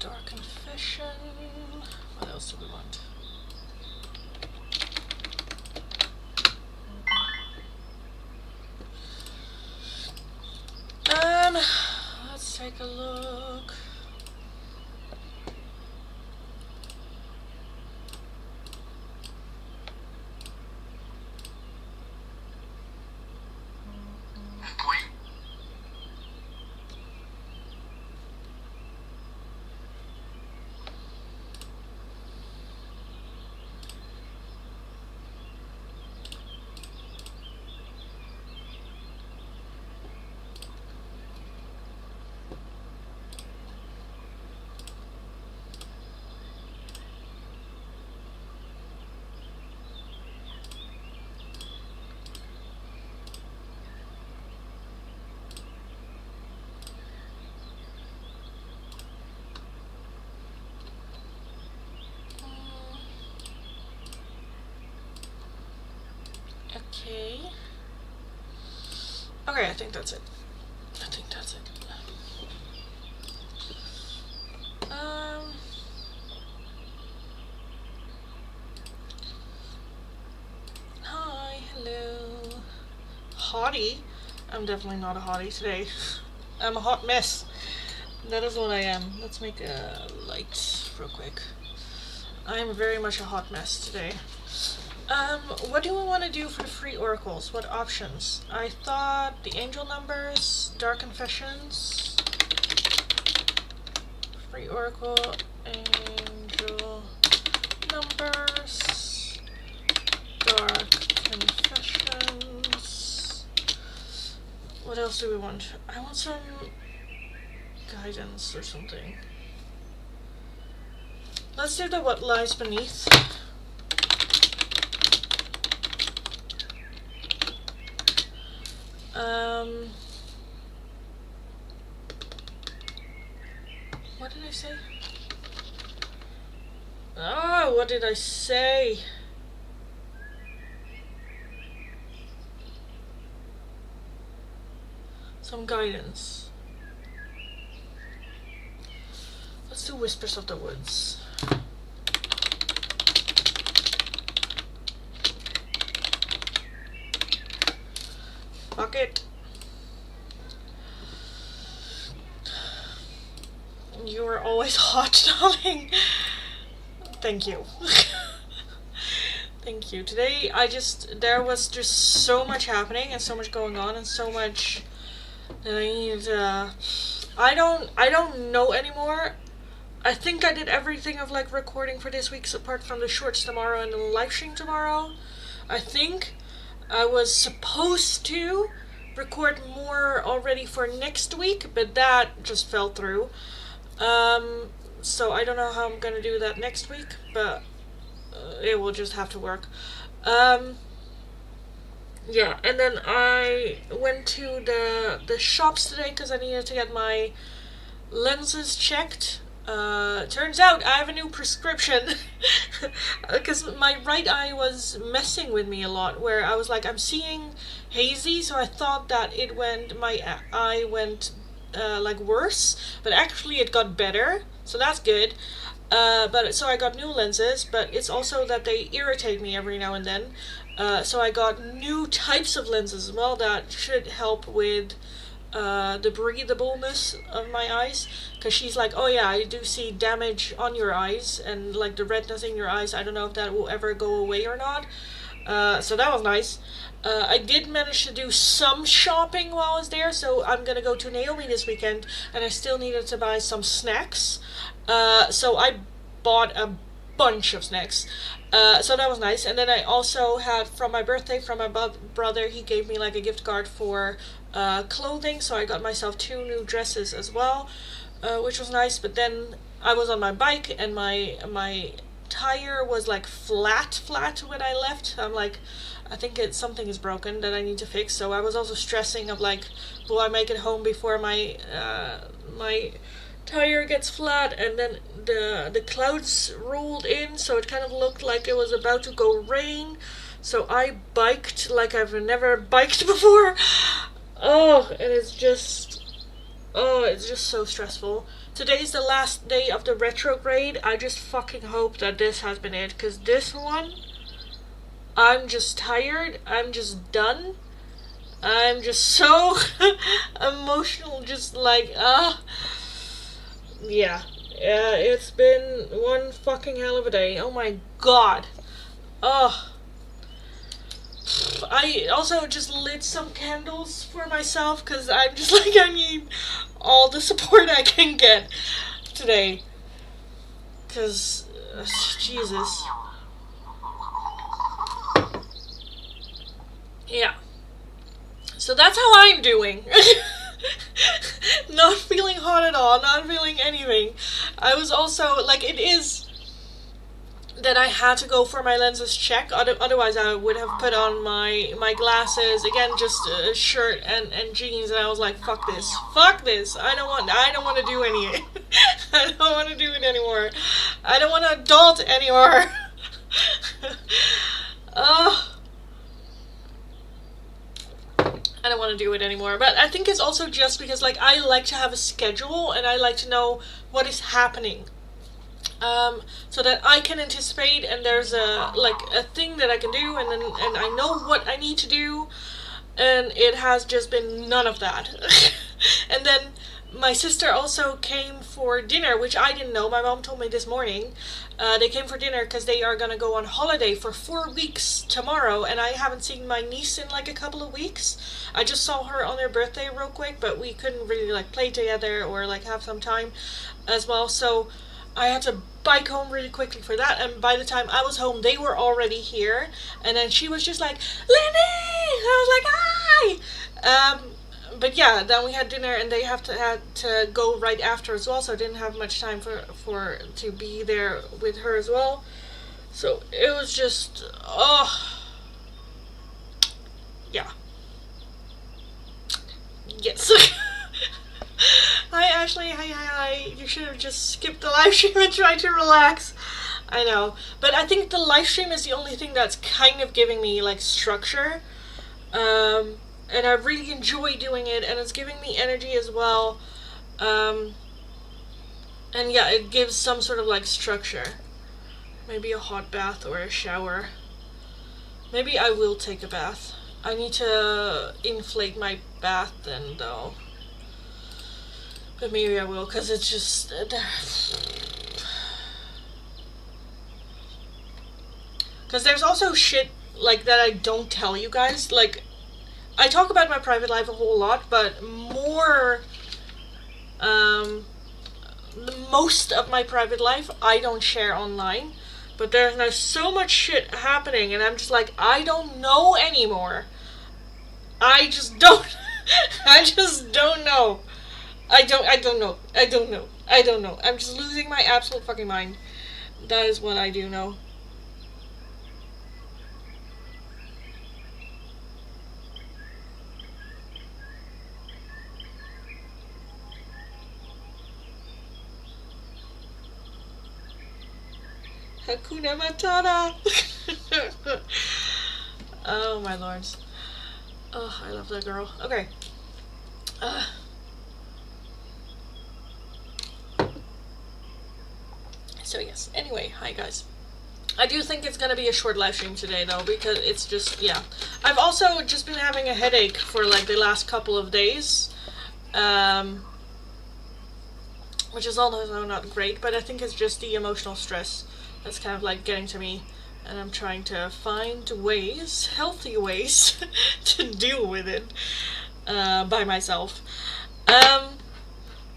Dark Confession. What else do we want? Let's take a look. Okay, I think that's it. Hi, hello. Hottie? I'm definitely not a hottie today. I'm a hot mess. That is what I am. Let's make a light real quick. I am very much a hot mess today. What do we want to do for the free oracles? What options? I thought the angel numbers, dark confessions, free oracle, angel numbers, dark confessions. What else do we want? I want some guidance or something. Let's do the what lies beneath. What did I say? Oh, what did I say? Some guidance. Let's do Whispers of the Woods. Fuck it. You are always hot, darling. Thank you. Thank you. Today, there was just so much happening and so much going on and so much that I need, I don't know anymore. I think I did everything of like recording for this week apart from the shorts tomorrow and the live stream tomorrow. I think I was supposed to record more already for next week, but that just fell through. So I don't know how I'm gonna do that next week, but it will just have to work. Yeah, and then I went to the shops today because I needed to get my lenses checked. Turns out I have a new prescription because my right eye was messing with me a lot, where I was like, I'm seeing hazy, so I thought that my eye went like worse, but actually it got better, so that's good. So I got new lenses, but it's also that they irritate me every now and then. So I got new types of lenses as well that should help with the breathability of my eyes, because she's like, oh yeah, I do see damage on your eyes and like the redness in your eyes. I don't know if that will ever go away or not. So that was nice. I did manage to do some shopping while I was there, so I'm gonna go to Naomi this weekend, and I still needed to buy some snacks. So I bought a bunch of snacks. So that was nice. And then I also had, from my birthday, from my brother, he gave me like a gift card for clothing, so I got myself 2 new dresses as well, which was nice. But then I was on my bike and my tire was like flat when I left. I'm like, I think something is broken that I need to fix. So I was also stressing of like, will I make it home before my tire gets flat? And then the clouds rolled in, so it kind of looked like it was about to go rain. So I biked like I've never biked before. And it's just so stressful. today's the last day of the retrograde. I just fucking hope that this has been it, because this one, I'm just tired. I'm just done. I'm just so emotional. Just like, yeah. Yeah, it's been one fucking hell of a day. Oh my god. Oh. I also just lit some candles for myself because I'm just like, I need all the support I can get today. Because, Jesus. Yeah. So that's how I'm doing. Not feeling hot at all, not feeling anything. I was also, like, it is that I had to go for my lenses check. Otherwise, I would have put on my glasses again, just a shirt and jeans, and I was like, "Fuck this, fuck this! I don't want to do any. I don't want to do it anymore. I don't want to adult anymore." I don't want to do it anymore. But I think it's also just because, like, I like to have a schedule and I like to know what is happening. So that I can anticipate, and there's a thing that I can do, and I know what I need to do, and it has just been none of that. And then my sister also came for dinner, which I didn't know. My mom told me this morning. They came for dinner because they are gonna go on holiday for 4 weeks tomorrow, and I haven't seen my niece in like a couple of weeks. I just saw her on her birthday real quick, but we couldn't really like play together or like have some time as well. So I had to bike home really quickly for that, and by the time I was home, they were already here. And then she was just like, "Lenny!" I was like, "Hi!" But yeah, then we had dinner, and they had to go right after as well, so I didn't have much time for to be there with her as well. So it was just, yeah. Yes. Hi Ashley, hi. You should have just skipped the live stream and tried to relax. I know. But I think the live stream is the only thing that's kind of giving me like structure. And I really enjoy doing it, and it's giving me energy as well. And yeah, it gives some sort of like structure. Maybe a hot bath or a shower. Maybe I will take a bath. I need to inflate my bath then though. But maybe I will, because it's just... Because there's also shit, like, that I don't tell you guys. Like, I talk about my private life a whole lot, but more... most of my private life, I don't share online. But there's so much shit happening, and I'm just like, I don't know anymore. I just don't... I just don't know. I don't know. I'm just losing my absolute fucking mind. That is what I do know. Hakuna Matata. Oh my lords. Oh, I love that girl. Okay. So yes, anyway, hi guys. I do think it's gonna be a short live stream today though, because it's just, yeah. I've also just been having a headache for like the last couple of days. Which is also not great, but I think it's just the emotional stress that's kind of like getting to me. And I'm trying to find ways, healthy ways, to deal with it by myself.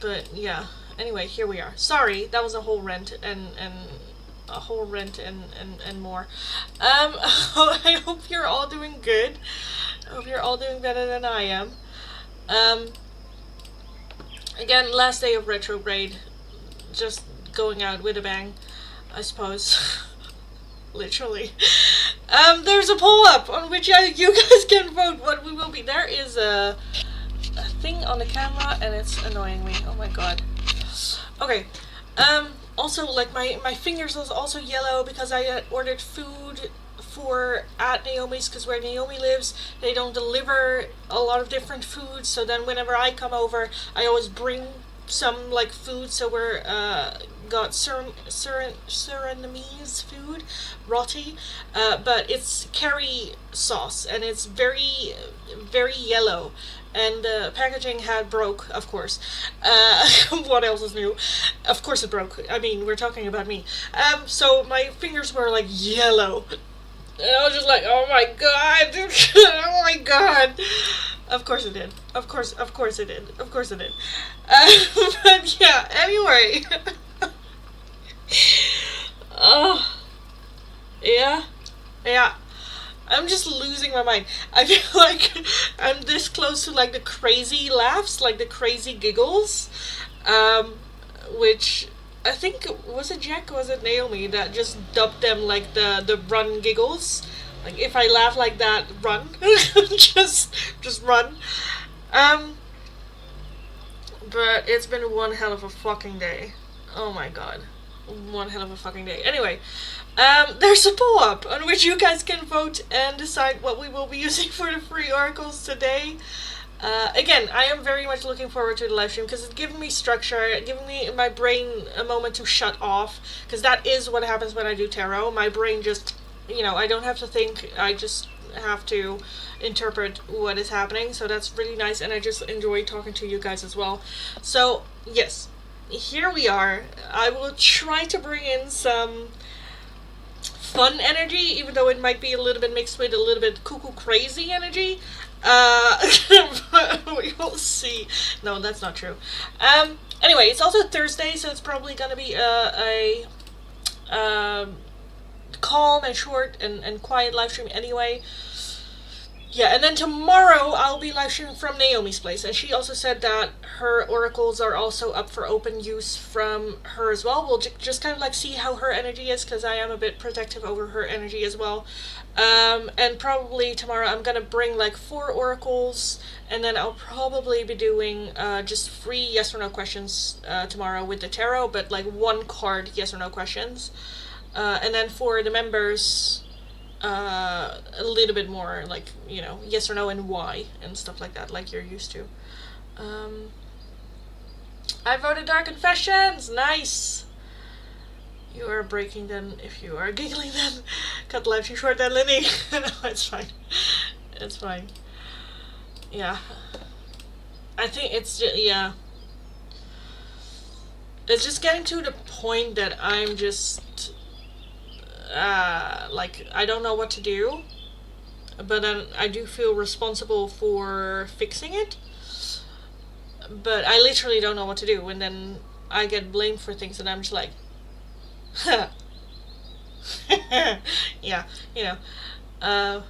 But yeah. Anyway, here we are. Sorry, that was a whole rant and a whole rant and more. I hope you're all doing good. I hope you're all doing better than I am. Again, last day of retrograde. Just going out with a bang, I suppose. Literally. There's a poll up on which you guys can vote what we will be. There is a thing on the camera and it's annoying me. Oh my god. Okay. Also, like, my fingers was also yellow because I ordered food for at Naomi's, because where Naomi lives, they don't deliver a lot of different foods, so then whenever I come over, I always bring some like food. So we're got Surinamese food, roti, but it's curry sauce and it's very yellow. And the packaging had broke, of course. What else is new? Of course it broke. I mean, we're talking about me. So my fingers were like yellow. And I was just like, oh my god, oh my god. Of course it did. Of course it did. Of course it did. But yeah, anyway. Oh, yeah, yeah. I'm just losing my mind. I feel like I'm this close to like the crazy laughs, like the crazy giggles, um, which I think was it Jack or was it Naomi that just dubbed them like the run giggles. Like if I laugh like that, run, just run. Um, but it's been one hell of a fucking day. Oh my god, one hell of a fucking day. Anyway, there's a poll up on which you guys can vote and decide what we will be using for the free oracles today. Again, I am very much looking forward to the live stream because it's giving me structure, giving me my brain a moment to shut off, because that is what happens when I do tarot. My brain just, I don't have to think, I just have to interpret what is happening, so that's really nice, and I just enjoy talking to you guys as well. So, yes, here we are. I will try to bring in some fun energy, even though it might be a little bit mixed with a little bit cuckoo crazy energy. But we will see. No, that's not true. Anyway, it's also Thursday, so it's probably gonna be a calm and short and quiet live stream anyway. Yeah, and then tomorrow I'll be live streaming from Naomi's place, and she also said that her oracles are also up for open use from her as well. We'll just kind of like see how her energy is, because I am a bit protective over her energy as well. And probably tomorrow I'm gonna bring like 4 oracles, and then I'll probably be doing just free yes or no questions tomorrow with the tarot, but like 1 card yes or no questions. And then for the members, a little bit more like, yes or no and why and stuff like that, like you're used to. I voted Dark Confessions! Nice! You are breaking then if you are giggling then. Cut life too short then, Linny. No, it's fine. It's fine. Yeah. I think it's just, yeah. It's just getting to the point that I'm just like, I don't know what to do, but then I do feel responsible for fixing it, but I literally don't know what to do, and then I get blamed for things, and I'm just like, huh. Yeah, yeah. Well,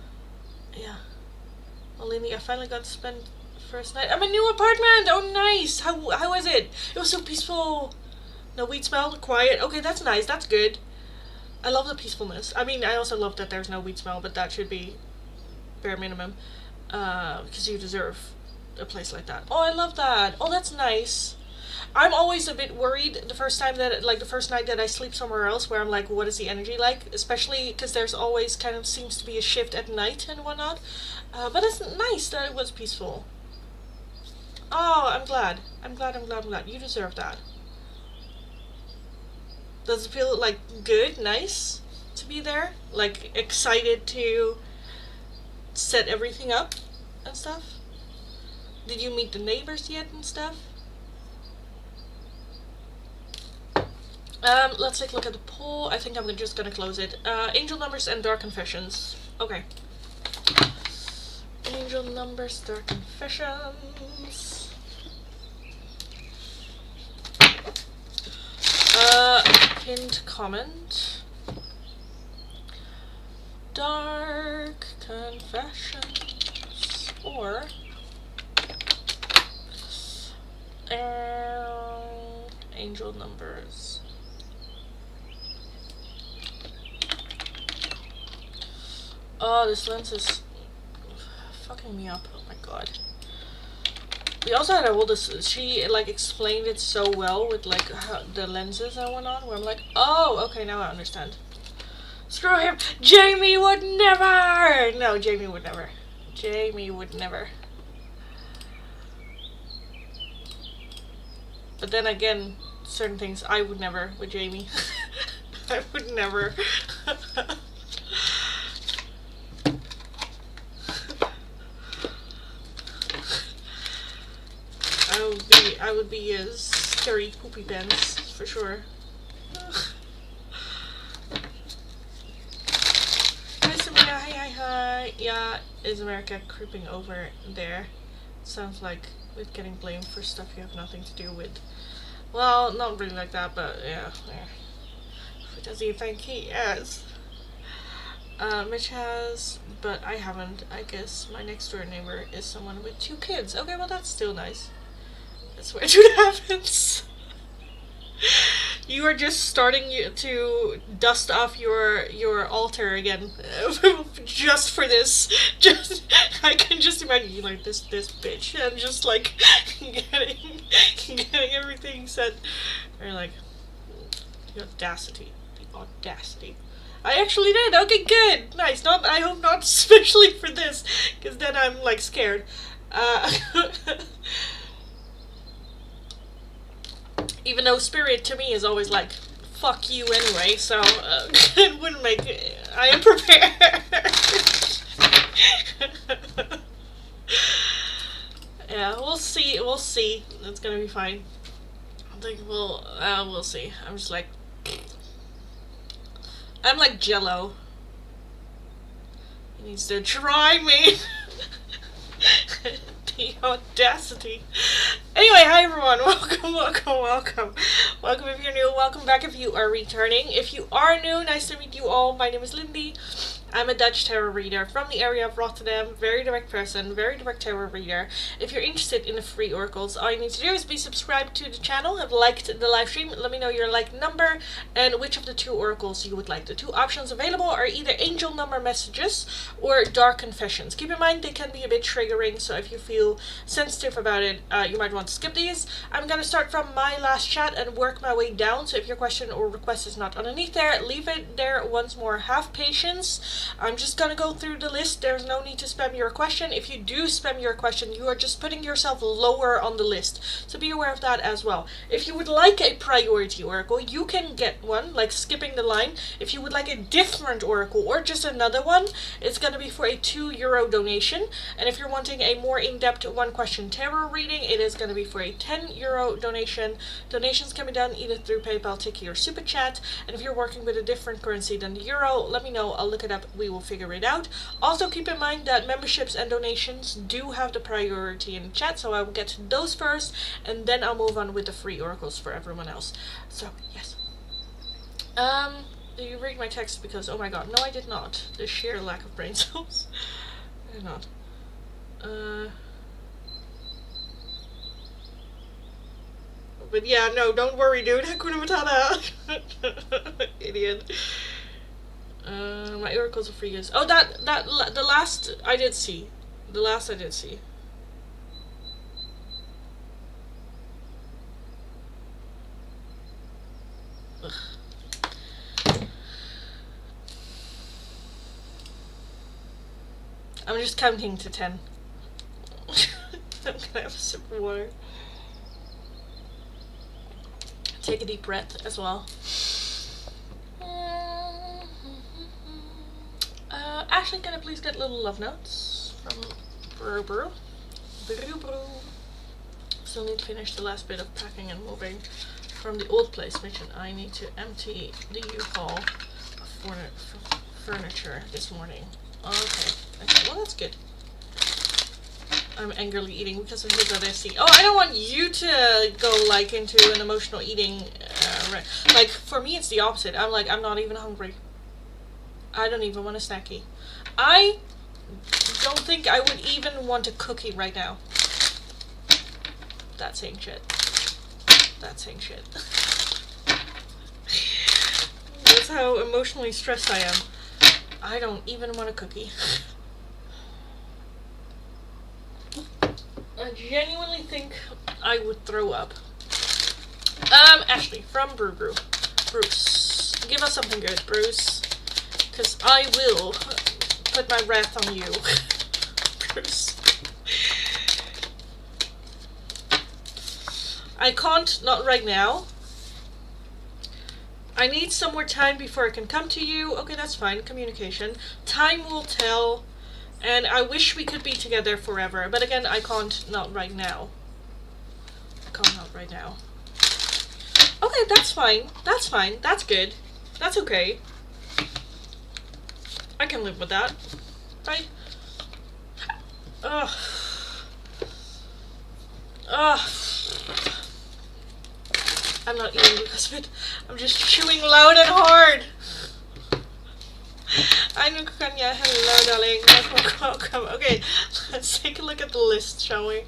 Lindy, I finally got to spend first night at my new apartment. Oh, nice. How was it? It was so peaceful. No weed smell, quiet. Okay, that's nice. That's good. I love the peacefulness. I mean, I also love that there's no weed smell, but that should be bare minimum. Because you deserve a place like that. Oh, I love that. Oh, that's nice. I'm always a bit worried the first night that I sleep somewhere else, where I'm like, what is the energy like? Especially because there's always kind of seems to be a shift at night and whatnot. But it's nice that it was peaceful. Oh, I'm glad. I'm glad. You deserve that. Does it feel like good, nice to be there? Like excited to set everything up and stuff? Did you meet the neighbors yet and stuff? Let's take a look at the poll. I think I'm just gonna close it. Angel numbers and dark confessions. Okay. Angel numbers, dark confessions. Pinned comment. Dark confessions or angel numbers. Oh, this lens is fucking me up. Oh my god. We also had all this, she like explained it so well with like the lenses and whatnot, where I'm like, oh, okay, now I understand. Screw him! Jamie would never! No, Jamie would never. Jamie would never. But then again, certain things I would never with Jamie. I would never. I would be a scary poopy pants for sure. Hi Sabrina, hi. Yeah, is America creeping over there? Sounds like we're getting blamed for stuff you have nothing to do with. Well, not really like that, but yeah. Does he think he is? Mitch has, but I haven't. I guess my next door neighbor is someone with 2 kids. Okay, well that's still nice. That's where it happens. You are just starting to dust off your altar again, just for this. Just I can just imagine you like this bitch, and just like getting everything said. Or like the audacity. I actually did. Okay, good, nice. Not. I hope not especially for this, because then I'm like scared. Even though Spirit to me is always like, fuck you anyway, so it wouldn't make it. I am prepared. Yeah, we'll see. It's gonna be fine. I think we'll see. I'm just like, I'm like Jello. He needs to try me. The audacity. Anyway, hi everyone. Welcome. Welcome if you're new. Welcome back if you are returning. If you are new, nice to meet you all. My name is Lindy. I'm a Dutch tarot reader from the area of Rotterdam. Very direct person, very direct tarot reader. If you're interested in the free oracles, all you need to do is be subscribed to the channel, have liked the live stream, let me know your like number, and which of the 2 oracles you would like. The 2 options available are either angel number messages or dark confessions. Keep in mind they can be a bit triggering, so if you feel sensitive about it, you might want to skip these. I'm going to start from my last chat and work my way down, so if your question or request is not underneath there, leave it there once more. Have patience. I'm just gonna go through the list. There's no need to spam your question. If you do spam your question, you are just putting yourself lower on the list. So be aware of that as well. If you would like a priority oracle, you can get one, like skipping the line. If you would like a different oracle or just another one, it's gonna be for a €2 donation. And if you're wanting a more in-depth 1-question tarot reading, it is gonna be for a €10 donation. Donations can be done either through PayPal, Tiki, or Super Chat. And if you're working with a different currency than the euro, let me know. I'll look it up. We will figure it out. Also keep in mind that memberships and donations do have the priority in the chat, so I will get to those first, and then I'll move on with the free oracles for everyone else. So yes. Do you read my text? Because oh my god, no I did not. The sheer lack of brain cells. I did not. But yeah, no, don't worry, dude. Hakuna Matata. Idiot. My oracles are for you. Oh, the last I did see. The last I did see. Ugh. I'm just counting to 10. I'm gonna have a sip of water. Take a deep breath as well. Ashley, can I please get little love notes from Brew? Still need to finish the last bit of packing and moving from the old place, which I need to empty the U-Haul of furniture this morning. Okay, well that's good. I'm angrily eating because of his ODST. Oh, I don't want you to go like into an emotional eating. Like for me, it's the opposite. I'm like, I'm not even hungry. I don't even want a snacky. I don't think I would even want a cookie right now. That's saying shit. That's saying shit. That's how emotionally stressed I am. I don't even want a cookie. I genuinely think I would throw up. Ashley, from Bruce, give us something good, Bruce. Because I will put my wrath on you, Bruce. I can't, not right now. I need some more time before I can come to you. Okay, that's fine. Communication. Time will tell. And I wish we could be together forever. But again, I can't, not right now. I can't, not right now. Okay, that's fine. That's fine. That's good. That's okay. I can live with that. Right? Ugh. Ugh. I'm not eating because of it. I'm just chewing loud and hard. I know, Kanya. Hello, darling. Welcome. Okay, let's take a look at the list, shall we?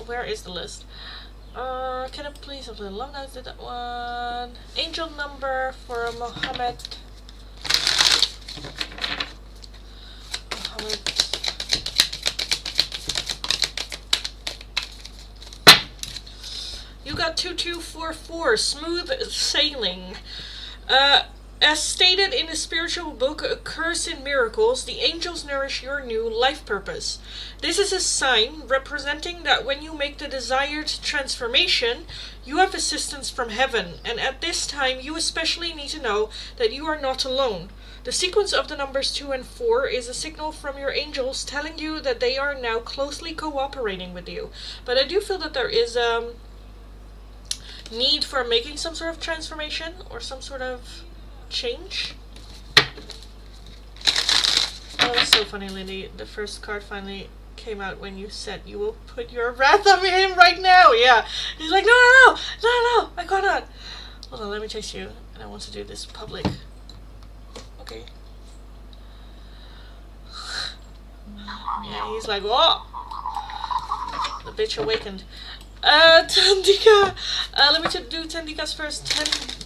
Where is the list? Can I please have the love notes? Did that one? Angel number for Mohammed. You got 2244, smooth sailing. As stated in the spiritual book, A Curse in Miracles, the angels nourish your new life purpose. This is a sign representing that when you make the desired transformation, you have assistance from heaven, and at this time you especially need to know that you are not alone. The sequence of the numbers 2 and 4 is a signal from your angels telling you that they are now closely cooperating with you. But I do feel that there is need for making some sort of transformation or some sort of change. Oh, that's so funny, Lindy. The first card finally came out when you said you will put your wrath on him right now. Yeah. He's like, no, I cannot. Hold on, let me chase you. And I want to do this public. Okay. Yeah, he's like, whoa. The bitch awakened. Tandika. Let me do Tandika's first.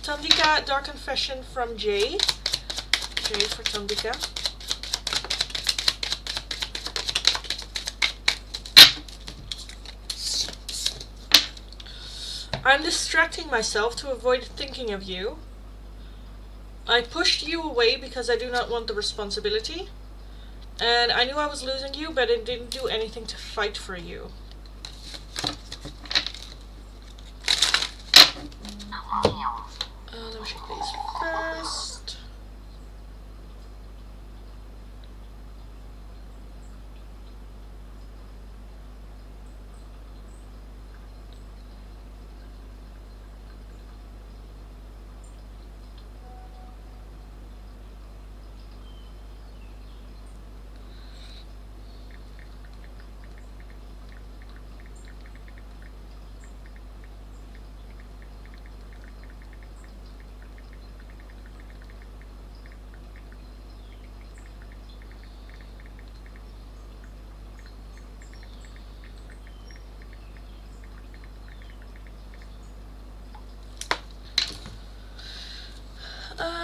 Tandika, Dark Confession from Jay. Jay for Tandika. I'm distracting myself to avoid thinking of you. I pushed you away because I do not want the responsibility. And I knew I was losing you, but I didn't do anything to fight for you. Let me check these first.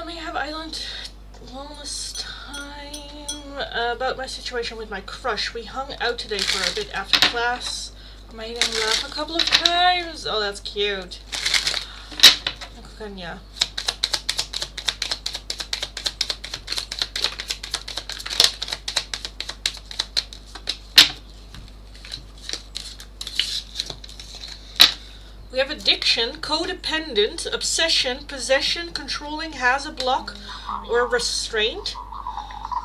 May I have island longest time about my situation with my crush. We hung out today for a bit after class. I made him laugh a couple of times. Oh, that's cute. Yeah. We have addiction, codependent, obsession, possession, controlling, has a block, or restraint.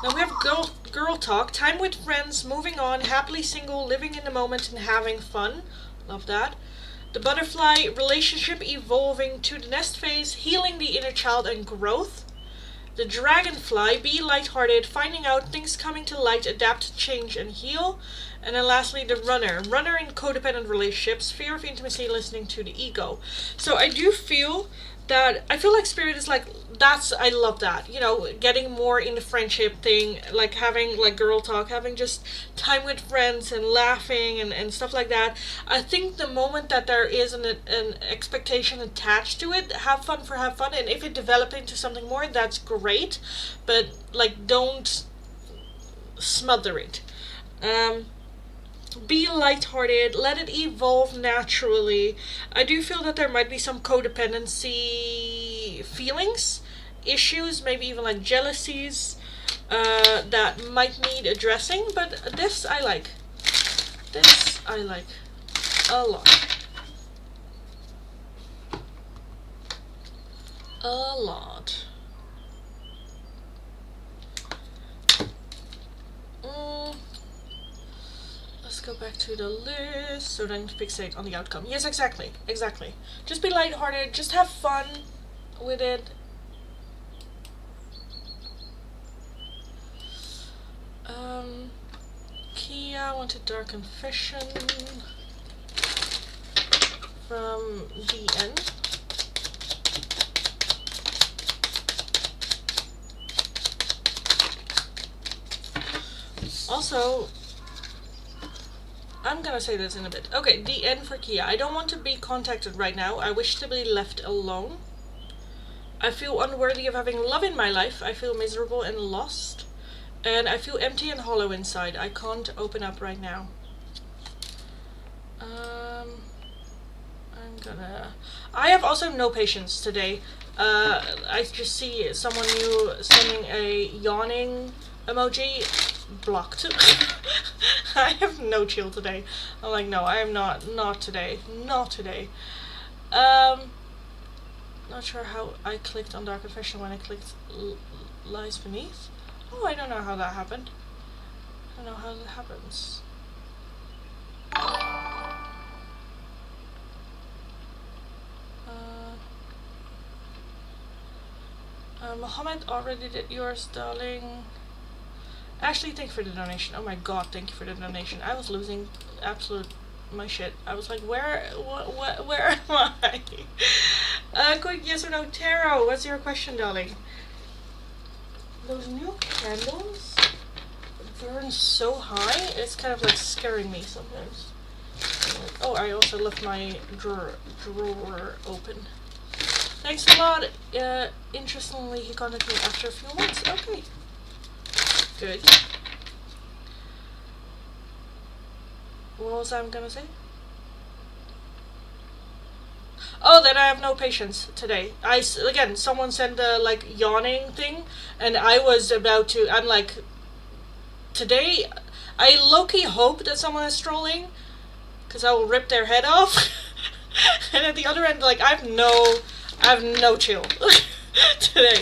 Now we have girl talk, time with friends, moving on, happily single, living in the moment and having fun. Love that. The butterfly, relationship evolving to the nest phase, healing the inner child and growth. The dragonfly, be lighthearted, finding out things coming to light, adapt, change, and heal. And then lastly, the runner in codependent relationships, fear of intimacy, listening to the ego. So I do feel that, I feel like Spirit is like, I love that, you know, getting more in the friendship thing, like having like girl talk, having just time with friends and laughing and stuff like that. I think the moment that there is an expectation attached to it, have fun, and if it develops into something more, that's great, but like don't smother it. Be lighthearted, let it evolve naturally. I do feel that there might be some codependency feelings, issues, maybe even like jealousies that might need addressing, but this I like. This I like a lot. a lot. Let's go back to the list, so then fixate on the outcome. Yes, exactly, exactly. Just be lighthearted, just have fun with it. Kia wanted Dark Confession from DN. Also, I'm gonna say this in a bit. Okay, DN for Kia. I don't want to be contacted right now. I wish to be left alone. I feel unworthy of having love in my life. I feel miserable and lost. And I feel empty and hollow inside. I can't open up right now. I have also no patience today. I just see someone new sending a yawning emoji. Blocked. I have no chill today. I'm like, no, I am not today. Not today. Not sure how I clicked on Dark Confession when I clicked Lies Beneath. Oh, I don't know how that happened. I don't know how that happens. Mohammed already did yours, darling. Ashley, thank you for the donation. Oh my god, thank you for the donation. I was losing my shit. I was like, where am I? Quick yes or no, Taro, what's your question, darling? Those new candles burn so high, it's kind of like scaring me sometimes. Oh, I also left my drawer open. Thanks a lot. Interestingly, he contacted me after a few months. Okay. Good. What was I gonna say? Oh, that I have no patience today. Again, someone sent the like yawning thing, and I was about to. I'm like, today, I low-key hope that someone is trolling, because I will rip their head off. And at the other end, like I have no chill today.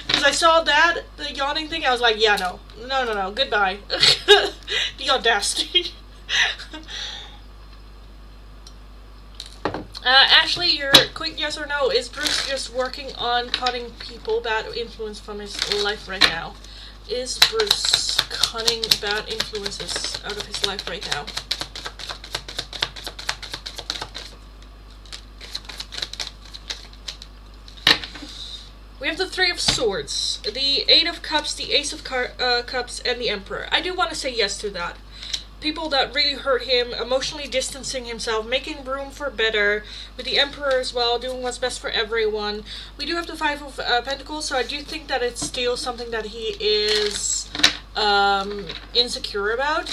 Because I saw the yawning thing, I was like, yeah, no, goodbye. The audacity. Ashley, your quick yes or no, is Bruce just working on cutting people bad influence from his life right now? Is Bruce cutting bad influences out of his life right now? We have the Three of Swords, the Eight of Cups, the Ace of Cups, and the Emperor. I do want to say yes to that. People that really hurt him, emotionally distancing himself, making room for better, with the Emperor as well, doing what's best for everyone. We do have the Five of Pentacles, so I do think that it's still something that he is insecure about.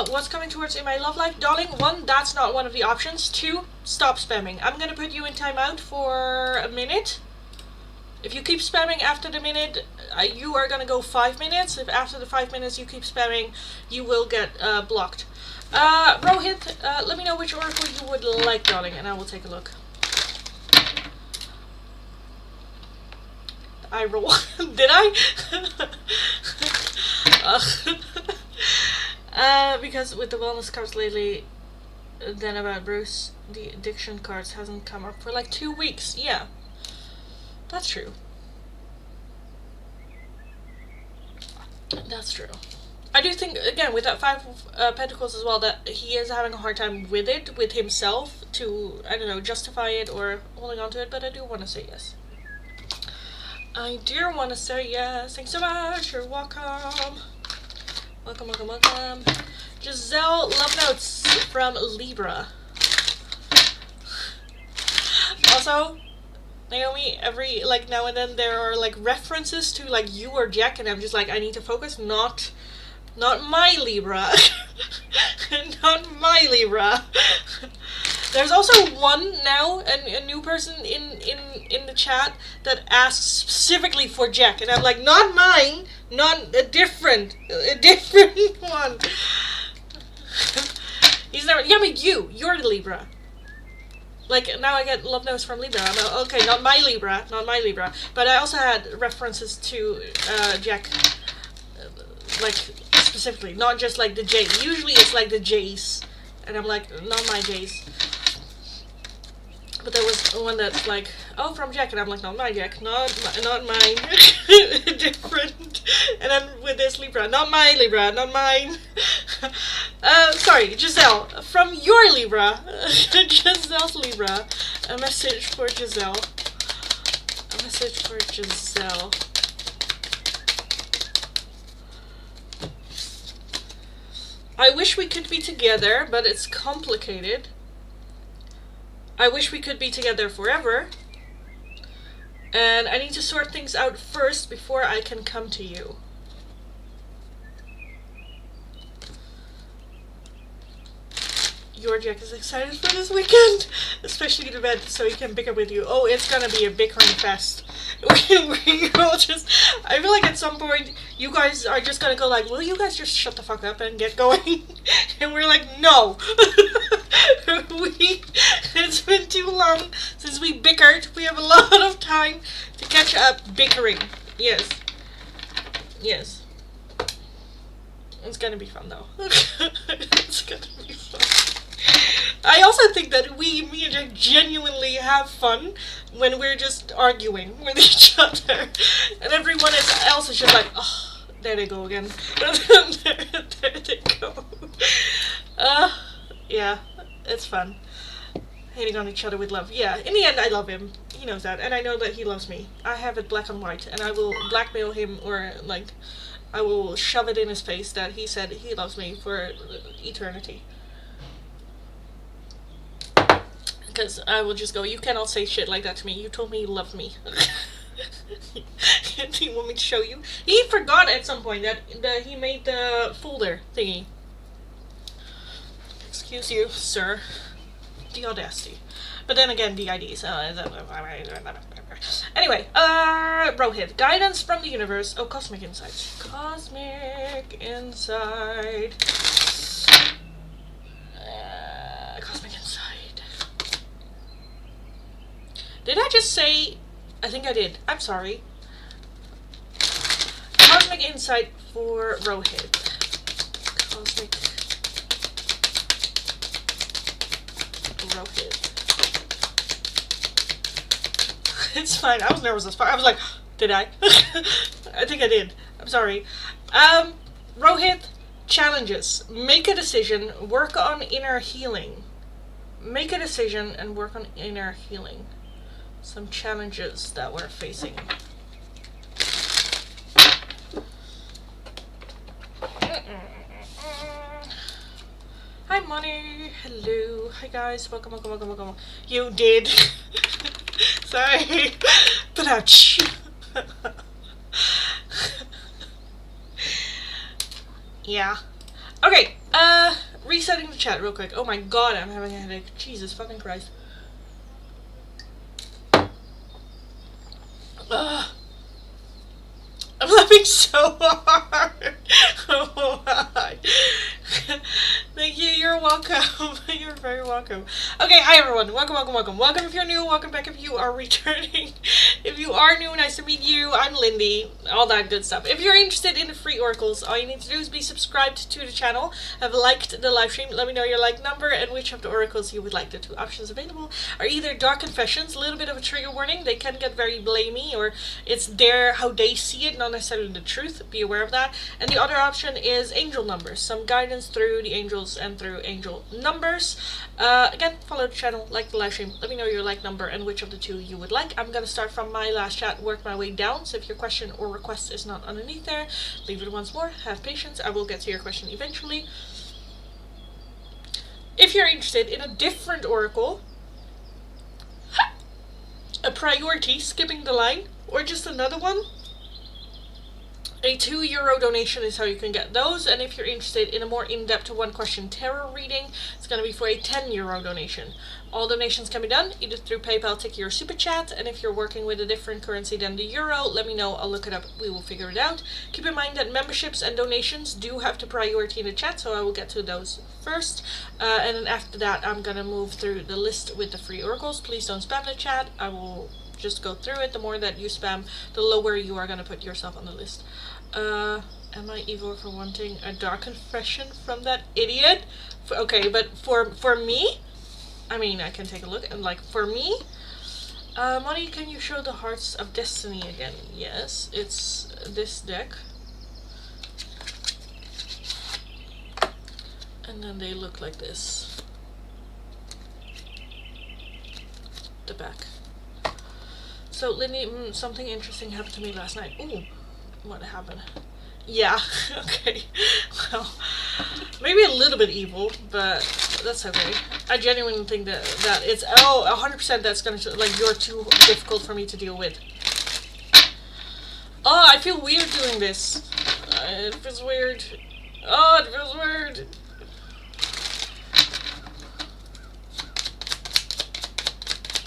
What's coming towards in my love life? Darling, 1, that's not one of the options. 2, stop spamming. I'm gonna put you in timeout for a minute. If you keep spamming after the minute, you are gonna go 5 minutes. If after the 5 minutes you keep spamming, you will get blocked. Rohit, let me know which oracle you would like, darling, and I will take a look. I roll. Did I? Because with the wellness cards lately, then about Bruce, the addiction cards hasn't come up for like 2 weeks. Yeah. That's true. That's true. I do think, again, with that Five of Pentacles as well, that he is having a hard time with it, with himself, to, I don't know, justify it or holding on to it, but I do want to say yes. I do want to say yes. Thanks so much. You're welcome. Welcome, welcome, welcome. Giselle, love notes from Libra. Also, Naomi, every like now and then there are like references to like you or Jack, and I'm just like, I need to focus. Not my Libra. Not my Libra. There's also one now, a new person in the chat that asks specifically for Jack, and I'm like, not mine, not a different one. He's never. Yeah, but you're the Libra. Like, now I get love notes from Libra. Okay, not my Libra. But I also had references to Jack, like, specifically. Not just, like, the J. Usually it's, like, the J's. And I'm like, not my J's. But there was one that's like, oh, from Jack. And I'm like, not my Jack. Not mine. Different. And then with this Libra, not my Libra. Not mine. Sorry, Giselle. From your Libra. Giselle's Libra. A message for Giselle. A message for Giselle. I wish we could be together, but it's complicated. I wish we could be together forever. And I need to sort things out first before I can come to you. Your Jack is excited for this weekend, especially the bed, so he can bicker with you. Oh, it's gonna be a bickering fest. We all just, I feel like at some point you guys are just gonna go like, will you guys just shut the fuck up and get going? And we're like, no. It's been too long since we bickered. We have a lot of time to catch up bickering. Yes. Yes. It's gonna be fun though. It's gonna be fun. I also think that me and Jack genuinely have fun when we're just arguing with each other. And everyone else is just like, oh, there they go again. there they go. Yeah, it's fun. Hating on each other with love. Yeah, in the end I love him. He knows that. And I know that he loves me. I have it black and white. And I will blackmail him, or like, I will shove it in his face that he said he loves me for eternity. Because I will just go, you cannot say shit like that to me. You told me you loved me. Do you want me to show you? He forgot at some point that he made the folder thingy. Excuse you, sir. The audacity. But then again, the IDs. Anyway, Rohit. Guidance from the universe. Oh, cosmic insight. Cosmic insight. Cosmic insight. Did I just say... I think I did. I'm sorry. Cosmic insight for Rohit. Cosmic... Rohit. It's fine. I was nervous as fuck. I was like, did I? I think I did. I'm sorry. Rohit, challenges. Make a decision. Work on inner healing. Make a decision and work on inner healing. Some challenges that we're facing. Hi, Money. Hello. Hi, guys. Welcome. You did. Sorry. But ouch. Yeah. Okay. Resetting the chat real quick. Oh my god, I'm having a headache. Jesus fucking Christ. I'm laughing so hard. Oh my. Thank you, you're welcome. You're very welcome. Okay, hi everyone. Welcome. Welcome if you're new, welcome back if you are returning. If you are new, nice to meet you. I'm Lindy. All that good stuff. If you're interested in the free oracles, all you need to do is be subscribed to the channel, have liked the live stream, let me know your like number and which of the oracles you would like. The two options available are either dark confessions, a little bit of a trigger warning, they can get very blamey, or it's their how they see it, not necessarily the truth, be aware of that. And the other option is angel numbers, some guidance through the angels and through angel numbers. Again, follow the channel, like the live stream, let me know your like number and which of the two you would like. I'm gonna start from my last chat, work my way down, so if your question or request is not underneath there, leave it once more, have patience, I will get to your question eventually. If you're interested in a different oracle, a priority, skipping the line, or just another one, A €2 donation is how you can get those, and if you're interested in a more in-depth one-question tarot reading, it's going to be for a €10 donation. All donations can be done either through PayPal, Tiki, or Super Chat, and if you're working with a different currency than the euro, let me know, I'll look it up, we will figure it out. Keep in mind that memberships and donations do have the priority in the chat, so I will get to those first, and then after that I'm going to move through the list with the free oracles. Please don't spam the chat, I will just go through it. The more that you spam, the lower you are going to put yourself on the list. Am I evil for wanting a dark confession from that idiot? Okay, but for me, I mean, I can take a look, and like, for me, Money, can you show the Hearts of Destiny again? Yes, it's this deck. And then they look like this. The back. So, Lindy, something interesting happened to me last night. Ooh, what happened? Yeah, okay. Well, maybe a little bit evil, but that's okay. I genuinely think that it's 100% that's gonna, like, you're too difficult for me to deal with. Oh, I feel weird doing this. It feels weird. Oh, it feels weird.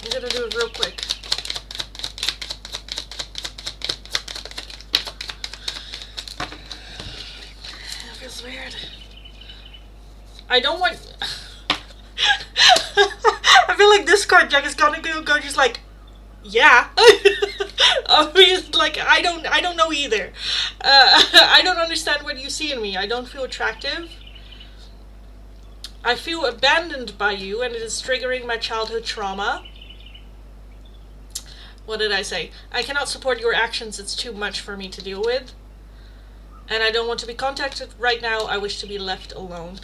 I'm gonna do it real quick. It feels weird. I don't want... I feel like this card deck is gonna go just like, yeah. I mean, like, I don't know either. I don't understand what you see in me. I don't feel attractive. I feel abandoned by you, and it is triggering my childhood trauma. What did I say? I cannot support your actions. It's too much for me to deal with. And I don't want to be contacted right now. I wish to be left alone.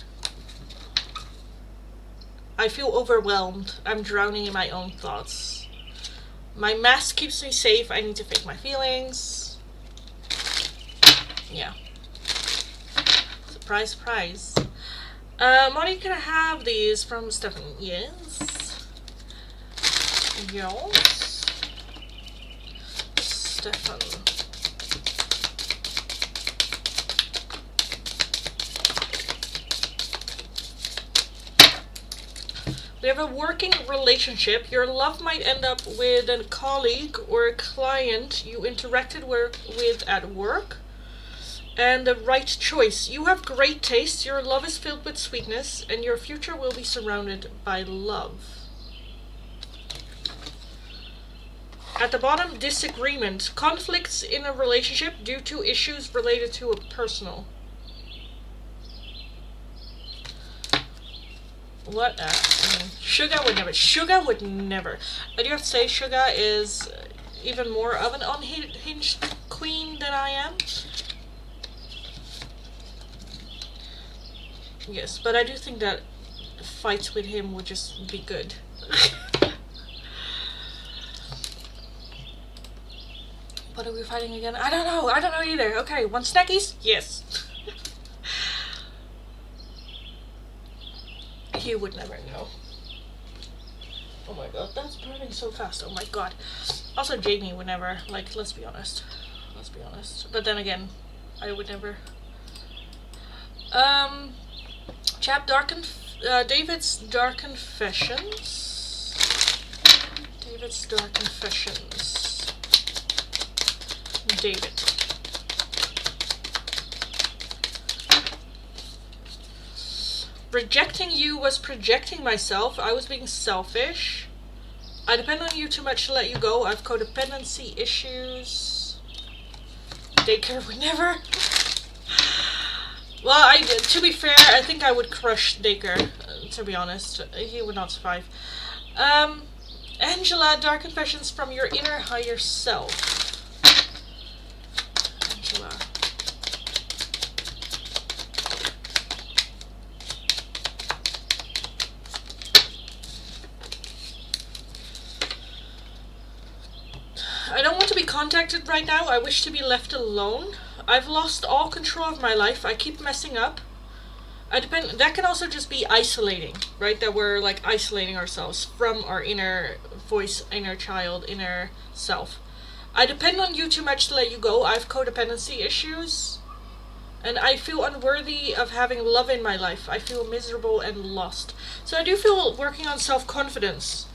I feel overwhelmed. I'm drowning in my own thoughts. My mask keeps me safe. I need to fake my feelings. Yeah. Surprise, surprise. Money, can I have these from Stephanie? Yes. Yes. Stefan. We have a working relationship. Your love might end up with a colleague or a client you interacted with at work. And the right choice. You have great taste, your love is filled with sweetness, and your future will be surrounded by love. At the bottom, disagreement. Conflicts in a relationship due to issues related to a personal. What? I mean, Sugar would never. Sugar would never. I do have to say, Sugar is even more of an unhinged queen than I am. Yes, but I do think that fights with him would just be good. What are we fighting again? I don't know. I don't know either. Okay, want snackies? Yes. He would never know. Oh my god, that's burning so fast. Oh my god. Also, Jamie would never. Like, let's be honest. Let's be honest. But then again, I would never. David's Dark Confessions. David's Dark Confessions. David. Rejecting you was projecting myself. I was being selfish. I depend on you too much to let you go. I've codependency issues. Daycare would never. Well, to be fair, I think I would crush Daycare, to be honest. He would not survive. Angela, Dark Confessions from your inner higher self. Angela. I don't want to be contacted right now. I wish to be left alone. I've lost all control of my life. I keep messing up. That can also just be isolating, right? That we're like isolating ourselves from our inner voice, inner child, inner self. I depend on you too much to let you go. I have codependency issues. And I feel unworthy of having love in my life. I feel miserable and lost. So I do feel working on self-confidence.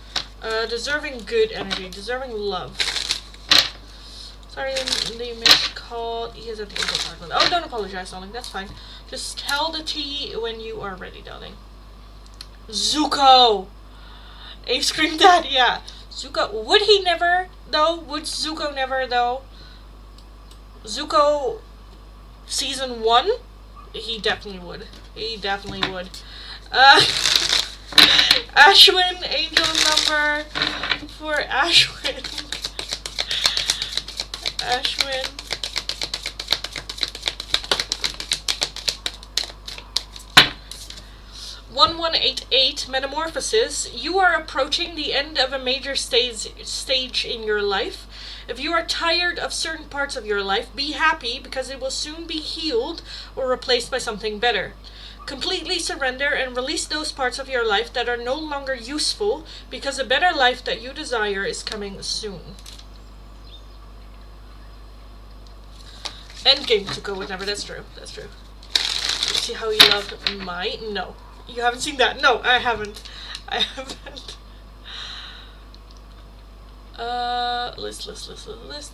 Deserving good energy. Deserving love. Sorry, the missed call. He is at the apartment. Oh, don't apologize, darling. That's fine. Just tell the tea when you are ready, darling. Zuko! Abe screamed that, yeah. Zuko. Would he never, though? Would Zuko never, though? Zuko season 1? He definitely would. He definitely would. Ashwin, angel number for Ashwin. Ashwin. (1188) Metamorphosis. You are approaching the end of a major stage in your life. If you are tired of certain parts of your life, be happy because it will soon be healed or replaced by something better. Completely surrender and release those parts of your life that are no longer useful because a better life that you desire is coming soon. Endgame to go with never. That's true. That's true. See how he loved my... No. You haven't seen that? No, I haven't. I haven't. List.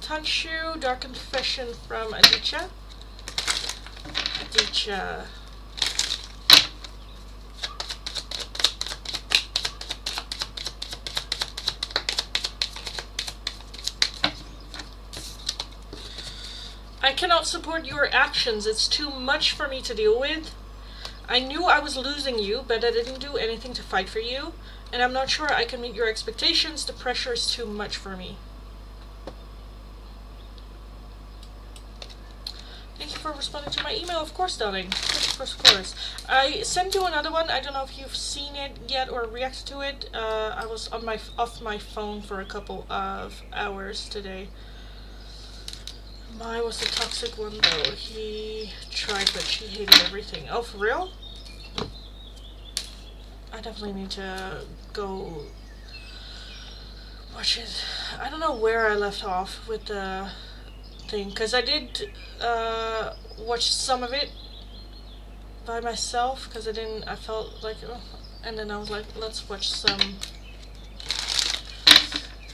Tanshu, Dark Confession from Aditya. I cannot support your actions. It's too much for me to deal with. I knew I was losing you, but I didn't do anything to fight for you. And I'm not sure I can meet your expectations. The pressure is too much for me. Thank you for responding to my email. Of course, darling. Of course. I sent you another one. I don't know if you've seen it yet or reacted to it. I was on off my phone for a couple of hours today. Mine was the toxic one though. He tried, but she hated everything. Oh, for real? I definitely need to go watch it. I don't know where I left off with the thing, because I did watch some of it by myself, because I felt like, oh, and then I was like, let's watch some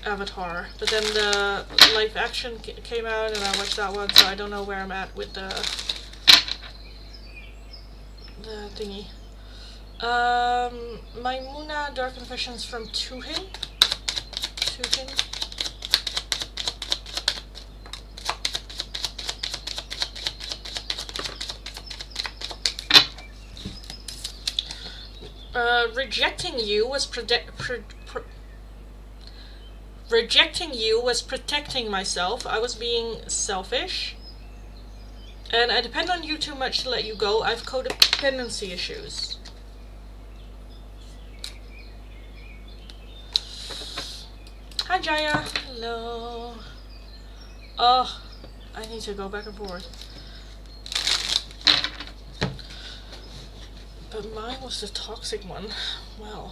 Avatar, but then the live action came out and I watched that one, so I don't know where I'm at with the thingy. Maimuna, Dark Confessions from Tuhin. Rejecting you was protecting myself. I was being selfish. And I depend on you too much to let you go. I have codependency issues. Hi Jaya. Hello. Oh, I need to go back and forth. But mine was the toxic one. Wow.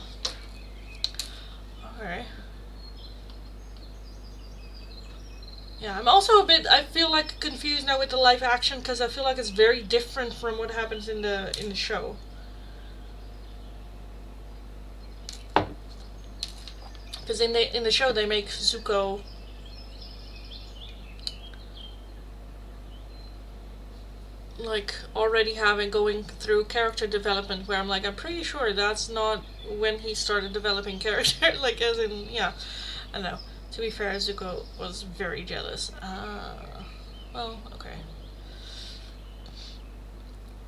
Okay. Yeah, I'm also a bit, I feel like confused now with the live action, because I feel like it's very different from what happens in the show. Because in the show they make Zuko like already going through character development, where I'm like, I'm pretty sure that's not when he started developing character, like as in, yeah, I don't know. To be fair, Zuko was very jealous. Well, okay.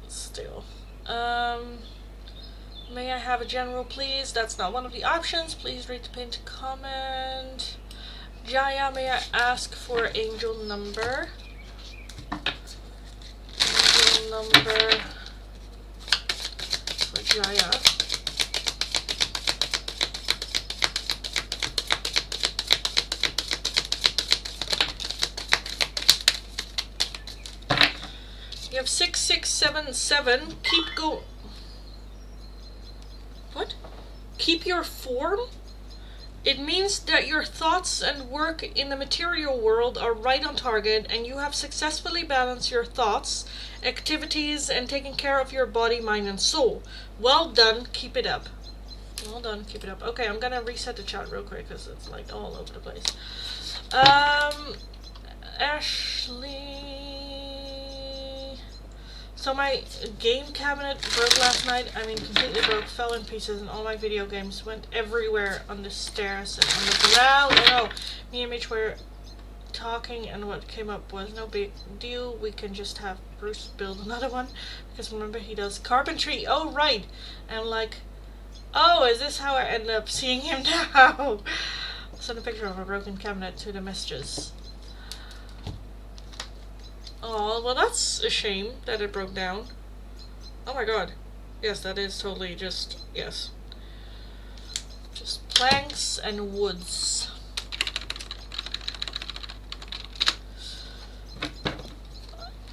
Still. May I have a general, please? That's not one of the options. Please read the pinned comment. Jaya, may I ask for angel number? Angel number for Jaya. You have 6677. What? Keep your form? It means that your thoughts and work in the material world are right on target, and you have successfully balanced your thoughts, activities, and taken care of your body, mind, and soul. Well done, keep it up. Well done, keep it up. Okay, I'm gonna reset the chat real quick because it's like all over the place. Ashley. So my game cabinet broke last night. I mean, completely broke, fell in pieces, and all my video games went everywhere on the stairs and on the ground. Oh no, me and Mitch were talking, and what came up was no big deal. We can just have Bruce build another one, because remember he does carpentry. Oh right, and I'm like, oh, is this how I end up seeing him now? I'll send a picture of a broken cabinet to the messages. Oh, well that's a shame that it broke down. Oh my god. Yes, that is totally just, yes. Just planks and woods.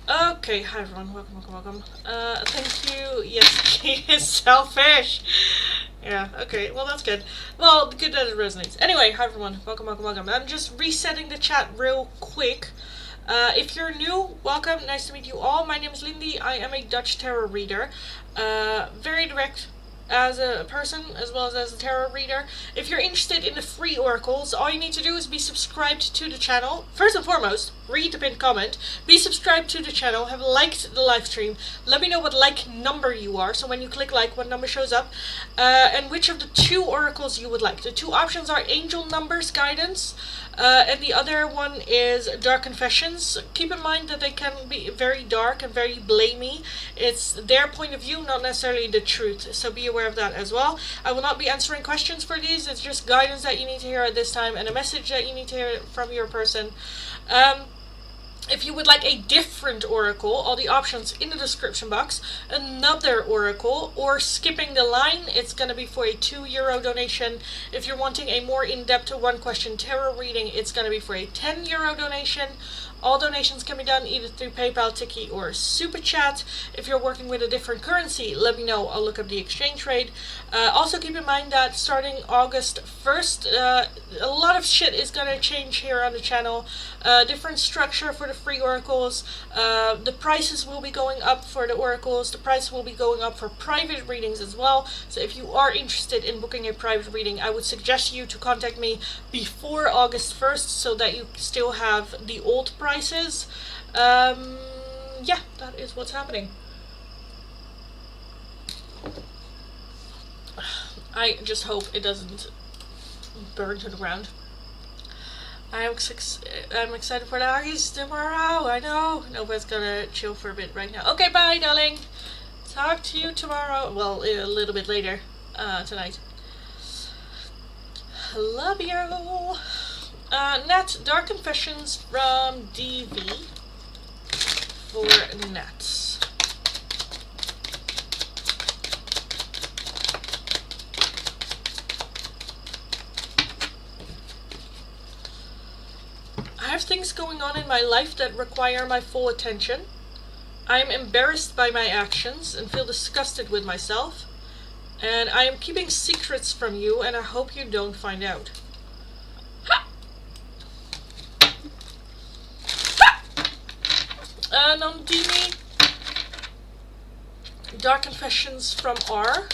Okay, hi everyone, welcome. Thank you. Yes, she is selfish. Yeah, okay, well that's good. Well, good that it resonates. Anyway, hi everyone, welcome. I'm just resetting the chat real quick. If you're new, welcome, nice to meet you all. My name is Lindy, I am a Dutch tarot reader. Very direct as a person as well as a tarot reader. If you're interested in the free oracles, all you need to do is be subscribed to the channel. First and foremost, read the pinned comment, be subscribed to the channel, have liked the live stream, let me know what like number you are, so when you click like, what number shows up, and which of the two oracles you would like. The two options are Angel Numbers Guidance, and the other one is Dark Confessions. Keep in mind that they can be very dark and very blamey. It's their point of view, not necessarily the truth, so be aware of that as well. I will not be answering questions for these. It's just guidance that you need to hear at this time and a message that you need to hear from your person. If you would like a different oracle, all the options in the description box. Another oracle, or skipping the line, it's going to be for a €2 donation. If you're wanting a more in-depth one question tarot reading, it's going to be for a €10 donation. All donations can be done either through PayPal, Tiki, or Super Chat. If you're working with a different currency, let me know. I'll look up the exchange rate. Also keep in mind that starting August 1st, a lot of shit is going to change here on the channel. Different structure for the free oracles. The prices will be going up for the oracles. The price will be going up for private readings as well. So if you are interested in booking a private reading, I would suggest you to contact me before August 1st so that you still have the old prices. Yeah, that is what's happening. I just hope it doesn't burn to the ground. I'm excited for the Aggies tomorrow. I know. Nobody's gonna chill for a bit right now. Okay, bye, darling. Talk to you tomorrow. Well, a little bit later tonight. Love you. Nat, Dark Confessions from DV for Nat. I have things going on in my life that require my full attention. I am embarrassed by my actions and feel disgusted with myself. And I am keeping secrets from you, and I hope you don't find out. Nandini, Dark Confessions from R.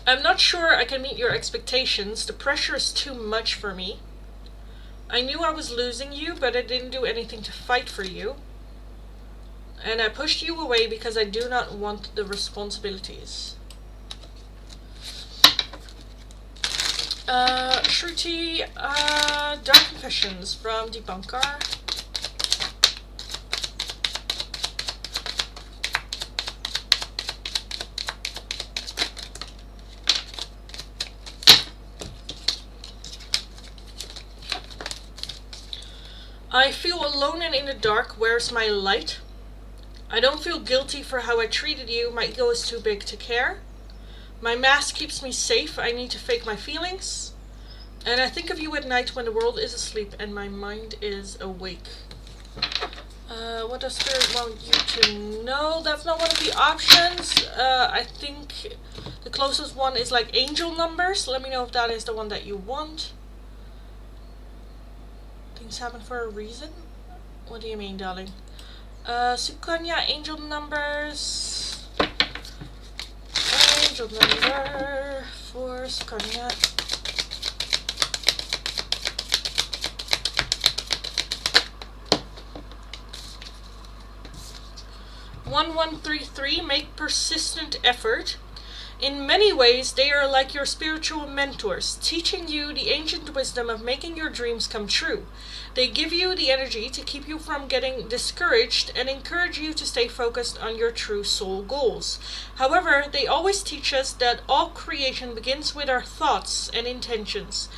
I'm not sure I can meet your expectations. The pressure is too much for me. I knew I was losing you, but I didn't do anything to fight for you. And I pushed you away because I do not want the responsibilities. Shruti, Dark Confessions from Debunkar. I feel alone and in the dark. Where's my light? I don't feel guilty for how I treated you. My ego is too big to care. My mask keeps me safe. I need to fake my feelings. And I think of you at night when the world is asleep and my mind is awake. What does Spirit want you to know? That's not one of the options. I think the closest one is like angel numbers. Let me know if that is the one that you want. Things happen for a reason? What do you mean, darling? Sukanya, angel numbers. Angel number for Sukanya. 1133, make persistent effort. In many ways, they are like your spiritual mentors, teaching you the ancient wisdom of making your dreams come true. They give you the energy to keep you from getting discouraged and encourage you to stay focused on your true soul goals. However, they always teach us that all creation begins with our thoughts and intentions.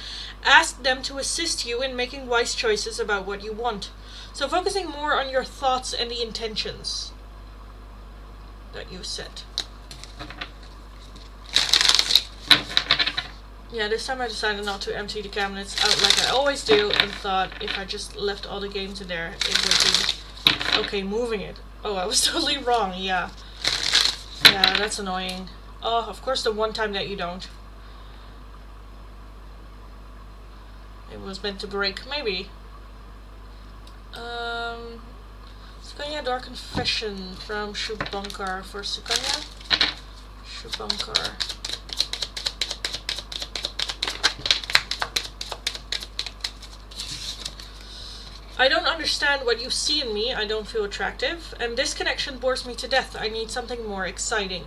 Ask them to assist you in making wise choices about what you want. So focusing more on your thoughts and the intentions that you set. Yeah, this time I decided not to empty the cabinets out like I always do, and thought if I just left all the games in there, it would be okay moving it. Oh, I was totally wrong, yeah. Yeah, that's annoying. Oh, of course the one time that you don't. It was meant to break, maybe. Sukanya Dark Confession from Shubankar for Sukanya. Shubankar. I don't understand what you see in me. I don't feel attractive. And this connection bores me to death. I need something more exciting.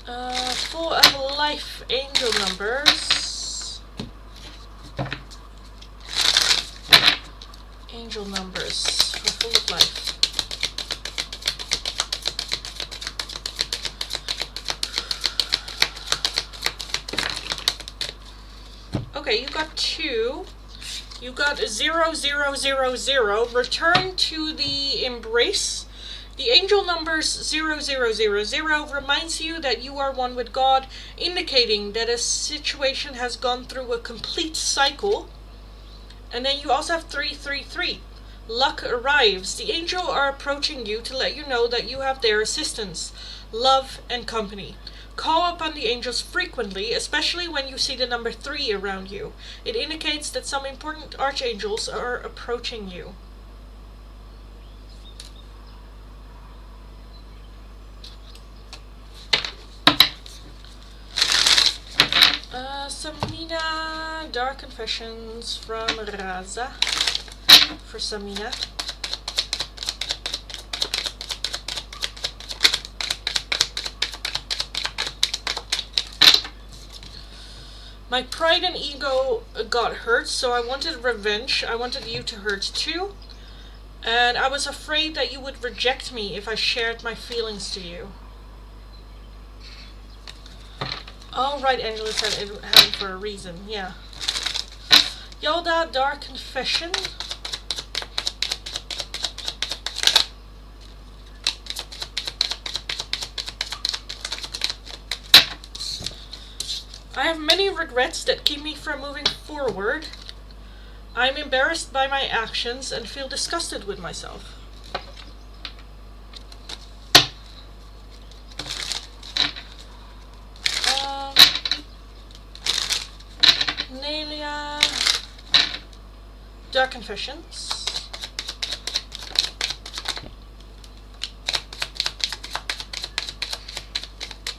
Full of life angel numbers. Angel numbers for full of life. Okay, you got 2. You got 0000. Return to the embrace. The angel numbers 0000 reminds you that you are one with God, indicating that a situation has gone through a complete cycle. And then you also have 333. Luck arrives. The angels are approaching you to let you know that you have their assistance, love, and company. Call upon the angels frequently, especially when you see the number 3 around you. It indicates that some important archangels are approaching you. Samina, Dark Confessions from Raza for Samina. My pride and ego got hurt, so I wanted revenge. I wanted you to hurt too. And I was afraid that you would reject me if I shared my feelings to you. Oh, right, Angela said it happened for a reason, yeah. Yoda, Dark Confession. I have many regrets that keep me from moving forward. I'm embarrassed by my actions and feel disgusted with myself. Nelia, Dark Confessions.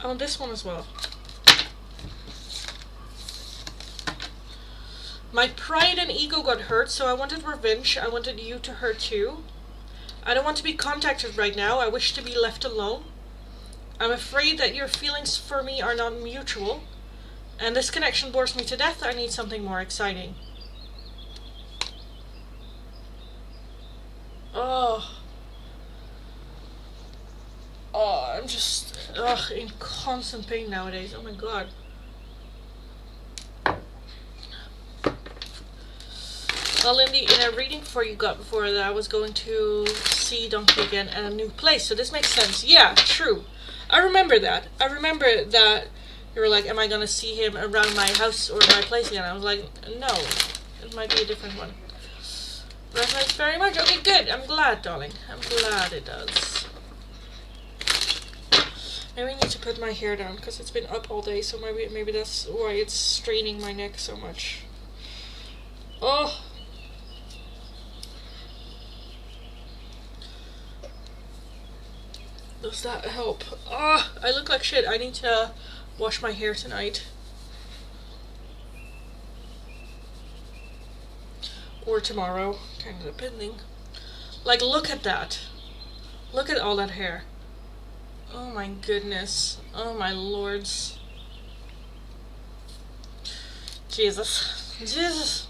I want this one as well. My pride and ego got hurt, so I wanted revenge. I wanted you to hurt too. I don't want to be contacted right now. I wish to be left alone. I'm afraid that your feelings for me are not mutual. And this connection bores me to death. I need something more exciting. Oh. Oh, I'm just in constant pain nowadays. Oh my god. Well, in a reading before you got before that, I was going to see Donkey again at a new place. So this makes sense. Yeah, true. I remember that. I remember that you were like, am I going to see him around my house or my place again? I was like, no. It might be a different one. Resonates very much. Okay, good. I'm glad, darling. I'm glad it does. Maybe I need to put my hair down because it's been up all day, so maybe that's why it's straining my neck so much. Oh. Does that help? Ah, I look like shit. I need to wash my hair tonight. Or tomorrow, kind of depending. Like, look at that. Look at all that hair. Oh my goodness. Oh my lords. Jesus. Jesus.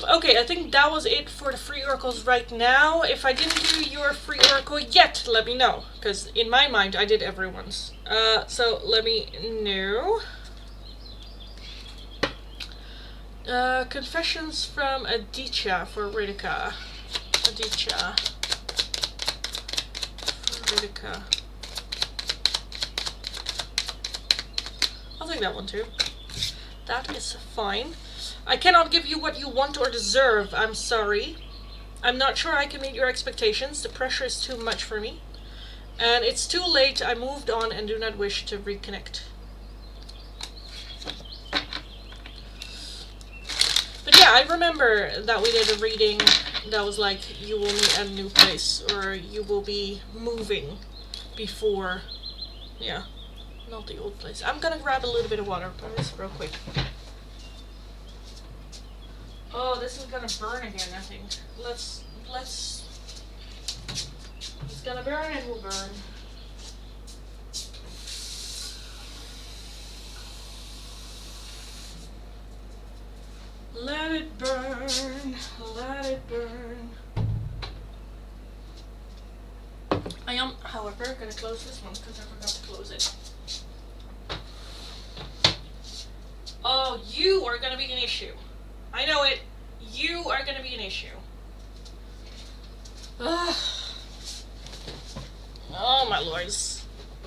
Okay, I think that was it for the free oracles right now. If I didn't do your free oracle yet, let me know. Because in my mind, I did everyone's. So let me know. Confessions from Aditya for Ritika. Aditya. For Ritika. I'll take that one too. That is fine. I cannot give you what you want or deserve. I'm sorry. I'm not sure I can meet your expectations. The pressure is too much for me. And it's too late. I moved on and do not wish to reconnect. But yeah, I remember that we did a reading that was like, you will meet at a new place, or you will be moving before, yeah, not the old place. I'm gonna grab a little bit of water, please, real quick. Oh, this is gonna burn again, I think. It's gonna burn and will burn. Let it burn, let it burn. I am, however, gonna close this one because I forgot to close it. Oh, you are gonna be an issue. I know it. You are gonna be an issue. Ugh. Oh my lords.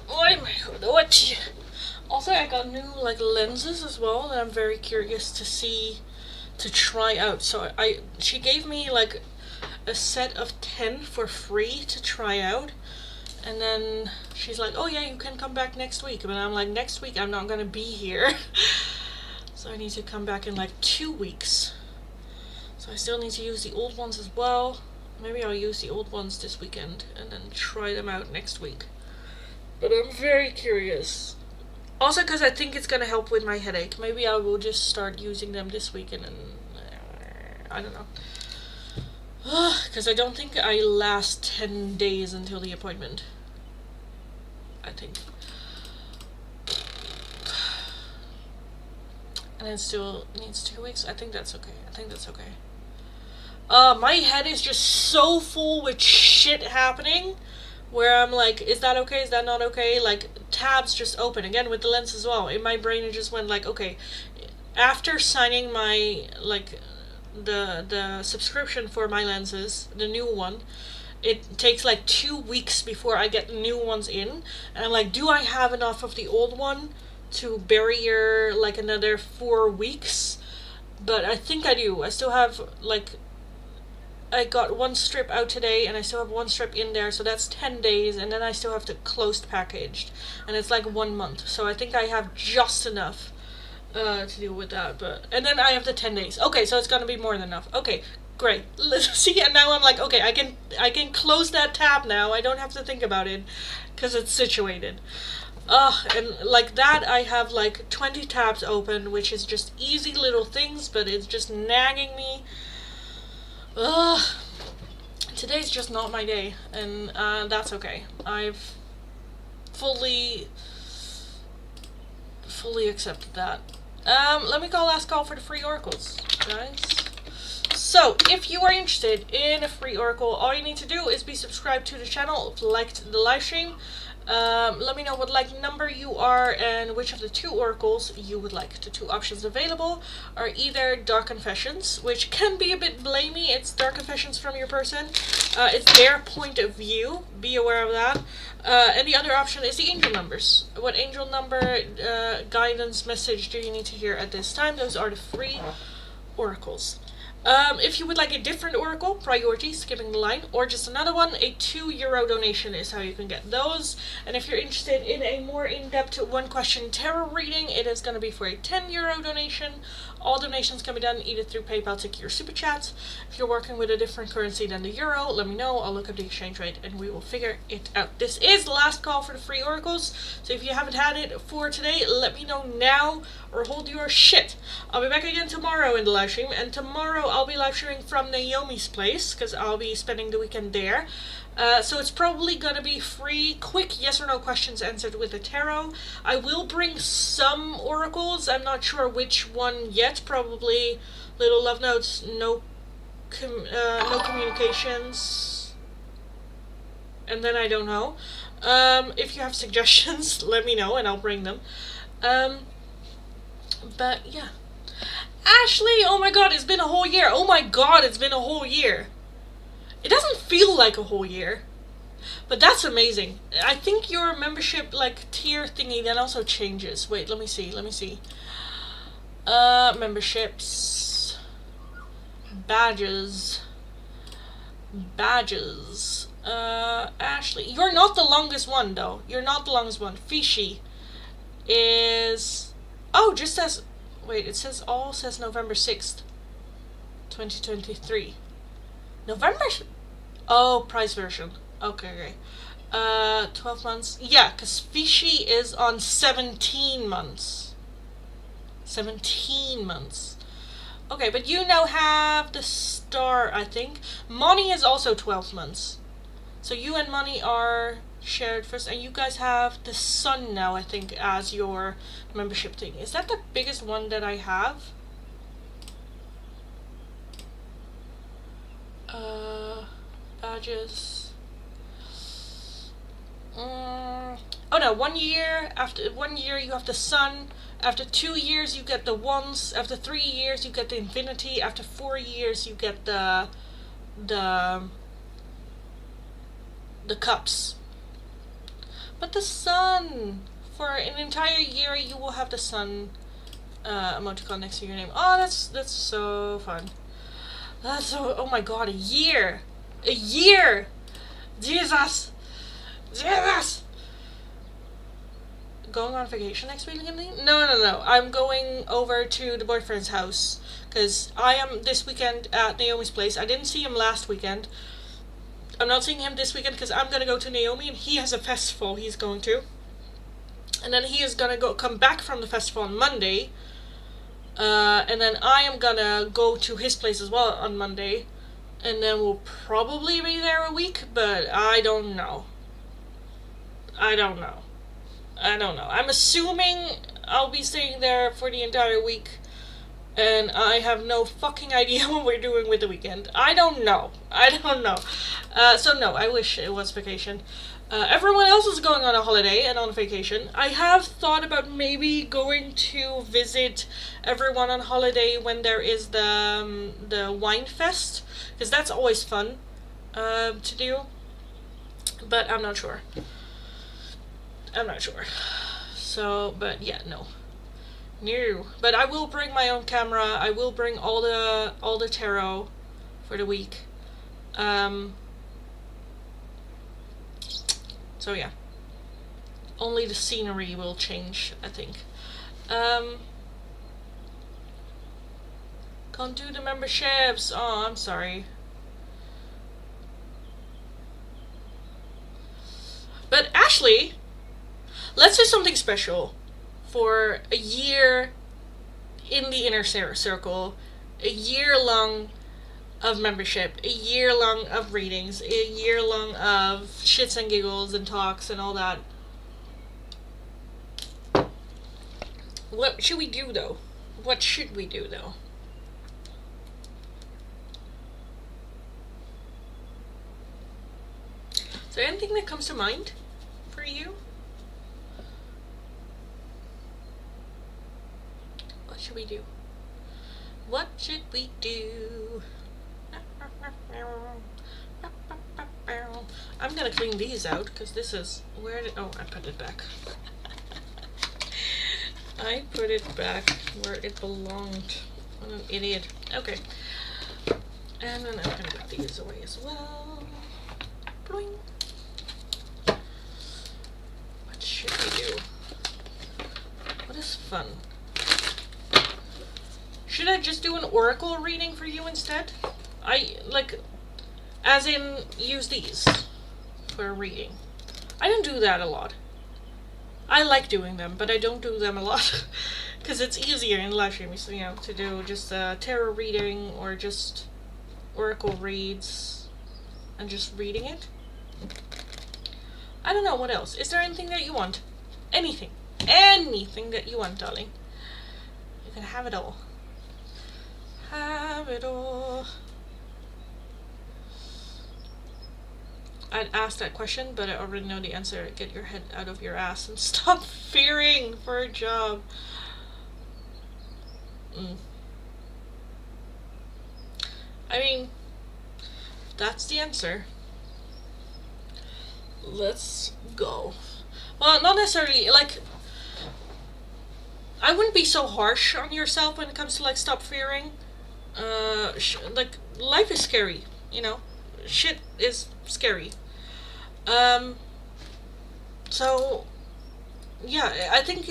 What? Also, I got new lenses as well that I'm very curious to try out. So she gave me a set of 10 for free to try out, and then she's like, oh yeah, you can come back next week. But I'm like, next week I'm not gonna be here. So I need to come back in 2 weeks. So I still need to use the old ones as well. Maybe I'll use the old ones this weekend and then try them out next week. But I'm very curious. Also because I think it's gonna help with my headache. Maybe I will just start using them this weekend and I don't know. Because I don't think I last 10 days until the appointment. I think. And it still needs 2 weeks. I think that's okay. My head is just so full with shit happening where I'm like, is that okay? Is that not okay? Tabs just open again with the lens as well. In my brain it just went okay, after signing my the subscription for my lenses, the new one, it takes 2 weeks before I get the new ones in, and I'm like, do I have enough of the old one to barrier another 4 weeks? But I think I do. I still have I got 1 strip out today and I still have 1 strip in there, so that's 10 days, and then I still have the closed packaged, and it's 1 month, so I think I have just enough to deal with that. And then I have the 10 days. Okay, so it's gonna be more than enough. Okay, great. Let's see, and now I'm okay, I can close that tab now. I don't have to think about it because it's situated. And that I have 20 tabs open, which is just easy little things, but it's just nagging me. Today's just not my day, and that's okay. I've fully accepted that. Let me go last call for the free oracles, guys. So, if you are interested in a free oracle, all you need to do is be subscribed to the channel, liked the live stream. Let me know what number you are and which of the 2 oracles you would like. The 2 options available are either Dark Confessions, which can be a bit blamey. It's Dark Confessions from your person. It's their point of view. Be aware of that. And the other option is the angel numbers. What angel number, guidance message do you need to hear at this time? Those are the free oracles. If you would like a different oracle, priority, skipping the line, or just another one, a €2 donation is how you can get those. And if you're interested in a more in-depth one-question tarot reading, it is going to be for a €10 donation. All donations can be done either through PayPal, Tiki, or Super Chat. If you're working with a different currency than the euro, let me know. I'll look up the exchange rate and we will figure it out. This is the last call for the free oracles, so if you haven't had it for today, let me know now or hold your shit. I'll be back again tomorrow in the live stream, and tomorrow I'll be live streaming from Naomi's place because I'll be spending the weekend there. So it's probably going to be free, quick yes or no questions answered with the tarot. I will bring some oracles. I'm not sure which one yet. Probably little love notes, no communications, and then I don't know. If you have suggestions, let me know and I'll bring them. But yeah. Ashley, oh my god, it's been a whole year. Oh my god, it's been a whole year. It doesn't feel like a whole year, but that's amazing. I think your membership, like, tier thingy then also changes. Wait, let me see. Memberships. Badges. Ashley, you're not the longest one, though. You're not the longest one. Fishy is... Oh, just says... Wait, it says November 6th, 2023. November? Oh, price version. Okay. 12 months. Yeah, because Fishy is on 17 months. 17 months. Okay, but you now have the star, I think. Money is also 12 months. So you and Money are shared first, and you guys have the sun now, I think, as your membership thing. Is that the biggest one that I have? Badges. Oh no, 1 year. After 1 year you have the sun. After 2 years you get the wands. After 3 years you get the infinity. After 4 years you get the cups. But the sun, for an entire year you will have the sun emoticon next to your name. Oh, that's so fun. That's so, oh my god, a year! A year! Jesus! Going on vacation next week? No. I'm going over to the boyfriend's house, because I am this weekend at Naomi's place. I didn't see him last weekend. I'm not seeing him this weekend because I'm going to go to Naomi, and he has a festival he's going to. And then he is going to come back from the festival on Monday. And then I am going to go to his place as well on Monday. And then we'll probably be there a week, but I don't know. I'm assuming I'll be staying there for the entire week. And I have no fucking idea what we're doing with the weekend. I don't know. So no, I wish it was vacation. Everyone else is going on a holiday and on vacation. I have thought about maybe going to visit everyone on holiday when there is the wine fest, because that's always fun to do. But I'm not sure. So, but yeah, no. But I will bring my own camera. I will bring all the tarot for the week. So yeah. Only the scenery will change, I think. Can't do the memberships. Oh, I'm sorry. But Ashley, let's do something special for a year in the inner circle, a year long of membership, a year long of readings, a year long of shits and giggles and talks and all that. What should we do though? Is there anything that comes to mind for you? What should we do? I'm gonna clean these out because this is oh, I put it back. I put it back where it belonged. I'm an idiot. Okay. And then I'm gonna put these away as well. Boing. What should we do? What is fun? Should I just do an oracle reading for you instead? As in, use these for a reading. I don't do that a lot. I like doing them, but I don't do them a lot. Because it's easier in live streams, you know, to do just a tarot reading or just oracle reads and just reading it. I don't know, what else? Is there anything that you want? Anything. Anything that you want, darling. You can have it all. Have it all. I'd ask that question, but I already know the answer. Get your head out of your ass and stop fearing for a job. I mean, that's the answer. Let's go. Well, not necessarily, like, I wouldn't be so harsh on yourself when it comes to, like, stop fearing. Like, life is scary, you know? Shit is scary. So, yeah, I think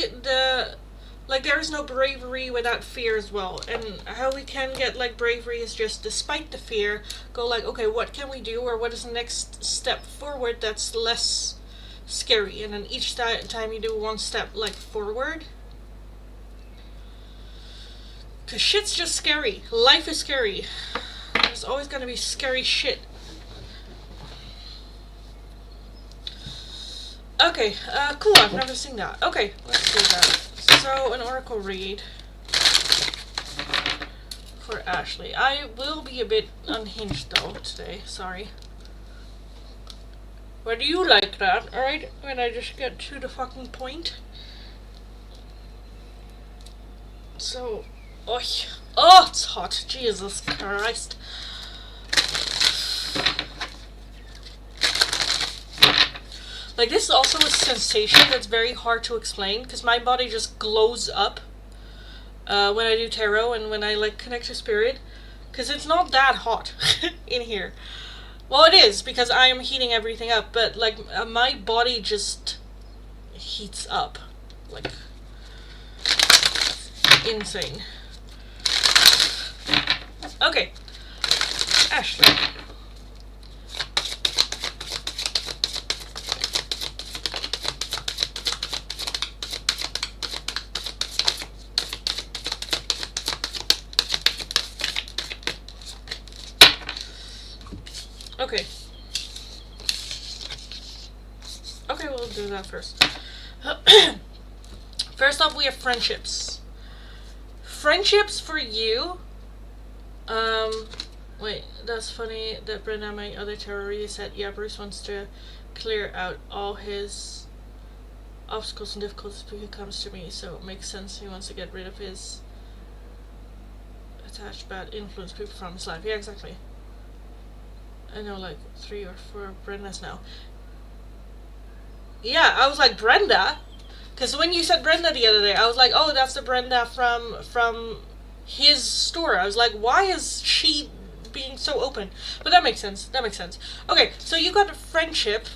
there is no bravery without fear as well. And how we can get, like, bravery is just, despite the fear, go like, okay, what can we do, or what is the next step forward that's less scary? And then each time you do one step, like, forward. Because shit's just scary. Life is scary. There's always gonna be scary shit. Okay, cool, I've never seen that. Okay, let's do that. So, an oracle read for Ashley. I will be a bit unhinged though today, sorry. But do you like that, alright? When I just get to the fucking point. So, oh, it's hot, Jesus Christ. Like, this is also a sensation that's very hard to explain, because my body just glows up when I do tarot and when I, like, connect to spirit, because it's not that hot in here. Well, it is, because I am heating everything up, but, like, my body just heats up. Like, insane. Okay. Ashley. Okay. Okay, we'll do that first. First off, we have friendships. Friendships for you. Wait, that's funny that Brenda, my other tarot reader, said, yeah, Bruce wants to clear out all his obstacles and difficulties before he comes to me, so it makes sense he wants to get rid of his attached bad influence people from his life. Yeah, exactly. I know like 3 or 4 Brendas now. Yeah, I was like, Brenda? Because when you said Brenda the other day, I was like, oh, that's the Brenda from his store. I was like, why is she being so open? But that makes sense. That makes sense. Okay, so you got a friendship.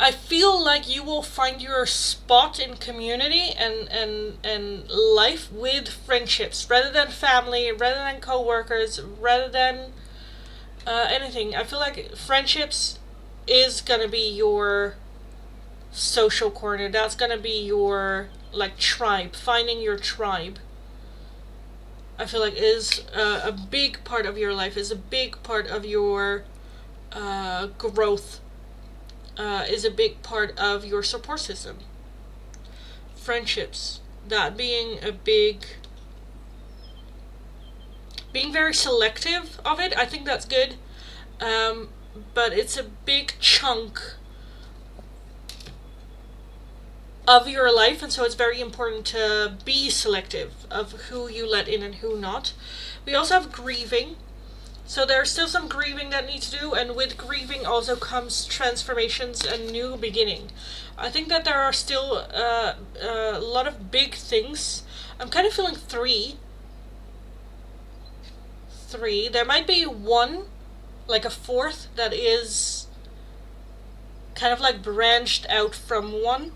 I feel like you will find your spot in community and life with friendships, rather than family, rather than co-workers, rather than anything. I feel like friendships is gonna be your social corner. That's gonna be your, like, tribe. Finding your tribe, I feel like, is a big part of your life, is a big part of your growth, is a big part of your support system. Friendships, that being a big, being very selective of it, I think that's good, but it's a big chunk of your life, and so it's very important to be selective of who you let in and who not. We also have grieving. So there's still some grieving that needs to do, and with grieving also comes transformations and new beginning. I think that there are still a lot of big things. I'm kind of feeling 3. 3. There might be one, like a fourth, that is kind of like branched out from one.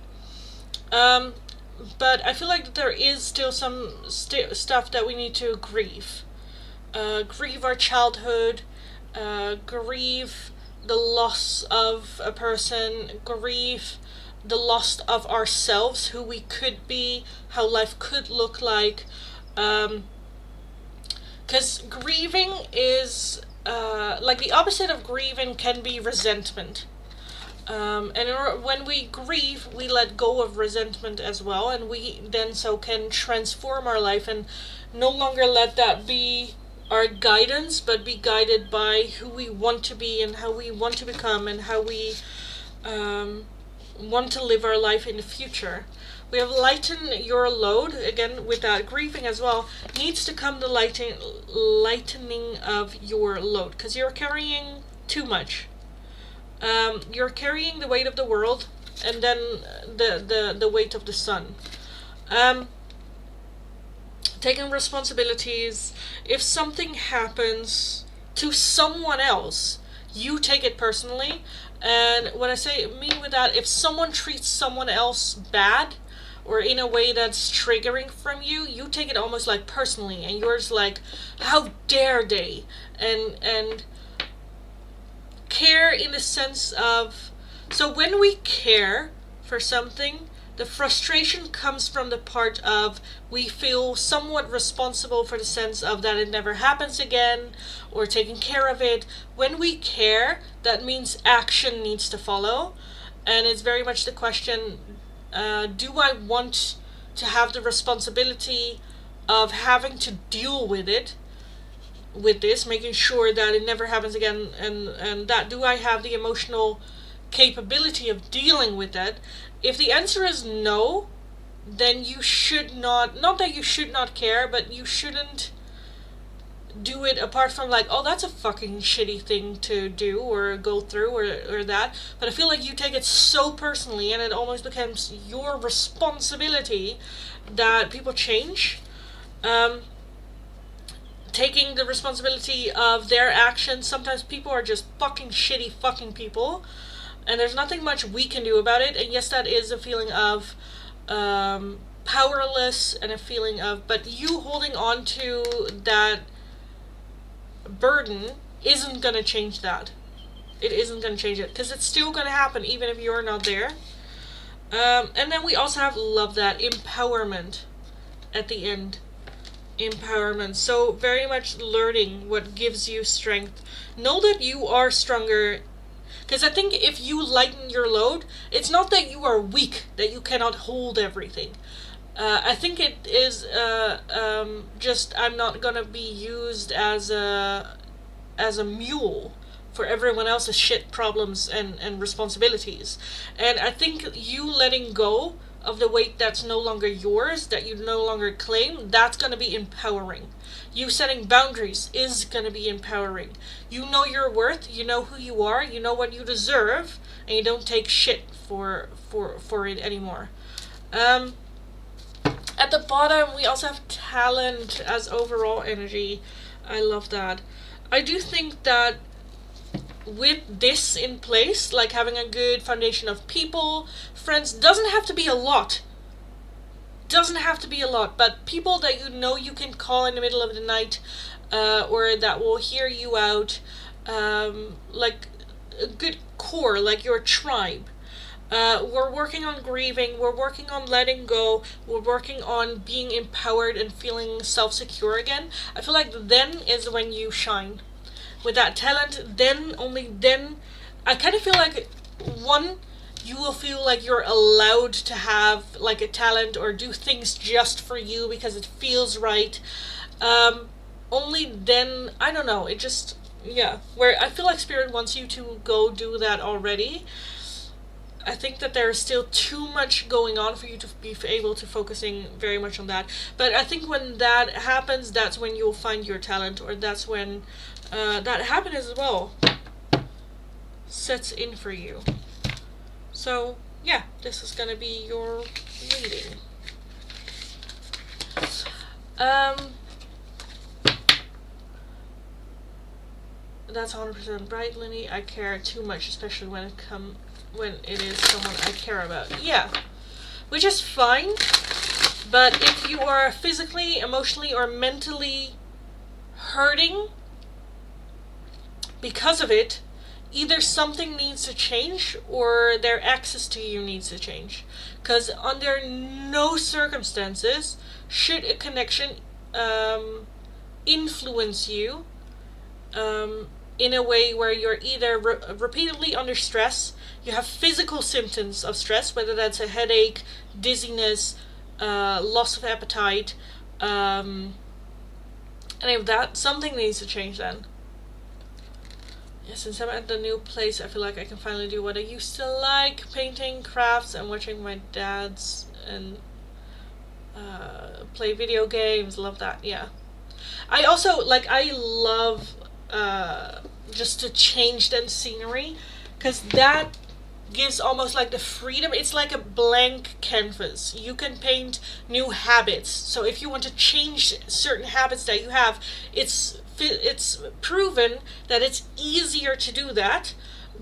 But I feel like there is still some stuff that we need to grieve. Grieve our childhood, grieve the loss of a person, grieve the loss of ourselves, who we could be, how life could look like. Because grieving is, like the opposite of grieving can be resentment. When we grieve, we let go of resentment as well, and we then so can transform our life and no longer let that be our guidance, but be guided by who we want to be and how we want to become and how we want to live our life in the future. We have lighten your load, again with that grieving as well, needs to come the lightening of your load, because you're carrying too much. You're carrying the weight of the world and then the weight of the sun. Taking responsibilities. If something happens to someone else, you take it personally. And what I mean with that, if someone treats someone else bad or in a way that's triggering from you, you take it almost like personally, and you're just like, how dare they? And care in the sense of, so when we care for something, the frustration comes from the part of we feel somewhat responsible for the sense of that it never happens again or taking care of it. When we care, that means action needs to follow, and it's very much the question, do I want to have the responsibility of having to deal with it, with this, making sure that it never happens again, and that do I have the emotional capability of dealing with that? If the answer is no, then you should not that you should not care, but you shouldn't do it apart from like, oh, that's a fucking shitty thing to do or go through or that. But I feel like you take it so personally and it almost becomes your responsibility that people change. Taking the responsibility of their actions. Sometimes people are just fucking shitty fucking people, and there's nothing much we can do about it. And yes, that is a feeling of powerless and a feeling of, but you holding on to that burden isn't going to change that. It isn't going to change it, because it's still going to happen even if you're not there. And then we also have, love that, empowerment at the end. Empowerment. So very much learning what gives you strength. Know that you are stronger. Because I think if you lighten your load, it's not that you are weak, that you cannot hold everything. I think it is just I'm not gonna be used as a mule for everyone else's shit problems and responsibilities. And I think you letting go of the weight that's no longer yours, that you no longer claim, that's gonna be empowering. You setting boundaries is gonna be empowering. You know your worth, you know who you are, you know what you deserve, and you don't take shit for it anymore. At the bottom, we also have talent as overall energy. I love that. I do think that with this in place, like having a good foundation of people, friends, doesn't have to be a lot. Doesn't have to be a lot, but people that you know you can call in the middle of the night, or that will hear you out, like a good core, like your tribe. We're working on grieving, we're working on letting go, we're working on being empowered and feeling self-secure again. I feel like then is when you shine. With that talent, then, only then, I kind of feel like, one, you will feel like you're allowed to have like a talent or do things just for you because it feels right. Only then, I don't know, it just, yeah, where I feel like Spirit wants you to go do that already. I think that there's still too much going on for you to be able to focusing very much on that. But I think when that happens, that's when you'll find your talent, or that's when that happiness as well sets in for you. So yeah, this is gonna be your reading. That's 100% right, Linny. I care too much, especially when it is someone I care about. Yeah, which is fine. But if you are physically, emotionally, or mentally hurting because of it, either something needs to change or their access to you needs to change. Because under no circumstances should a connection influence you in a way where you're either repeatedly under stress, you have physical symptoms of stress, whether that's a headache, dizziness, loss of appetite, any of that. Something needs to change then. Yeah, since I'm at the new place, I feel like I can finally do what I used to like: painting, crafts, and watching my dad's and play video games. Love that. Yeah, I also I love just to change the scenery, because that gives almost like the freedom. It's like a blank canvas. You can paint new habits. So if you want to change certain habits that you have, it's proven that it's easier to do that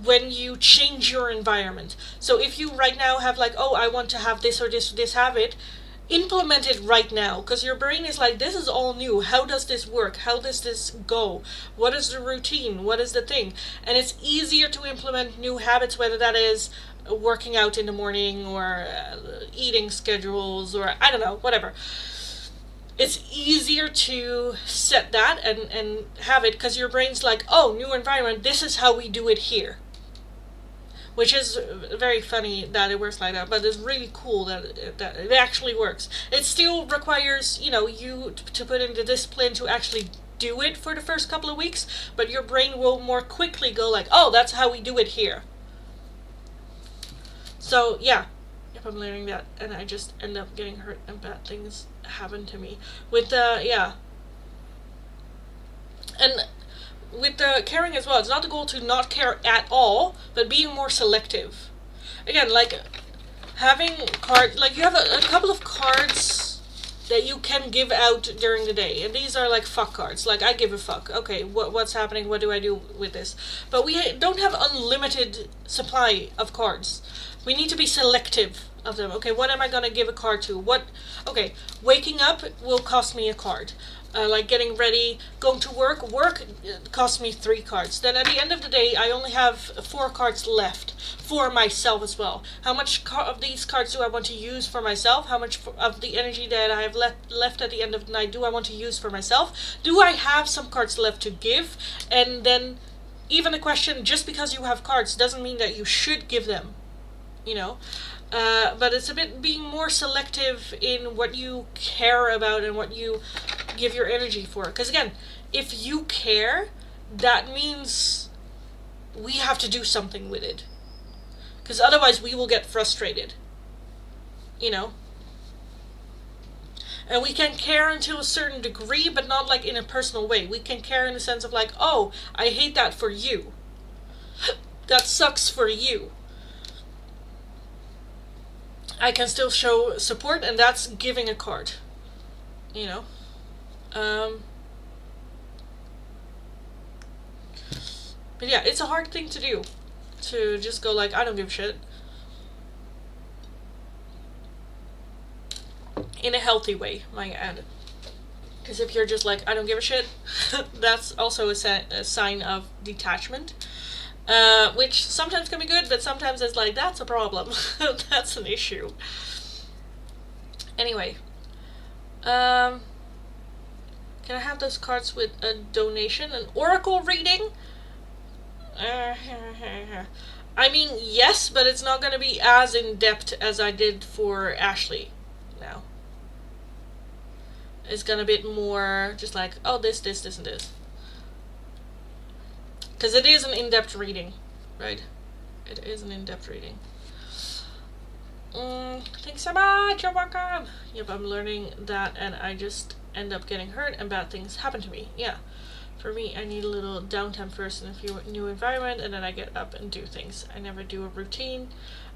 when you change your environment. So if you right now have oh, I want to have this or this habit, implement it right now, because your brain is like, this is all new. How does this work? How does this go? What is the routine? What is the thing? And it's easier to implement new habits, whether that is working out in the morning or eating schedules, or I don't know, whatever. It's easier to set that and have it, because your brain's like, oh, new environment, this is how we do it here. Which is very funny that it works like that, but it's really cool that it actually works. It still requires, you to put in the discipline to actually do it for the first couple of weeks, but your brain will more quickly go oh, that's how we do it here. So, yeah. If I'm learning that, and I just end up getting hurt and bad things happen to me. With the, And with the caring as well, it's not the goal to not care at all, but being more selective. Again, having cards, you have a couple of cards that you can give out during the day, and these are fuck cards. I give a fuck. Okay, what's happening? What do I do with this? But we don't have unlimited supply of cards. We need to be selective of them. Okay, what am I gonna give a card to? Okay, waking up will cost me a card. Getting ready, going to work costs me 3 cards. Then at the end of the day, I only have 4 cards left for myself as well. How much of these cards do I want to use for myself? How much of the energy that I have left at the end of the night do I want to use for myself? Do I have some cards left to give? And then even the question, just because you have cards doesn't mean that you should give them. But it's a bit being more selective in what you care about and what you give your energy for. Because again, if you care, that means we have to do something with it. Because otherwise we will get frustrated. And we can care until a certain degree, but not in a personal way. We can care in the sense of oh, I hate that for you. That sucks for you. I can still show support, and that's giving a card. But yeah, it's a hard thing to do. To just go I don't give a shit. In a healthy way, might add. Because if you're just I don't give a shit, that's also a sign of detachment. Which sometimes can be good, but sometimes it's that's a problem. That's an issue. Anyway. Can I have those cards with a donation? An oracle reading? I mean, yes, but it's not going to be as in-depth as I did for Ashley now. It's going to be more just oh, this, and this. Because it is an in-depth reading, right? It is an in-depth reading. Thanks so much, you're welcome. Yep, I'm learning that, and I just end up getting hurt and bad things happen to me. Yeah. For me, I need a little downtime first in a new environment, and then I get up and do things. I never do a routine.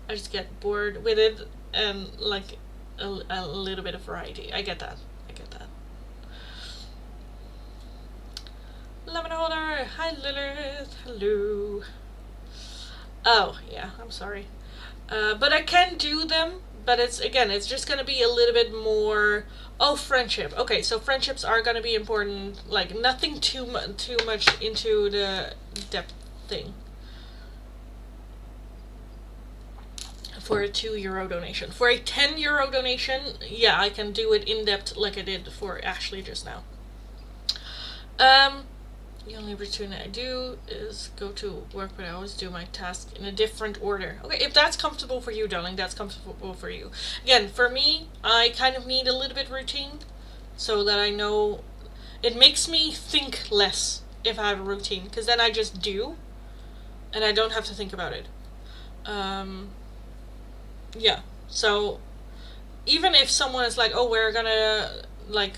I just get bored with it, and a little bit of variety. I get that. lemon holder. Hi, Lilith. Hello. Oh, yeah, I'm sorry. But I can do them, but it's just gonna be a little bit more. Oh, friendship. Okay, so friendships are gonna be important. Like, nothing too much into the depth thing. For a €2 donation. For a €10 donation, yeah, I can do it in depth like I did for Ashley just now. The only routine I do is go to work, but I always do my task in a different order. Okay, if that's comfortable for you, darling, that's comfortable for you. Again, for me, I kind of need a little bit routine so that I know. It makes me think less if I have a routine, because then I just do, and I don't have to think about it. Yeah, so even if someone is like, oh, we're gonna, like,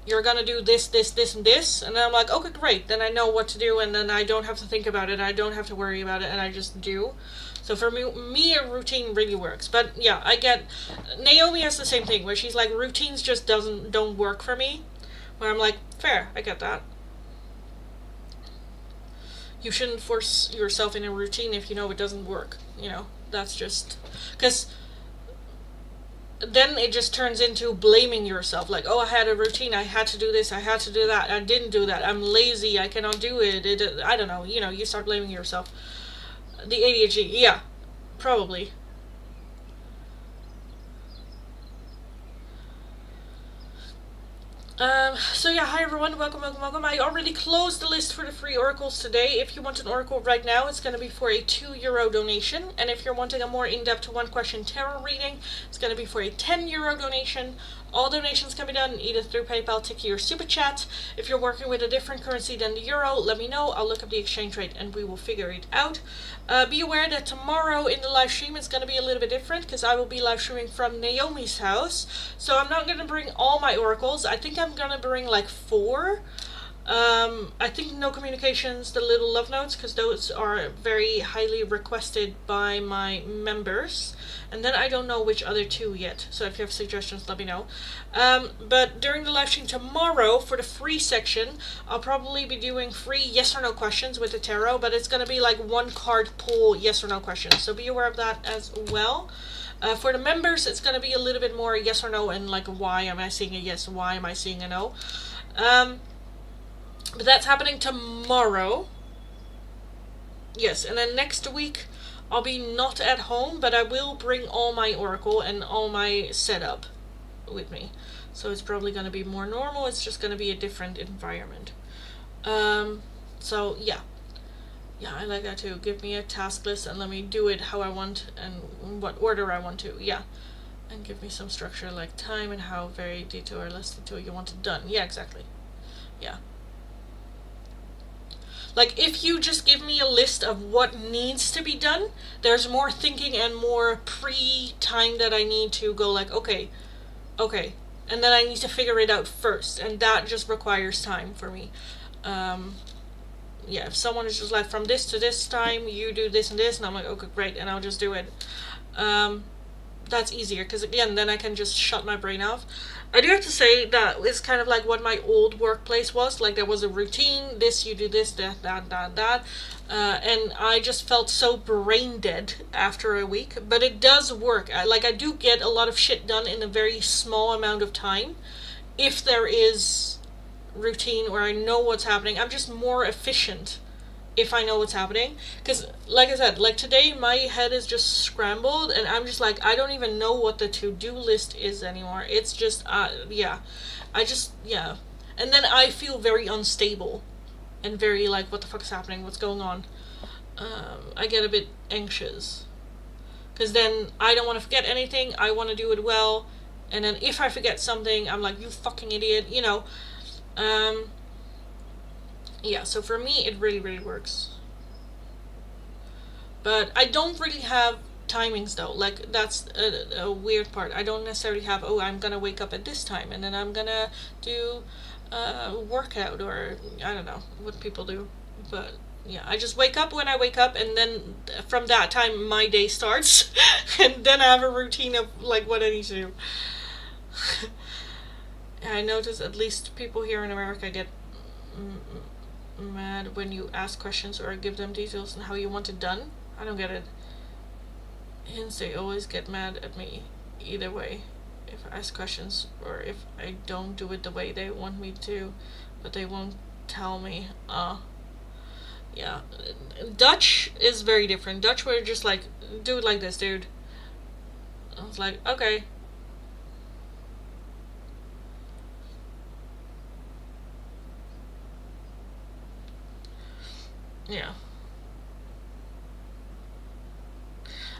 you're gonna do this, this, this, and this, and then I'm like, okay, great, then I know what to do, and then I don't have to think about it, I don't have to worry about it, and I just do. So for me a routine really works. But yeah, I get, Naomi has the same thing, where she's like, routines just don't work for me, where I'm like, fair, I get that. You shouldn't force yourself in a routine if you know it doesn't work, that's just, because then it just turns into blaming yourself. Like, oh, I had a routine, I had to do this, I had to do that, I didn't do that, I'm lazy, I cannot do it. I don't know, you start blaming yourself. The ADHD, yeah, probably. So yeah, hi everyone, welcome. I already closed the list for the free oracles today. If you want an oracle right now, it's going to be for a €2 donation. And if you're wanting a more in-depth one-question tarot reading, it's going to be for a €10 donation. All donations can be done either through PayPal, Tiki, or Super Chat. If you're working with a different currency than the euro, let me know. I'll look up the exchange rate and we will figure it out. Be aware that tomorrow in the live stream it's going to be a little bit different, because I will be live streaming from Naomi's house. So I'm not going to bring all my oracles. I think I'm going to bring like 4. I think no communications, the little love notes, because those are very highly requested by my members. And then I don't know which other 2 yet, so if you have suggestions, let me know. But during the live stream tomorrow, for the free section, I'll probably be doing free yes or no questions with the tarot, but it's going to be like 1 card pull yes or no questions, so be aware of that as well. For the members, it's going to be a little bit more yes or no, and like, why am I seeing a yes, why am I seeing a no. But that's happening tomorrow. Yes, and then next week I'll be not at home, but I will bring all my oracle and all my setup with me. So it's probably going to be more normal. It's just going to be a different environment. So yeah. Yeah, I like that too. Give me a task list and let me do it how I want and what order I want to. Yeah. And give me some structure, like time and how very detailed or less detailed you want it done. Yeah, exactly. Yeah. Like, if you just give me a list of what needs to be done, there's more thinking and more pre-time that I need to go like, okay. And then I need to figure it out first, and that just requires time for me. Yeah, if someone is just like, from this to this time, you do this and this, and I'm like, okay, great, and I'll just do it. That's easier, because again, then I can just shut my brain off. I do have to say that it's kind of like what my old workplace was. Like, there was a routine, this, you do this, that, and I just felt so brain dead after a week. But it does work. I do get a lot of shit done in a very small amount of time. If there is routine or I know what's happening, I'm just more efficient if I know what's happening. Because, like I said, like today, my head is just scrambled, and I'm just like, I don't even know what the to-do list is anymore. It's just, yeah. And then I feel very unstable, and very like, what the fuck is happening? What's going on? I get a bit anxious. Because then I don't want to forget anything, I want to do it well, and then if I forget something, I'm like, you fucking idiot, yeah, so for me, it really, really works. But I don't really have timings, though. Like, that's a weird part. I don't necessarily have, oh, I'm gonna wake up at this time, and then I'm gonna do a workout, or I don't know what people do. But yeah, I just wake up when I wake up, and then from that time, my day starts. And then I have a routine of, like, what I need to do. I notice at least people here in America get mad when you ask questions or give them details on how you want it done. I don't get it. Hence, they always get mad at me either way. If I ask questions or if I don't do it the way they want me to, but they won't tell me. Yeah. Dutch is very different. Dutch, we're just like, do it like this, dude. I was like, okay. Yeah.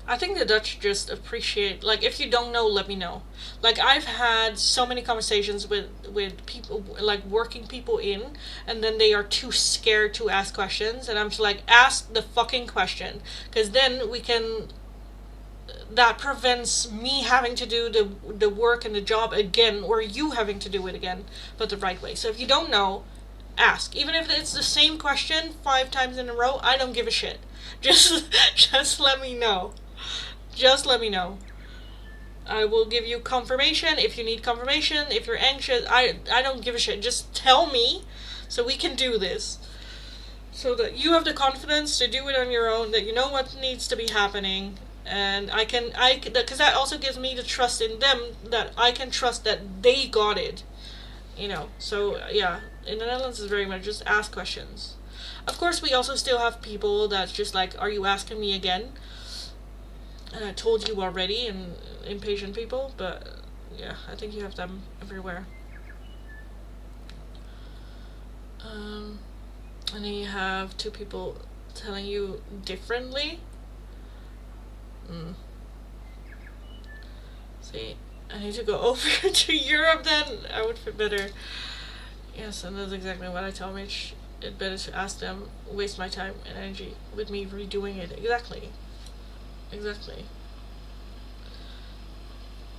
I think the Dutch just appreciate, like, if you don't know, let me know. Like, I've had so many conversations with people, like, working people in, and then they are too scared to ask questions, and I'm just like, ask the fucking question, because then we can, that prevents me having to do the work and the job again, or you having to do it again, but the right way. So if you don't know, ask. Even if it's the same question 5 times in a row, I don't give a shit. Just let me know. Just let me know. I will give you confirmation if you need confirmation. If you're anxious, I don't give a shit. Just tell me so we can do this. So that you have the confidence to do it on your own, that you know what needs to be happening. And because that also gives me the trust in them, that I can trust that they got it. You know, so yeah, in the Netherlands is very much just ask questions. Of course, we also still have people that's just like, are you asking me again? And I told you already, and impatient people, but yeah, I think you have them everywhere. And then you have 2 people telling you differently. See, I need to go over to Europe then. I would feel better. Yes, and that's exactly what I tell Mitch. It's better to ask them, waste my time and energy with me redoing it. Exactly.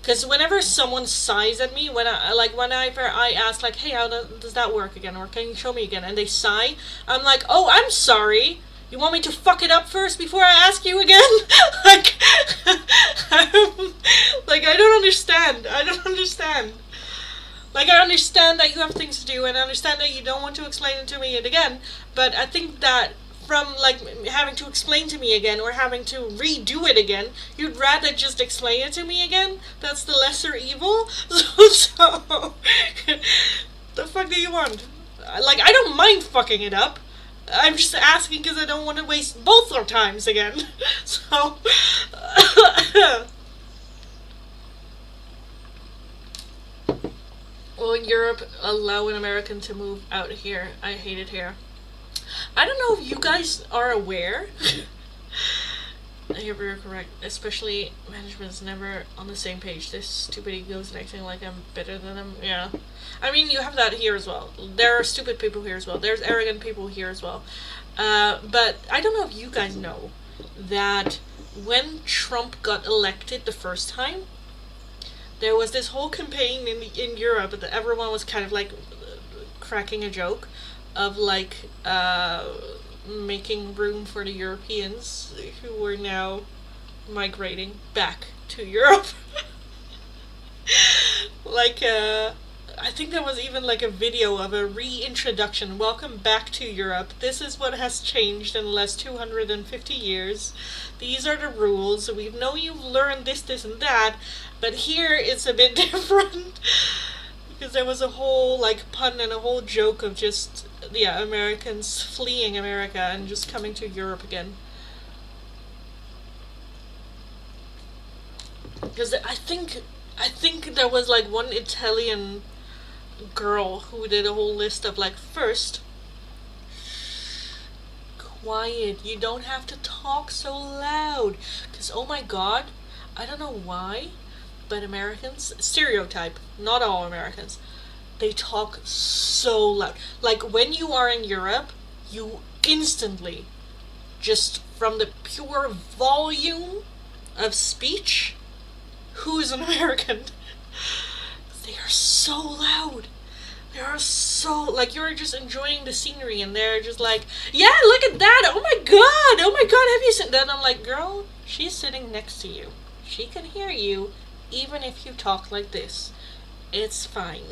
Because whenever someone sighs at me, whenever I ask, like, hey, how does that work again? Or can you show me again? And they sigh, I'm like, oh, I'm sorry. You want me to fuck it up first before I ask you again? like, I don't understand. Like, I understand that you have things to do, and I understand that you don't want to explain it to me again, but I think that from, like, having to explain to me again or having to redo it again, you'd rather just explain it to me again? That's the lesser evil? So the fuck do you want? Like, I don't mind fucking it up. I'm just asking because I don't want to waste both our times again. So... Will Europe allow an American to move out here? I hate it here. I don't know if you guys are aware. You're very correct. Especially management's never on the same page. This stupid egos and acting like I'm better than them. Yeah. I mean, you have that here as well. There are stupid people here as well. There's arrogant people here as well. But I don't know if you guys know that when Trump got elected the first time, there was this whole campaign in Europe that everyone was kind of like cracking a joke of like making room for the Europeans who were now migrating back to Europe. Like I think there was even like a video of a reintroduction. Welcome back to Europe. This is what has changed in the last 250 years. These are the rules. We know you've learned this, and that, but here it's a bit different. Because there was a whole like pun and a whole joke of just, yeah, Americans fleeing America and just coming to Europe again. Because I think there was like one Italian girl who did a whole list of like, first, quiet, you don't have to talk so loud. Because oh my god, I don't know why, but Americans, stereotype, not all Americans, they talk so loud. Like when you are in Europe, you instantly, just from the pure volume of speech, who's an American? They are so loud. They are so, like, you're just enjoying the scenery and they're just like, yeah, look at that, oh my god, have you seen that? I'm like, girl, she's sitting next to you. She can hear you even if you talk like this. It's fine.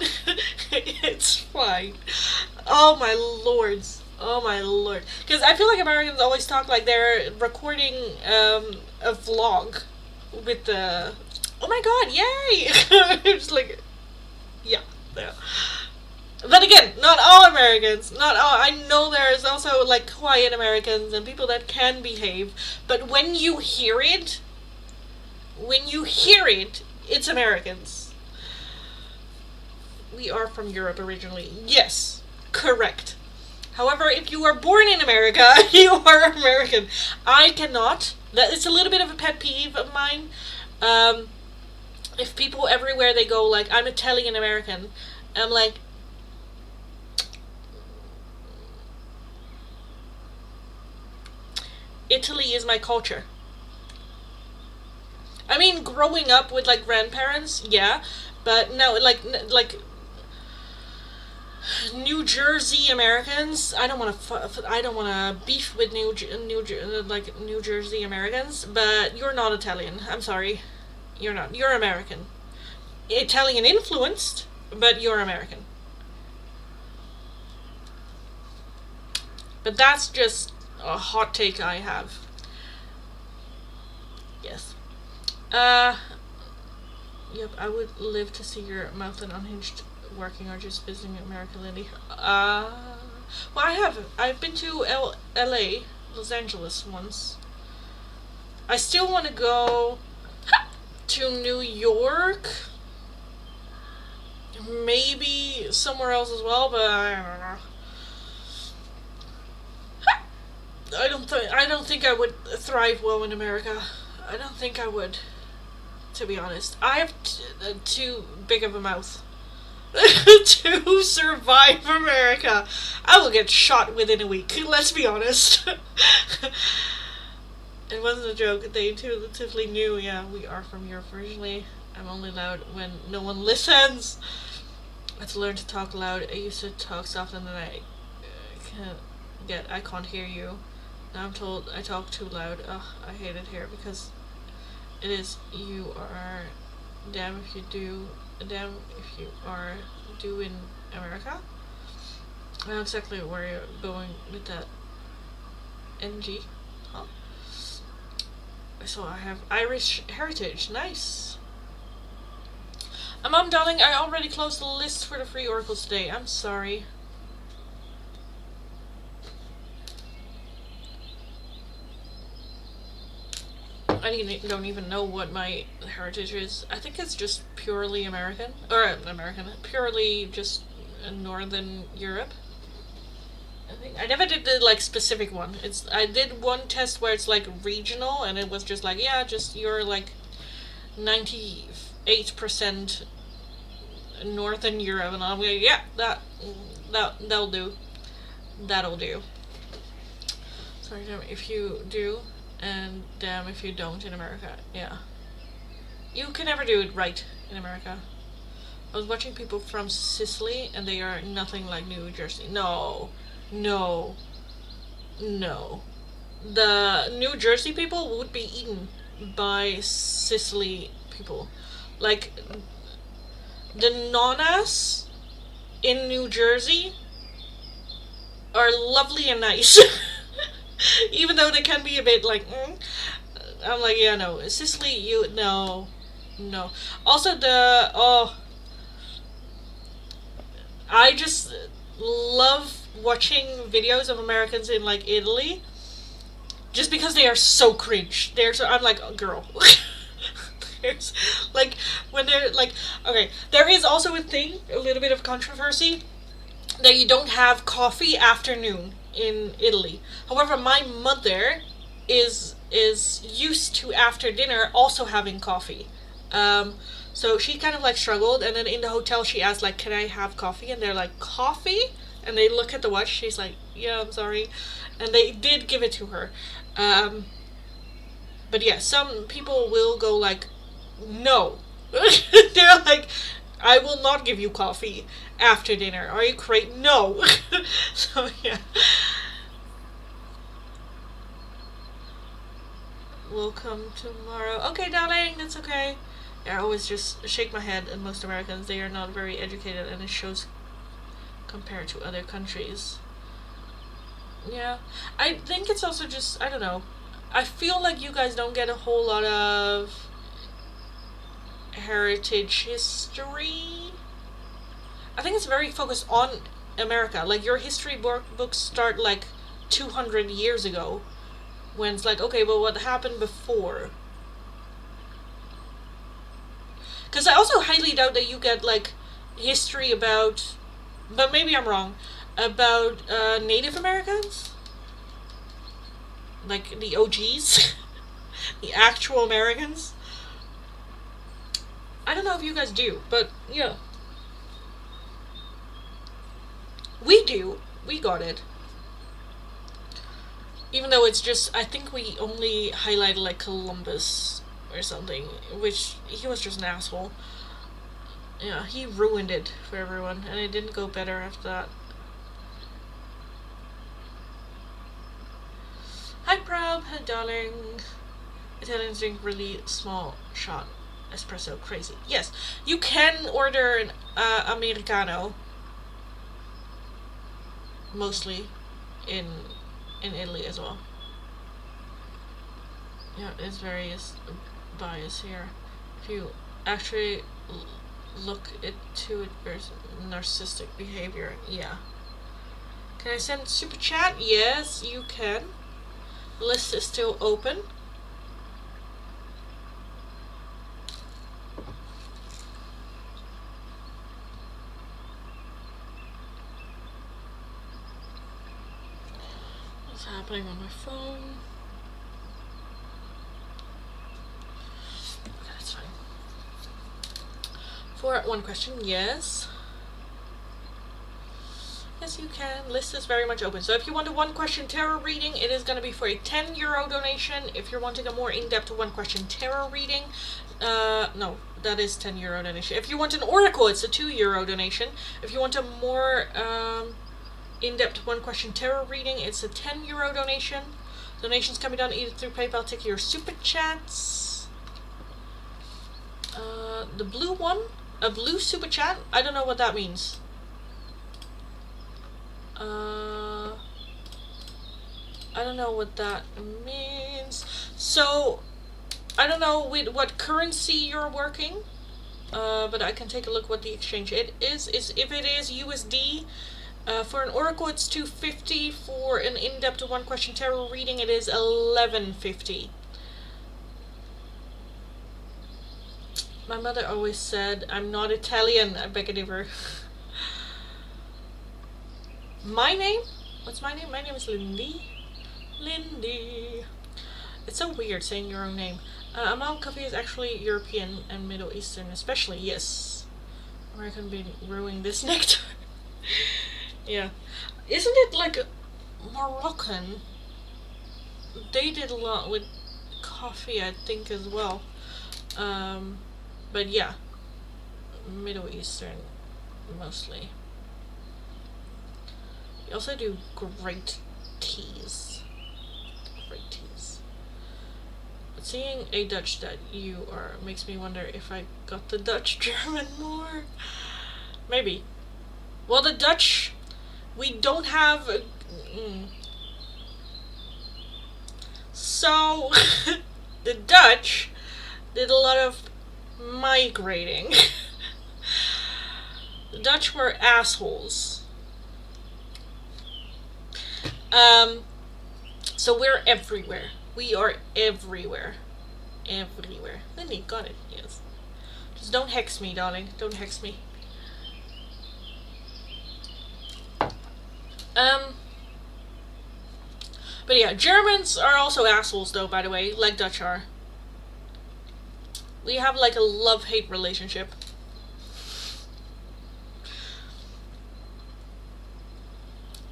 It's fine. Oh my lords. Oh my lord. Because I feel like Americans always talk like they're recording a vlog with the. Oh my god, yay! It's like, yeah, yeah. But again, not all Americans. Not all. I know there's also like quiet Americans and people that can behave. But when you hear it, it's Americans. We are from Europe originally. Yes, correct. However, if you are born in America, you are American. I cannot. That it's a little bit of a pet peeve of mine. Um, if people everywhere they go like I'm Italian American, I'm like Italy is my culture. I mean, growing up with like grandparents, yeah, but no, like New Jersey Americans. I don't want to. I don't want to beef with New Jersey Americans. But you're not Italian. I'm sorry, you're not. You're American. Italian influenced, but you're American. But that's just a hot take I have. Yes. Uh. Yep. I would live to see your mouth and unhinged working or just visiting America, Lindy. Well, I have. I've been to L.A., Los Angeles once. I still want to go to New York. Maybe somewhere else as well, but I don't know. I don't think I would thrive well in America. I don't think I would, to be honest. I have too big of a mouth to survive America. I will get shot within a week. Let's be honest. It wasn't a joke. They intuitively knew. Yeah, we are from Europe originally. I'm only loud when no one listens. I had to learn to talk loud. I used to talk softer than I can get. I can't hear you. Now I'm told I talk too loud. Ugh, I hate it here because it is you are damn if you do, damn if you are doing America. I know exactly where you're going with that. NG, huh? So I have Irish heritage. Nice. Mom, darling, I already closed the list for the free oracles today. I'm sorry. I don't even know what my heritage is. I think it's just purely American. Or, American. Purely just Northern Europe. I never did the, like, specific one. I did one test where it's, like, regional, and it was just like, yeah, just you're, like, 98% Northern Europe, and I'm like, yeah, that'll do. That'll do. Sorry, if you do, and damn if you don't in America. Yeah. You can never do it right in America. I was watching people from Sicily, and they are nothing like New Jersey. No. No. No. The New Jersey people would be eaten by Sicily people. Like, the nonnas in New Jersey are lovely and nice. Even though they can be a bit like, I'm like, yeah, no. Sicily, no. No. Also, I just love watching videos of Americans in, like, Italy. Just because they are so cringe. I'm like, oh, girl. There's, like, when they're, like, okay. There is also a little bit of controversy, that you don't have coffee afternoon in Italy. However, my mother is used to after dinner also having coffee. So she kind of like struggled, and then in the hotel she asked like, "Can I have coffee?" And they're like, "Coffee?" And they look at the watch. She's like, "Yeah, I'm sorry," and they did give it to her. But yeah, some people will go like, "No," they're like, "I will not give you coffee after dinner. Are you crazy?" No. So yeah. We'll come tomorrow. Okay, darling, that's okay. Yeah, I always just shake my head at most Americans. They are not very educated, and it shows compared to other countries. Yeah. I think it's also just, I don't know. I feel like you guys don't get a whole lot of heritage history. I think it's very focused on America. Like, your history books start like 200 years ago. When it's like, okay, but what happened before? Because I also highly doubt that you get like history about, but maybe I'm wrong, about Native Americans, like the OGs, the actual Americans. I don't know if you guys do, but yeah, we do. We got it. Even though it's just, I think we only highlighted like Columbus or something, which he was just an asshole. Yeah, he ruined it for everyone, and it didn't go better after that. Hi, Prob, hi, darling. Italians drink really small shot espresso. Crazy. Yes, you can order an Americano, mostly in Italy as well. Yeah, it's very biased here. If you actually look into it, there's narcissistic behavior. Yeah. Can I send super chat? Yes, you can. The list is still open. What's happening on my phone? Okay, that's fine. For one question, yes. Yes, you can. List is very much open. So if you want a one question tarot reading, it is going to be for a €10 donation. If you're wanting a more in-depth one question tarot reading, no, that is €10 donation. If you want an oracle, it's a €2 donation. If you want a more in-depth one question tarot reading, it's a €10 donation. Donations can be done either through PayPal, Tiki, or Super Chats. The blue one, a blue Super Chat, I don't know what that means. I don't know what that means. So, I don't know with what currency you're working, but I can take a look what the exchange it is. If it is USD, for an oracle it's $2.50. For an in-depth one question tarot reading, it is $11.50. My mother always said, I'm not Italian. I beg a differ. My name? What's my name? My name is Lindy. Lindy. It's so weird saying your own name. Amal coffee is actually European and Middle Eastern, especially. Yes. American being brewing this nectar. Yeah. Isn't it like Moroccan? They did a lot with coffee, I think, as well. But yeah. Middle Eastern, mostly. You also do great teas. Great teas. But seeing a Dutch that you are makes me wonder if I got the Dutch German more. Maybe. Well, the Dutch, we don't have So, the Dutch did a lot of migrating. The Dutch were assholes. So we're everywhere. We are everywhere. Everywhere. Lindy, got it, yes. Just don't hex me, darling. Don't hex me. But yeah, Germans are also assholes though, by the way, like Dutch are. We have like a love-hate relationship.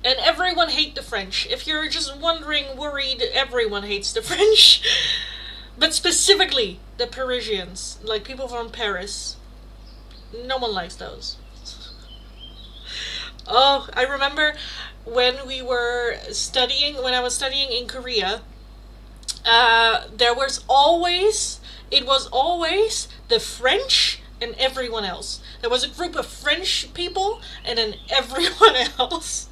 And everyone hates the French. If you're just wondering, worried, everyone hates the French. But specifically, the Parisians. Like, people from Paris. No one likes those. Oh, I remember when I was studying in Korea, it was always the French and everyone else. There was a group of French people and then everyone else.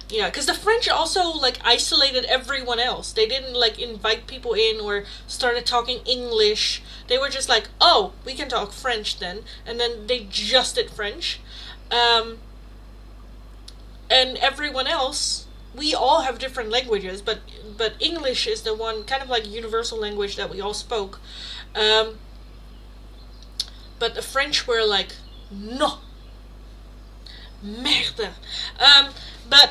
Yeah, because the French also like isolated everyone else. They didn't like invite people in or started talking English. They were just like, oh, we can talk French then, and then they just did French, um, and everyone else. We all have different languages, but English is the one kind of like universal language that we all spoke. Um, but the French were like, no, merde. Um, but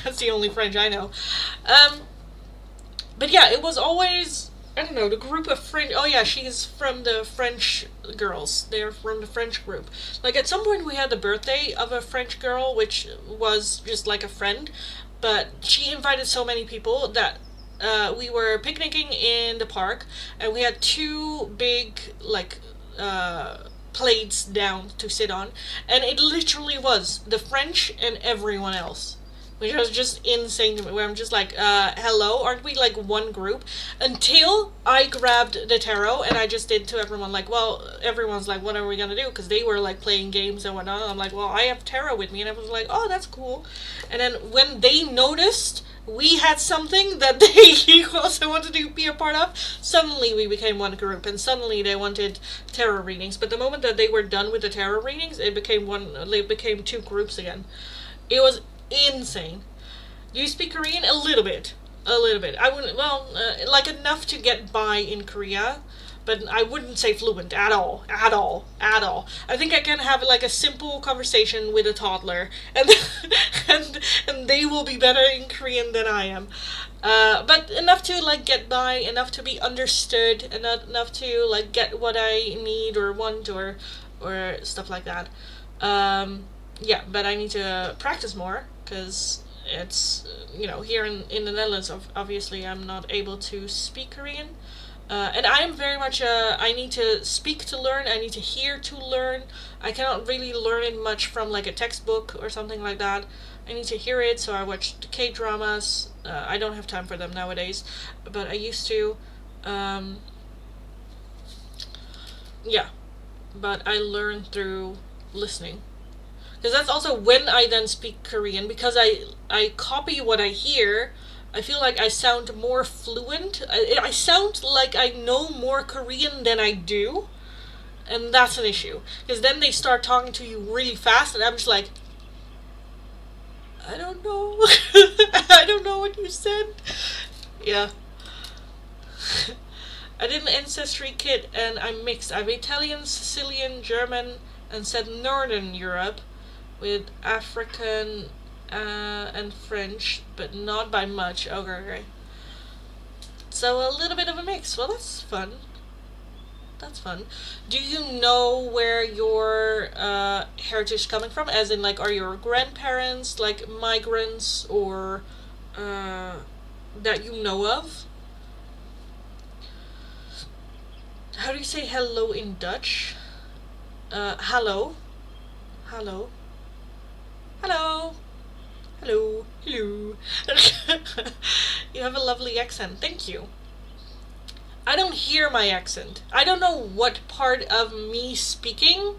that's the only French I know. Um, but yeah, it was always, I don't know, the group of French. Oh yeah, she's from the French girls. They're from the French group. Like at some point we had the birthday of a French girl, which was just like a friend, but she invited so many people that we were picnicking in the park, and we had two big like plates down to sit on, and it literally was the French and everyone else, which was just insane to me. Where I'm just like, hello, aren't we like one group? Until I grabbed the tarot and I just did to everyone, like, well, everyone's like, what are we gonna do? Because they were like playing games and whatnot. And I'm like, well, I have tarot with me, and I was like, oh, that's cool. And then when they noticed we had something that they also wanted to be a part of, suddenly we became one group, and suddenly they wanted tarot readings. But the moment that they were done with the tarot readings, it became two groups again. It was insane. Do you speak Korean? A little bit. A little bit. I wouldn't, well, like enough to get by in Korea, but I wouldn't say fluent at all. At all. At all. I think I can have like a simple conversation with a toddler, and and they will be better in Korean than I am. But enough to like get by, enough to be understood, and enough to like get what I need or want or stuff like that. Yeah, but I need to practice more because it's here in the Netherlands. Obviously, I'm not able to speak Korean, and I am very much I need to speak to learn. I need to hear to learn. I cannot really learn it much from like a textbook or something like that. I need to hear it, so I watch K dramas. I don't have time for them nowadays, but I used to. Yeah, but I learn through listening. Because that's also when I then speak Korean, because I copy what I hear. I feel like I sound more fluent. I sound like I know more Korean than I do, and that's an issue. Because then they start talking to you really fast, and I'm just like, I don't know. I don't know what you said. Yeah. I did an ancestry kit, and I'm mixed. I'm Italian, Sicilian, German, and said Northern Europe, with African and French, but not by much. Okay. So a little bit of a mix. Well, that's fun. That's fun. Do you know where your heritage is coming from? As in, like, are your grandparents like migrants or that you know of? How do you say hello in Dutch? Hallo. Hallo. Hello. Hello. Hello. You have a lovely accent. Thank you. I don't hear my accent. I don't know what part of me speaking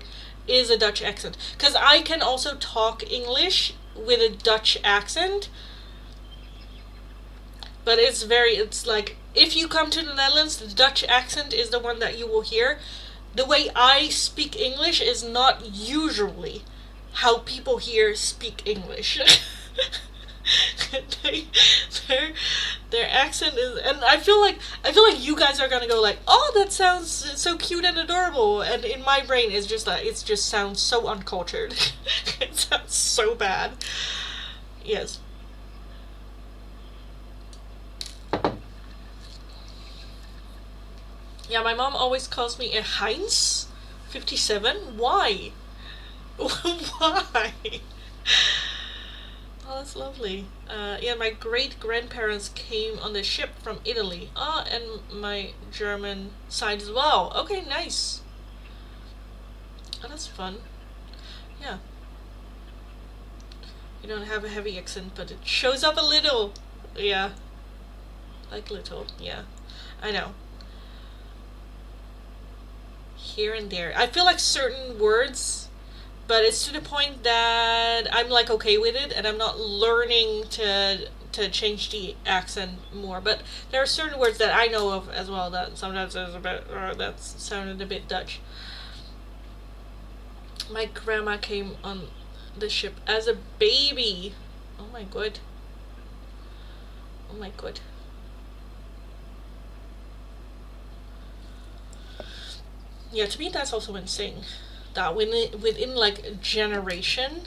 is a Dutch accent. Because I can also talk English with a Dutch accent. But it's like, if you come to the Netherlands, the Dutch accent is the one that you will hear. The way I speak English is not usually how people here speak English. they, their their accent is, and I feel like you guys are gonna go like, oh, that sounds so cute and adorable, and in my brain it's just like, it just sounds so uncultured. It sounds so bad. Yes. Yeah, my mom always calls me a Heinz 57. Why? Why? Oh, that's lovely. Yeah, my great grandparents came on the ship from Italy. Ah, and my German side as well. Okay, nice. Oh, that's fun. Yeah, you don't have a heavy accent, but it shows up a little. Yeah, like little. Yeah, I know. Here and there. I feel like certain words but it's to the point that I'm like okay with it, and I'm not learning to change the accent more. But there are certain words that I know of as well that sometimes is a bit that sounded a bit Dutch. My grandma came on the ship as a baby. Oh my god. Oh my god. Yeah, to me that's also insane. That within like a generation,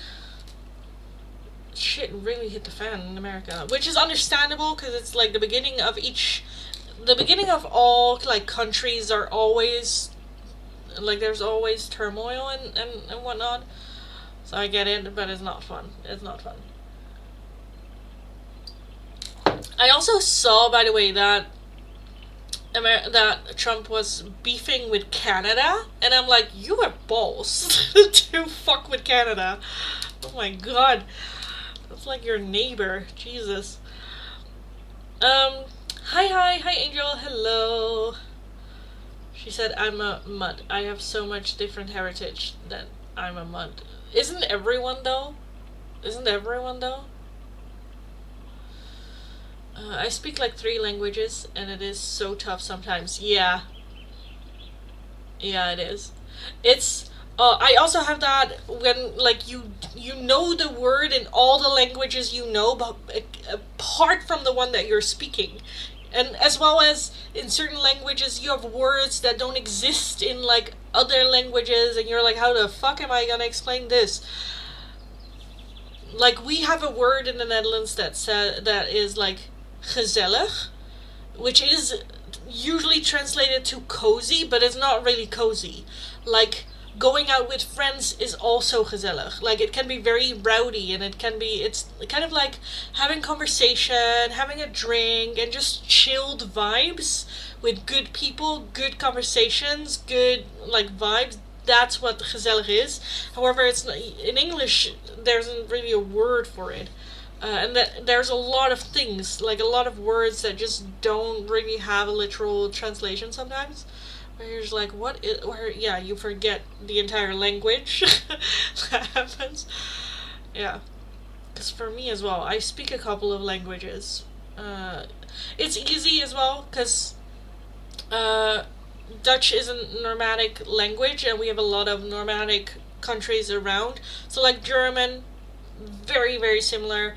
shit really hit the fan in America, which is understandable because it's like the beginning of all like countries are always like there's always turmoil and whatnot. So I get it, but it's not fun. It's not fun. I also saw, by the way, that that Trump was beefing with Canada, and I'm like, you have balls to fuck with Canada. Oh my god, that's like your neighbor. Jesus. Hi, Angel. Hello. She said, I'm a mud. I have so much different heritage that I'm a mud. Isn't everyone though? Isn't everyone though? I speak like 3 languages, and it is so tough sometimes. Yeah, yeah, it is. It's. I also have that when like you know the word in all the languages you know, but apart from the one that you're speaking, and as well as in certain languages you have words that don't exist in like other languages, and you're like, how the fuck am I gonna explain this? Like we have a word in the Netherlands that is like gezellig, which is usually translated to cozy, but it's not really cozy. Like going out with friends is also gezellig. Like it can be very rowdy, and it's kind of like having conversation, having a drink, and just chilled vibes with good people, good conversations, good like vibes. That's what gezellig is. However, it's not, in English there isn't really a word for it. And that there's a lot of things, like a lot of words that just don't really have a literal translation sometimes. Where you're just like, what is, where, yeah, you forget the entire language. That happens. Yeah. Because for me as well, I speak a couple of languages. It's easy as well, because Dutch is a nomadic language, and we have a lot of nomadic countries around. So like German, very, very similar.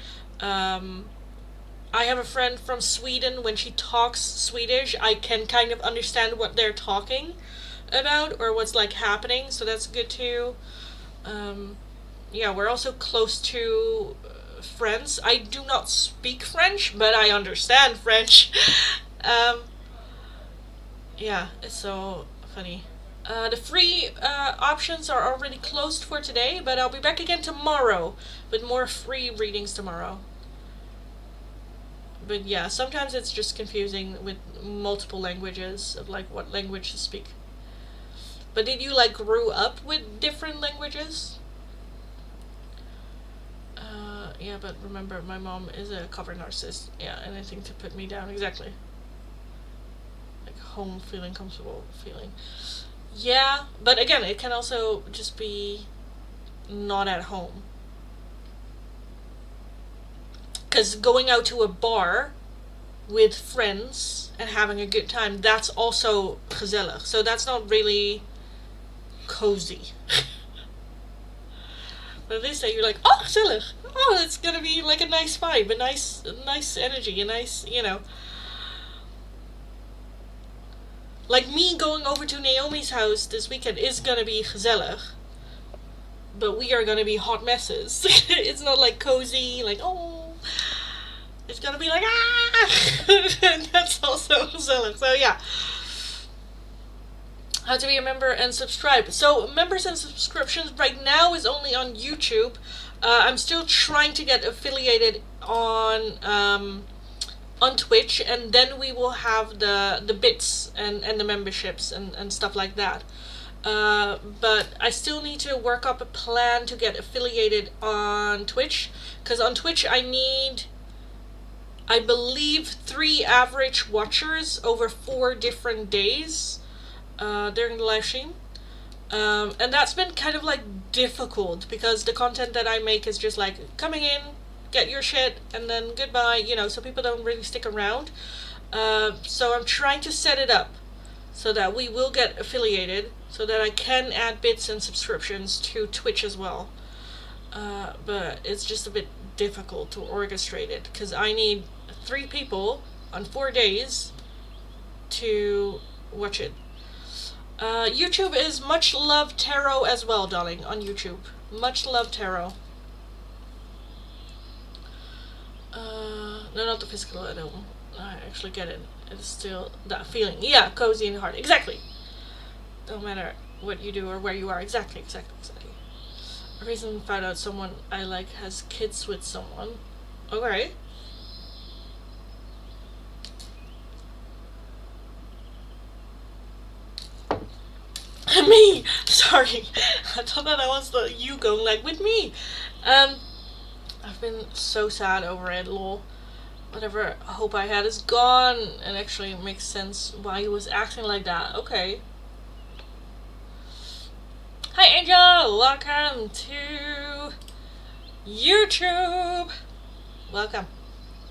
I have a friend from Sweden. When she talks Swedish, I can kind of understand what they're talking about or what's like happening, so that's good too. Yeah, we're also close to France. I do not speak French, but I understand French. Yeah, it's so funny. The free options are already closed for today, but I'll be back again tomorrow with more free readings tomorrow. But yeah, sometimes it's just confusing with multiple languages of like what language to speak. But did you like grew up with different languages? Yeah, but remember, my mom is a cover narcissist. Yeah, anything to put me down, exactly. Like home feeling, comfortable feeling. Yeah, but again, it can also just be not at home. Because going out to a bar with friends and having a good time, that's also gezellig. So that's not really cozy. But at least that you're like, oh, gezellig. Oh, it's gonna be like a nice vibe, a nice energy, a nice, you know. Like me going over to Naomi's house this weekend is gonna be gezellig. But we are gonna be hot messes. It's not like cozy, like, oh. It's gonna be like, ah! And that's also gezellig. So yeah. How to be a member and subscribe. So members and subscriptions right now is only on YouTube. I'm still trying to get affiliated on Twitch, and then we will have the bits and the memberships and stuff like that. But I still need to work up a plan to get affiliated on Twitch, because on Twitch I need, I believe, 3 average watchers over 4 different days during the live stream. And that's been kind of like difficult because the content that I make is just like coming in, get your shit, and then goodbye, you know, so people don't really stick around. So I'm trying to set it up so that we will get affiliated, so that I can add bits and subscriptions to Twitch as well. But it's just a bit difficult to orchestrate it because I need 3 people on 4 days to watch it. YouTube is Much Love Tarot as well, darling, on YouTube. Much Love Tarot. No, not the physical, I actually get it. It's still that feeling. Yeah, cozy and hard. Exactly. Don't matter what you do or where you are. Exactly. A reason found out someone I like has kids with someone. Okay. Me! Sorry. I thought that was the you going like, with me. I've been so sad over it, lol. Whatever hope I had is gone, and actually it makes sense why he was acting like that. Okay. Hi Angel! Welcome to YouTube! Welcome.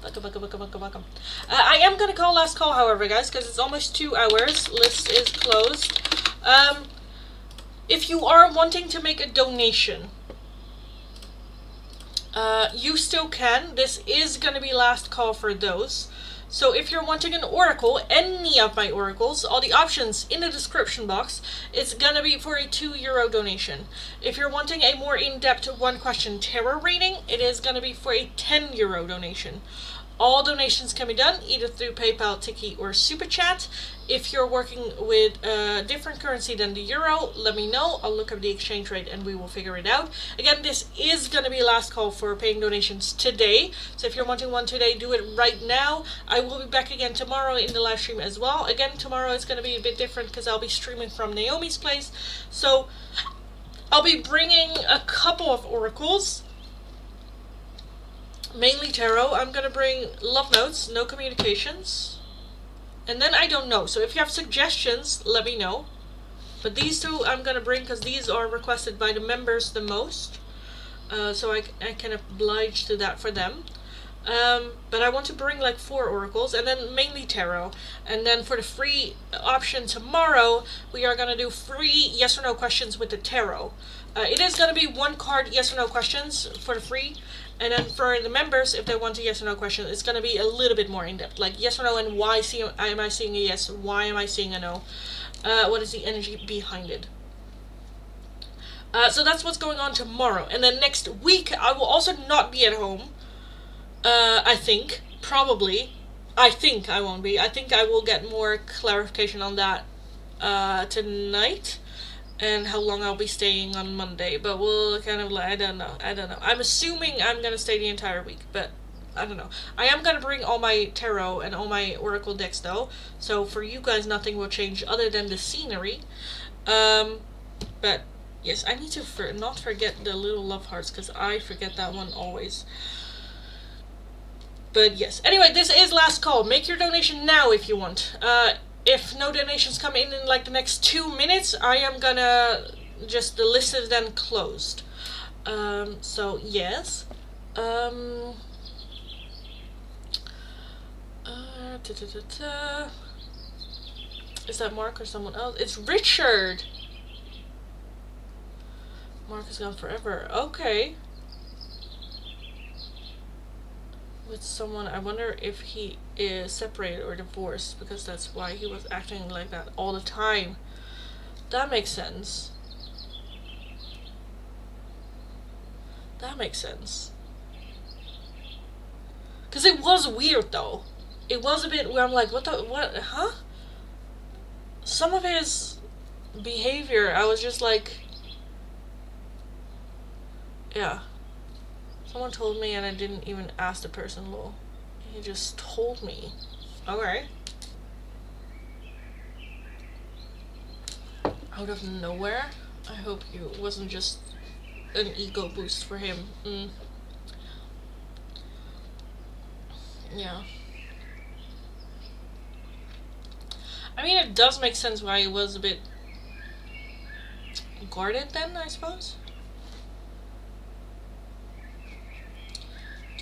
Welcome. I am gonna call last call, however, guys, because it's almost 2 hours. List is closed. If you are wanting to make a donation, you still can. This is going to be last call for those. So if you're wanting an oracle, any of my oracles, all the options in the description box, it's going to be for a €2 donation. If you're wanting a more in-depth 1-question tarot reading, it is going to be for a €10 donation. All donations can be done either through PayPal, Tiki, or Super Chat. If you're working with a different currency than the euro, let me know. I'll look up the exchange rate and we will figure it out. Again, this is going to be last call for paying donations today. So if you're wanting one today, do it right now. I will be back again tomorrow in the live stream as well. Again, tomorrow is going to be a bit different because I'll be streaming from Naomi's place. So I'll be bringing a couple of oracles. Mainly tarot. I'm going to bring love notes, no communications. And then I don't know. So if you have suggestions, let me know. But these 2 I'm going to bring because these are requested by the members the most. So I can oblige to that for them. But I want to bring like 4 oracles and then mainly tarot. And then for the free option tomorrow, we are going to do free yes or no questions with the tarot. It is going to be 1 card yes or no questions for the free. And then for the members, if they want a yes or no question, it's going to be a little bit more in-depth. Like yes or no and why am I seeing a yes? Why am I seeing a no? What is the energy behind it? So that's what's going on tomorrow. And then next week, I will also not be at home. I think. Probably. I think I won't be. I think I will get more clarification on that tonight. And how long I'll be staying on Monday. But we'll kind of like, I don't know. I'm assuming I'm going to stay the entire week. But I don't know. I am going to bring all my tarot and all my oracle decks though. So for you guys, nothing will change other than the scenery. But yes, I need to not forget the little love hearts. Because I forget that one always. But yes. Anyway, this is last call. Make your donation now if you want. If no donations come in like the next 2 minutes, I am gonna the list is then closed. So yes. Is that Mark or someone else? It's Richard. Mark is gone forever. Okay. With someone, I wonder if he is separated or divorced, because that's why he was acting like that all the time. That makes sense. Because it was weird though. It was a bit where I'm like, what, huh? Some of his behavior, I was just like, yeah. Someone told me and I didn't even ask the person, lol. He just told me. Okay. Out of nowhere? I hope it wasn't just an ego boost for him. Yeah. I mean, it does make sense why he was a bit guard it then, I suppose. I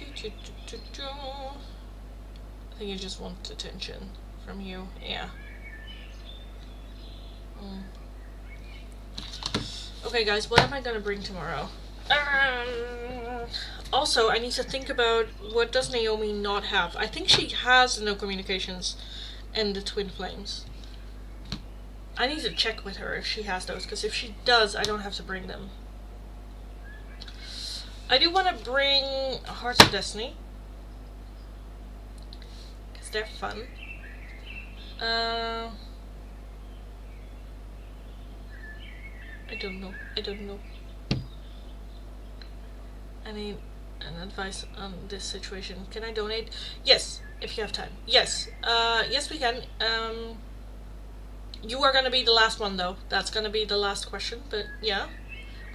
think you just want attention from you. Yeah. Okay, guys, what am I gonna bring tomorrow? Also, I need to think about what does Naomi not have. I think she has no communications and the twin flames. I need to check with her if she has those, because if she does, I don't have to bring them. I do want to bring Hearts of Destiny, because they're fun. I don't know. I need an advice on this situation. Can I donate? Yes, if you have time. Yes. Yes, we can. You are gonna be the last one, though. That's gonna be the last question, but yeah.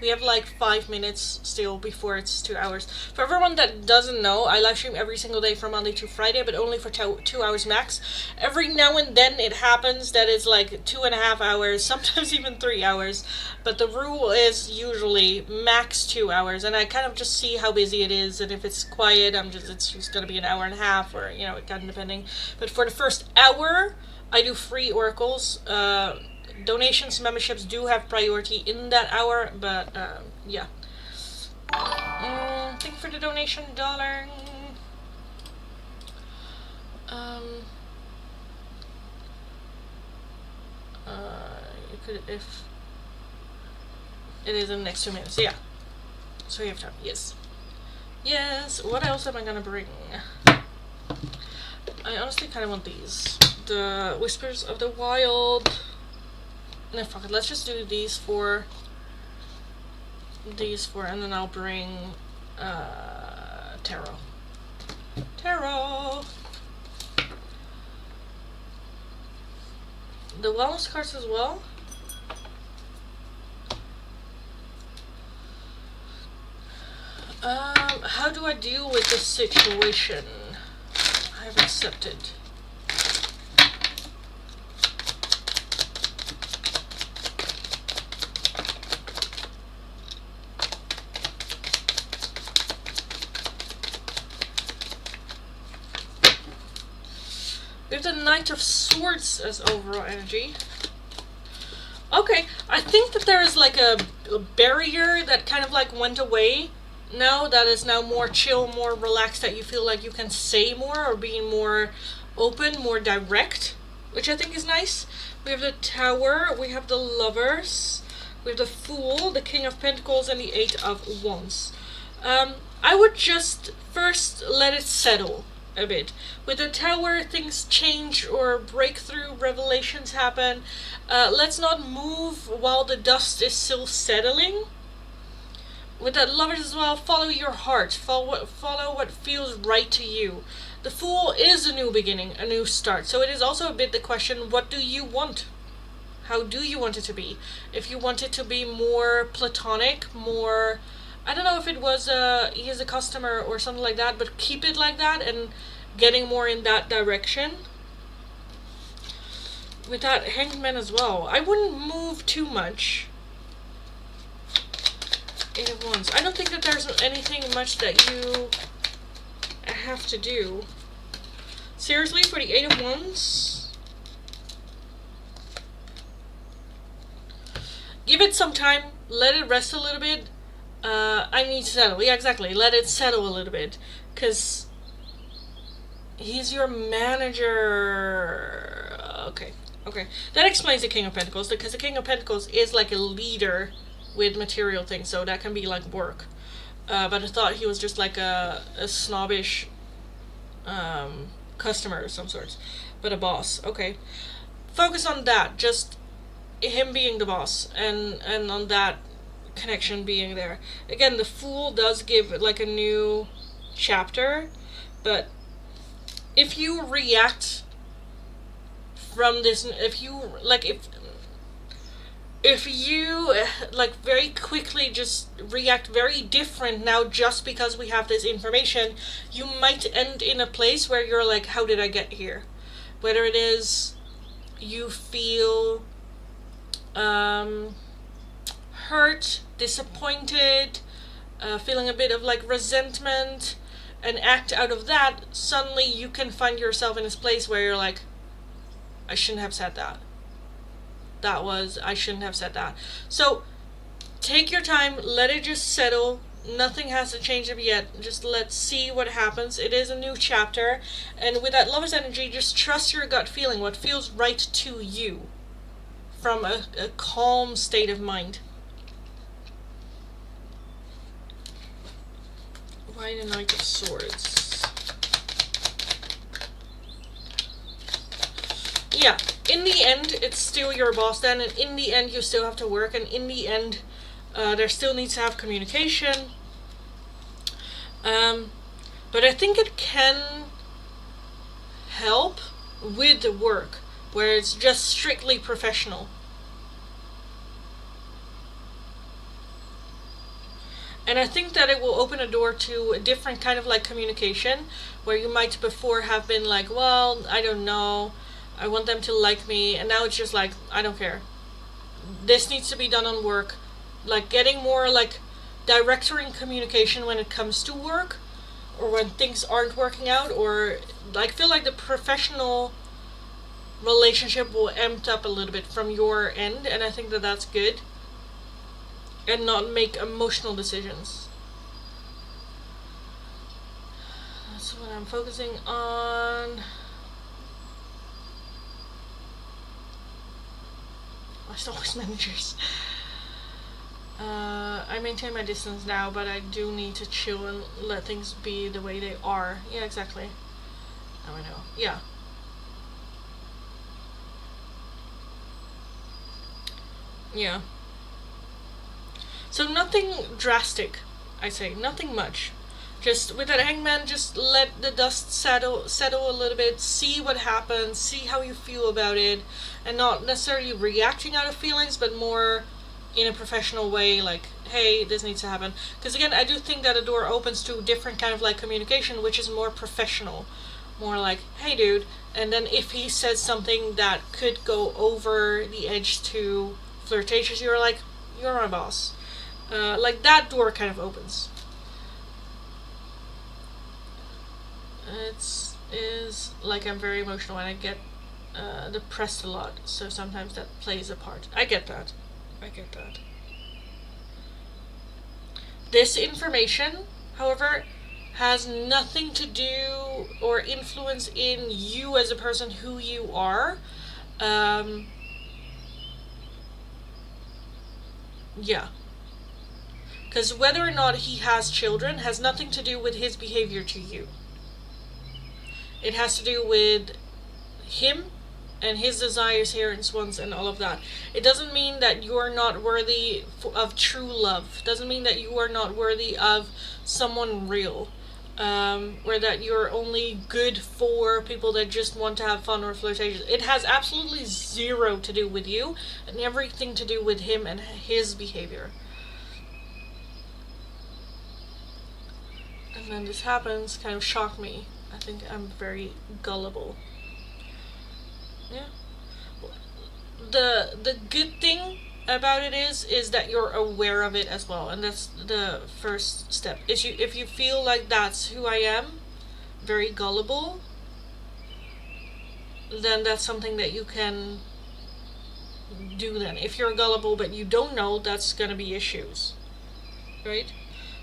We have like 5 minutes still before it's 2 hours. For everyone that doesn't know, I live stream every single day from Monday to Friday, but only for 2 hours max. Every now and then it happens that it's like 2.5 hours, sometimes even 3 hours. But the rule is usually max 2 hours, and I kind of just see how busy it is, and if it's quiet, it's just gonna be an hour and a half, or you know, kind of depending. But for the first hour, I do free oracles. Donations, memberships do have priority in that hour, but yeah. Thank you for the donation, dollar. You could, if it is in the next 2 minutes, yeah. So you have time, yes. Yes, what else am I gonna bring? I honestly kind of want these. The Whispers of the Wild. No, fuck it, let's just do these four, and then I'll bring, Tarot. The wellness cards as well. How do I deal with this situation? I have accepted. We have the Knight of Swords as overall energy. Okay, I think that there is like a barrier that kind of like went away now, that is now more chill, more relaxed, that you feel like you can say more or being more open, more direct, which I think is nice. We have the Tower, we have the Lovers, we have the Fool, the King of Pentacles, and the Eight of Wands. I would just first let it settle a bit. With the Tower, things change or breakthrough revelations happen. Let's not move while the dust is still settling. With that Lovers as well, follow your heart. Follow what feels right to you. The Fool is a new beginning, a new start. So it is also a bit the question, what do you want? How do you want it to be? If you want it to be more platonic, more... I don't know if it was he is a customer or something like that, but keep it like that and getting more in that direction. With that Hanged Man as well, I wouldn't move too much. Eight of Wands. I don't think that there's anything much that you have to do. Seriously, for the Eight of Wands, give it some time, let it rest a little bit. I need to settle. Yeah, exactly. Let it settle a little bit. Because he's your manager. Okay. That explains the King of Pentacles. Because the King of Pentacles is like a leader with material things. So that can be like work. But I thought he was just like a snobbish customer of some sort. But a boss. Okay. Focus on that. Just him being the boss. And on that connection being there. Again, the Fool does give like a new chapter, but if you react from this, if you like very quickly just react very different now just because we have this information, you might end in a place where you're like, how did I get here? Whether it is you feel hurt, disappointed, feeling a bit of like resentment, and act out of that, suddenly you can find yourself in this place where you're like, I shouldn't have said that. I shouldn't have said that. So take your time, let it just settle. Nothing has to change up yet. Just let's see what happens. It is a new chapter. And with that Lover's energy, just trust your gut feeling, what feels right to you, from a calm state of mind. Why the Knight of Swords? Yeah, in the end, it's still your boss then, and in the end, you still have to work, and in the end, there still needs to have communication. But I think it can help with the work, where it's just strictly professional. And I think that it will open a door to a different kind of like communication, where you might before have been like, well, I don't know, I want them to like me, and now it's just like, I don't care. This needs to be done on work. Like getting more like director in communication when it comes to work, or when things aren't working out, or like feel like the professional relationship will amp up a little bit from your end, and I think that that's good. And not make emotional decisions. That's what I'm focusing on. I still always managers. I maintain my distance now, but I do need to chill and let things be the way they are. Yeah, exactly. Now I know. Yeah. Yeah. So nothing drastic, I say. Nothing much. Just with that Hangman, just let the dust settle a little bit, see what happens, see how you feel about it, and not necessarily reacting out of feelings, but more in a professional way, like, hey, this needs to happen. Because again, I do think that a door opens to different kind of like communication, which is more professional. More like, hey dude, and then if he says something that could go over the edge to flirtatious, you're like, you're my boss. Like that door kind of opens. Is like I'm very emotional and I get depressed a lot, so sometimes that plays a part. I get that. This information, however, has nothing to do or influence in you as a person, who you are. Yeah. Because whether or not he has children has nothing to do with his behavior to you. It has to do with him and his desires here and wants and all of that. It doesn't mean that you're not worthy of true love. It doesn't mean that you are not worthy of someone real. Or that you're only good for people that just want to have fun or flirtatious. It has absolutely zero to do with you and everything to do with him and his behavior. And then this happens, kind of shocked me. I think I'm very gullible. Yeah. The good thing about it is that you're aware of it as well, and that's the first step. If you feel like that's who I am, very gullible, then that's something that you can do then. If you're gullible but you don't know, that's gonna be issues, right?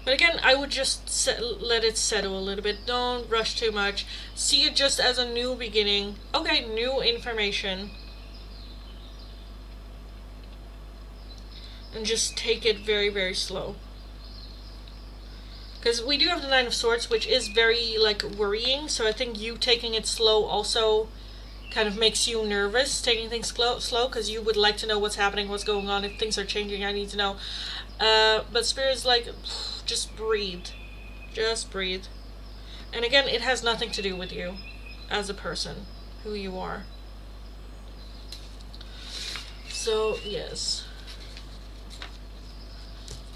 But again, I would just let it settle a little bit. Don't rush too much. See it just as a new beginning. Okay, new information. And just take it very, very slow. Because we do have the Nine of Swords, which is very, like, worrying. So I think you taking it slow also kind of makes you nervous, taking things slow, because you would like to know what's happening, what's going on. If things are changing, I need to know. But Spirit's like, just breathe. Just breathe. And again, it has nothing to do with you as a person, who you are. So, yes.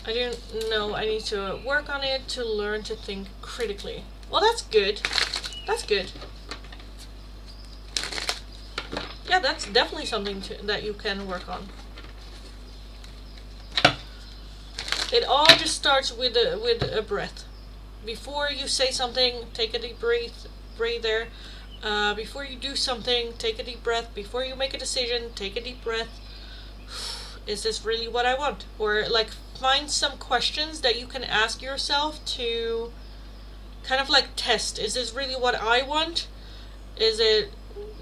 I didn't know I need to work on it to learn to think critically. Well, that's good. That's good. Yeah, that's definitely something that you can work on. It all just starts with a breath. Before you say something, take a deep breather. Before you do something, take a deep breath. Before you make a decision, take a deep breath. Is this really what I want? Or like find some questions that you can ask yourself to kind of like test. Is this really what I want? Is it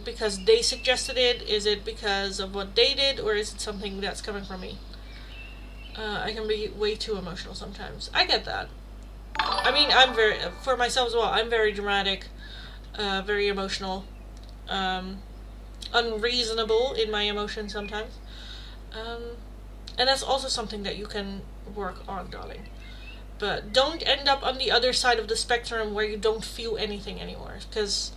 because they suggested it? Is it because of what they did? Or is it something that's coming from me? I can be way too emotional sometimes. I get that. I mean, for myself as well, I'm very dramatic, very emotional, unreasonable in my emotions sometimes. And that's also something that you can work on, darling. But don't end up on the other side of the spectrum where you don't feel anything anymore. Because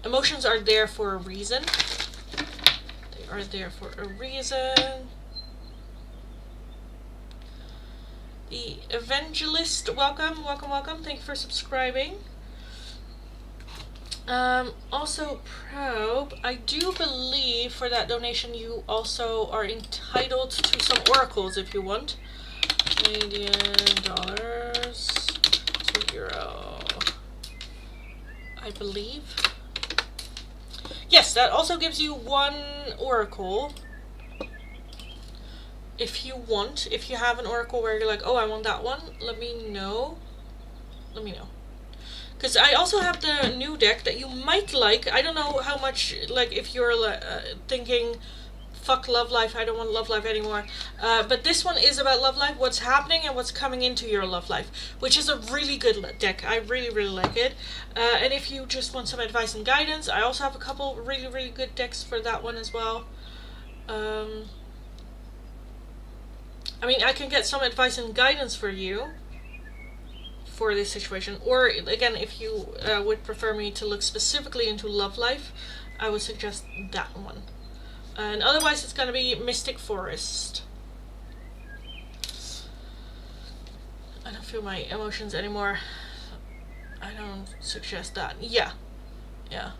emotions are there for a reason. They are there for a reason. The Evangelist, welcome, welcome, welcome. Thank you for subscribing. Also, Probe, I do believe for that donation you also are entitled to some oracles if you want. Canadian dollars to euro, I believe. Yes, that also gives you one oracle. If you want, if you have an oracle where you're like, oh, I want that one, let me know. Let me know. Because I also have the new deck that you might like. I don't know how much, like, if you're thinking, fuck love life, I don't want love life anymore. But this one is about love life, what's happening and what's coming into your love life, which is a really good deck. I really, really like it. And if you just want some advice and guidance, I also have a couple really, really good decks for that one as well. I mean, I can get some advice and guidance for you for this situation. Or, again, if you would prefer me to look specifically into love life, I would suggest that one. And otherwise, it's going to be Mystic Forest. I don't feel my emotions anymore. I don't suggest that. Yeah. Yeah.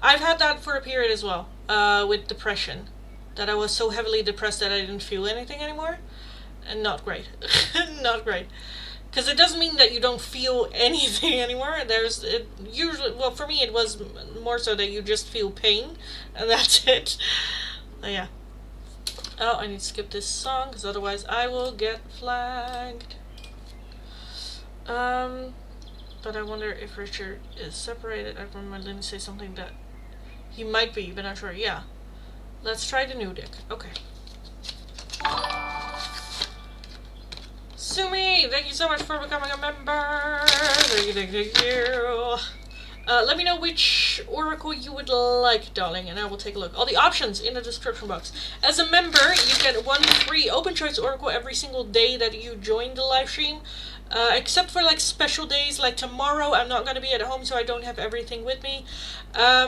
I've had that for a period as well, with depression. That I was so heavily depressed that I didn't feel anything anymore. And not great. Not great. Because it doesn't mean that you don't feel anything anymore. Usually, well, for me it was more so that you just feel pain, and that's it. Yeah. Oh, I need to skip this song, because otherwise I will get flagged. But I wonder if Richard is separated. I remember Lynn say something that he might be, but I'm not sure. Yeah. Let's try the new deck. Okay. Sumi, thank you so much for becoming a member. Thank you, thank you, thank you. Let me know which oracle you would like, darling, and I will take a look. All the options in the description box. As a member, you get one free open choice oracle every single day that you join the live stream. Except for like special days, like tomorrow I'm not going to be at home, so I don't have everything with me.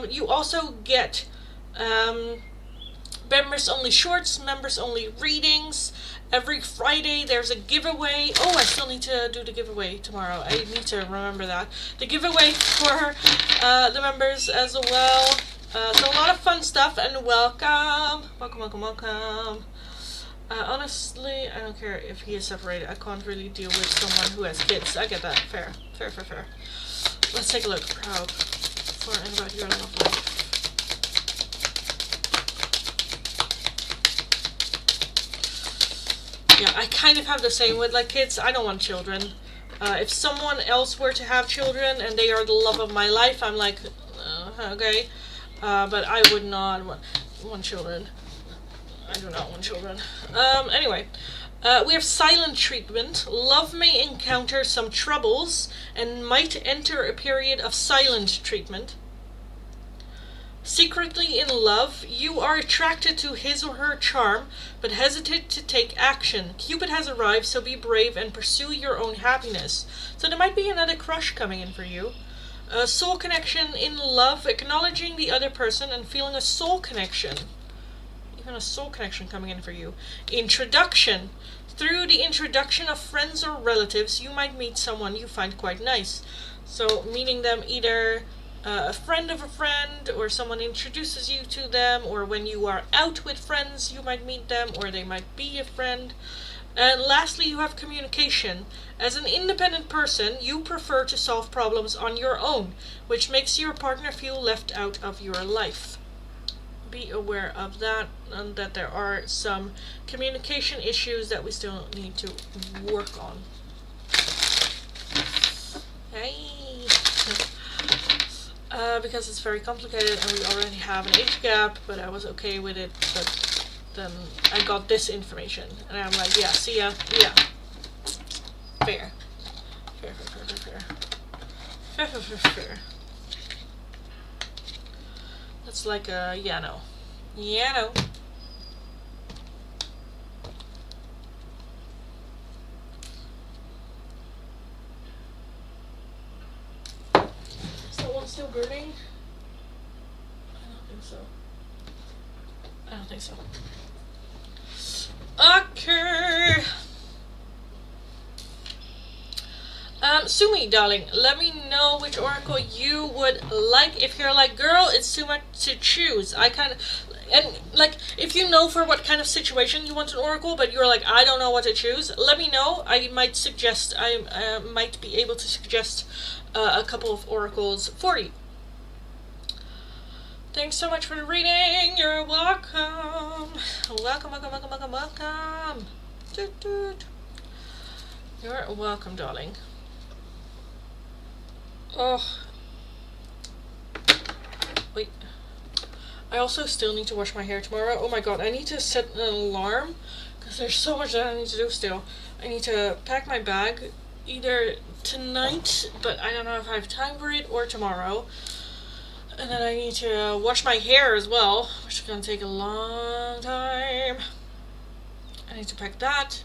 You also get members only shorts, members only readings. Every Friday there's a giveaway. Oh, I still need to do the giveaway tomorrow. I need to remember that. The giveaway for the members as well. So a lot of fun stuff, and welcome. Welcome, welcome, welcome. Honestly, I don't care if he is separated. I can't really deal with someone who has kids. I get that. Fair. Fair, fair, fair. Let's take a look. Proud. For and about your love life. Yeah, I kind of have the same with like kids. I don't want children. If someone else were to have children and they are the love of my life, I'm like, okay. But I would not want children. I do not want children. Anyway, we have silent treatment. Love may encounter some troubles and might enter a period of silent treatment. Secretly in love, you are attracted to his or her charm, but hesitate to take action. Cupid has arrived, so be brave and pursue your own happiness. So there might be another crush coming in for you. A soul connection in love, acknowledging the other person and feeling a soul connection. Even a soul connection coming in for you. Introduction. Through the introduction of friends or relatives, you might meet someone you find quite nice. So, meeting them either a friend of a friend, or someone introduces you to them, or when you are out with friends you might meet them, or they might be a friend. And lastly, you have communication. As an independent person, you prefer to solve problems on your own, which makes your partner feel left out of your life. Be aware of that, and that there are some communication issues that we still need to work on. Hey! Because it's very complicated and we already have an age gap, but I was okay with it, but then I got this information, and I'm like, yeah, see ya, yeah. Fair. Fair, fair, fair, fair, fair. Fair, fair, fair, fair. That's like a, yeah, no. Yeah, no. Is that one still burning? I don't think so. I don't think so. Okay. Sumi, darling, let me know which oracle you would like. If you're like, girl, it's too much to choose. I kind of, and like, if you know for what kind of situation you want an oracle, but you're like, I don't know what to choose, let me know. I might suggest, I might be able to suggest a couple of oracles for you. Thanks so much for the reading. You're welcome. Welcome, welcome, welcome, welcome, welcome. Doot, doot. You're welcome, darling. Oh. Wait. I also still need to wash my hair tomorrow. Oh my god, I need to set an alarm, because there's so much that I need to do still. I need to pack my bag either tonight, but I don't know if I have time for it, or tomorrow. And then I need to wash my hair as well, which is going to take a long time. I need to pack that.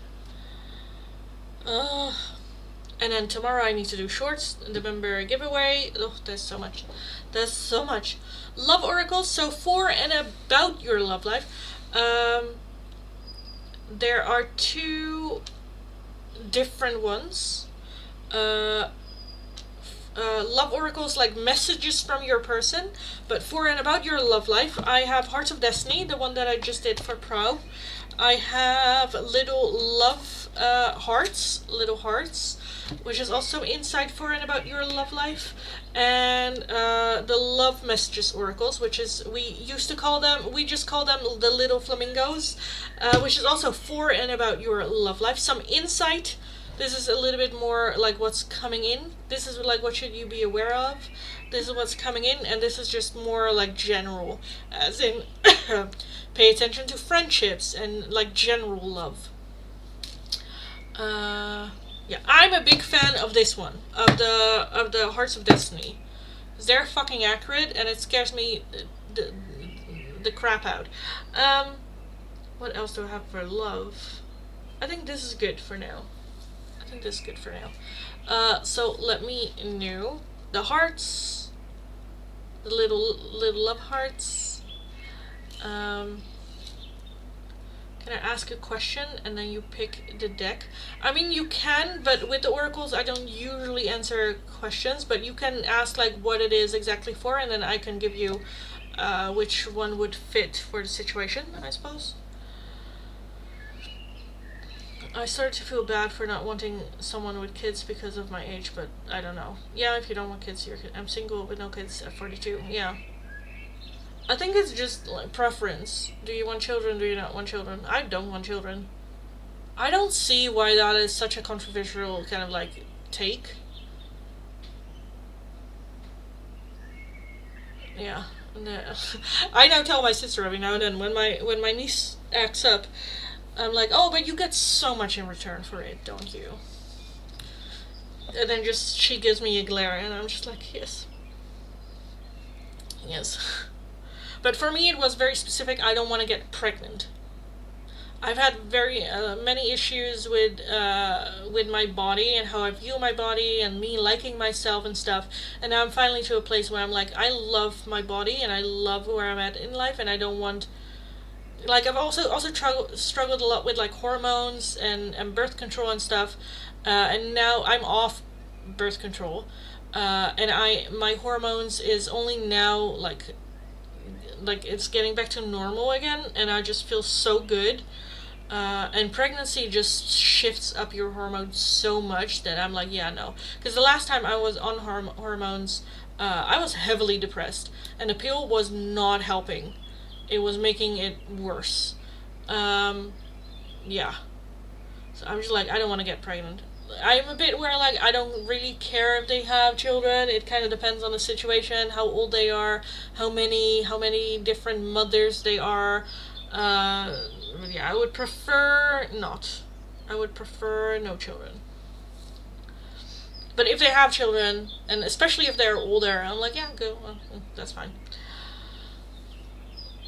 And then tomorrow I need to do shorts, the member giveaway. Oh, there's so much. There's so much. Love oracles. So for and about your love life, there are two different ones. Love oracles, like messages from your person, but for and about your love life, I have Hearts of Destiny, the one that I just did for Pro. I have little love little hearts, which is also inside for and about your love life, and the love messages oracles, which is, we just call them the little flamingos, which is also for and about your love life. Some insight. This is a little bit more like what's coming in. This is like what should you be aware of. This is what's coming in, and this is just more like general, as in pay attention to friendships and like general love. Yeah, I'm a big fan of this one, of the Hearts of Destiny. They're fucking accurate, and it scares me the crap out. What else do I have for love? I think this is good for now. So let me know the hearts, the little love hearts. Can I ask a question and then you pick the deck? I mean, you can, but with the oracles I don't usually answer questions, but you can ask like what it is exactly for, and then I can give you which one would fit for the situation, I suppose. I started to feel bad for not wanting someone with kids because of my age, but I don't know. Yeah, if you don't want kids, I'm single with no kids at 42. Yeah. I think it's just like preference. Do you want children? Do you not want children? I don't want children. I don't see why that is such a controversial kind of like take. Yeah. I now tell my sister every now and then when my niece acts up, I'm like, oh, but you get so much in return for it, don't you? And then she gives me a glare, and I'm just like, yes. Yes. But for me, it was very specific. I don't want to get pregnant. I've had very many issues with my body and how I view my body and me liking myself and stuff. And now I'm finally to a place where I'm like, I love my body and I love where I'm at in life, and I don't want. Like, I've also struggled a lot with like hormones and birth control and stuff, and now I'm off birth control, And my hormones is only now like it's getting back to normal again, and I just feel so good. And pregnancy just shifts up your hormones so much that I'm like, yeah, no. Because the last time I was on hormones, I was heavily depressed, and the pill was not helping. It was making it worse. Yeah. So I'm just like, I don't want to get pregnant. I'm a bit where like I don't really care if they have children. It kind of depends on the situation, how old they are, how many different mothers they are. Yeah, I would prefer not. I would prefer no children. But if they have children, and especially if they're older, I'm like, yeah, go. That's fine.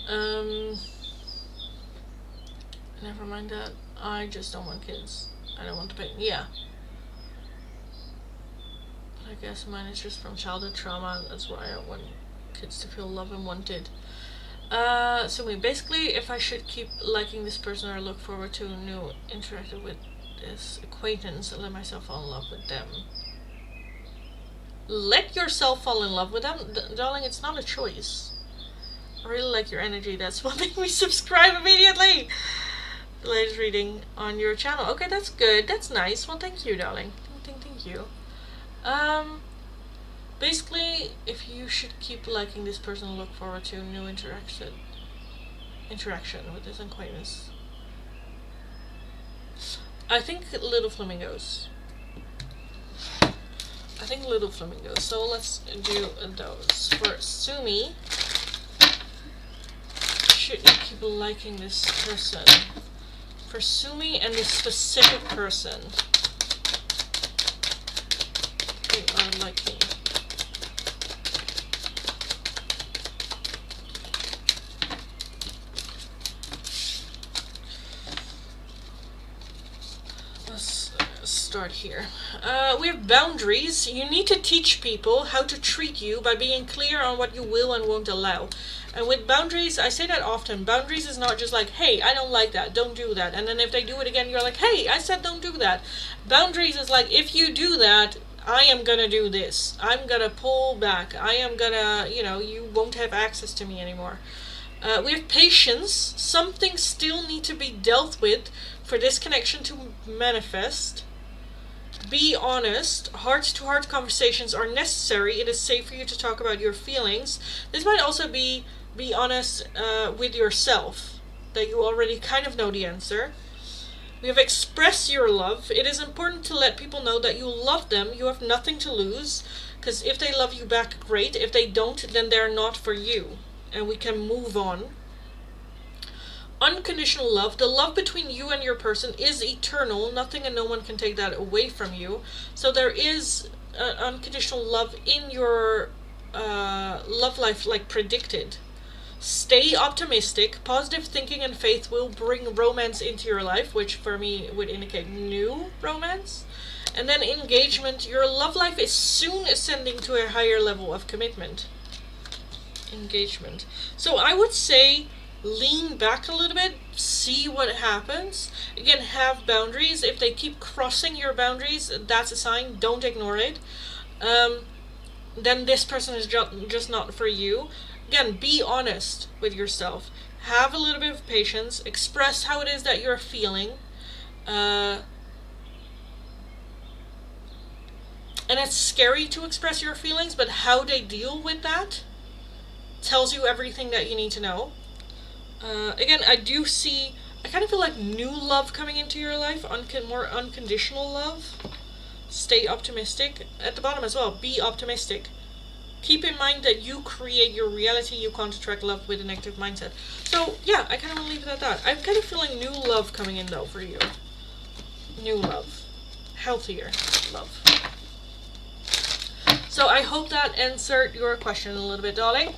Um, Never mind that. I just don't want kids. I don't want to pay. Yeah. I guess mine is just from childhood trauma. That's why I want kids to feel loved and wanted. So basically, if I should keep liking this person or look forward to a new interaction with this acquaintance and let myself fall in love with them. Let yourself fall in love with them? Darling, it's not a choice. I really like your energy. That's what made me subscribe immediately. The latest reading on your channel. Okay, that's good. That's nice. Well, thank you, darling. Thank you. Basically, if you should keep liking this person and look forward to a new interaction with this acquaintance. I think little flamingos. So let's do those. For Sumi, should you keep liking this person? For Sumi and this specific person, they are liking. Start here. We have boundaries. You need to teach people how to treat you by being clear on what you will and won't allow. And with boundaries, I say that often. Boundaries is not just like, hey, I don't like that, don't do that. And then if they do it again, you're like, hey, I said don't do that. Boundaries is like, if you do that, I am gonna do this. I'm gonna pull back. I am gonna, you won't have access to me anymore. We have patience. Some things still need to be dealt with for this connection to manifest. Be honest. Heart-to-heart conversations are necessary. It is safe for you to talk about your feelings. This might also be honest with yourself, that you already kind of know the answer. We have express your love. It is important to let people know that you love them. You have nothing to lose, because if they love you back, great. If they don't, then they're not for you, and we can move on. Unconditional love. The love between you and your person is eternal. Nothing and no one can take that away from you. So there is unconditional love in your love life, like predicted. Stay optimistic. Positive thinking and faith will bring romance into your life, which for me would indicate new romance. And then engagement. Your love life is soon ascending to a higher level of commitment. Engagement. So I would say lean back a little bit, see what happens. Again, have boundaries. If they keep crossing your boundaries, that's a sign. Don't ignore it. Then this person is just not for you. Again, be honest with yourself. Have a little bit of patience. Express how it is that you're feeling. And it's scary to express your feelings, but how they deal with that tells you everything that you need to know. Again, I kind of feel like new love coming into your life, more unconditional love. Stay optimistic. At the bottom as well, be optimistic. Keep in mind that you create your reality. You can't attract love with a negative mindset. So, yeah, I kind of want to leave it at that. I'm kind of feeling new love coming in, though, for you. New love. Healthier love. So, I hope that answered your question a little bit, darling.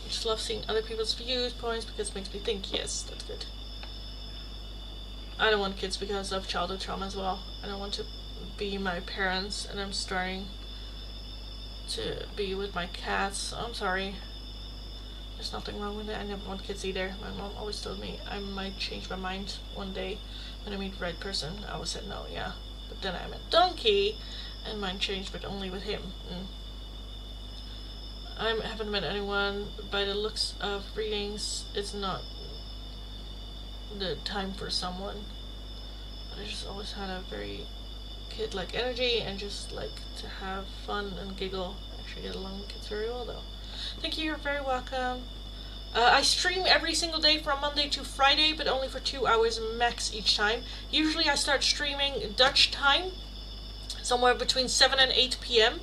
Just love seeing other people's viewpoints because it makes me think. Yes, that's good. I don't want kids because of childhood trauma as well. I don't want to be my parents, and I'm starting to be with my cats. I'm sorry. There's nothing wrong with it. I never want kids either. My mom always told me I might change my mind one day when I meet the right person. I always said no, yeah. But then I met Donkey, and mine changed, but only with him. I haven't met anyone. By the looks of readings, it's not the time for someone. I just always had a very kid-like energy and just like to have fun and giggle. I actually get along with kids very well though. Thank you, you're very welcome. I stream every single day from Monday to Friday, but only for 2 hours max each time. Usually I start streaming Dutch time, somewhere between 7 and 8 p.m.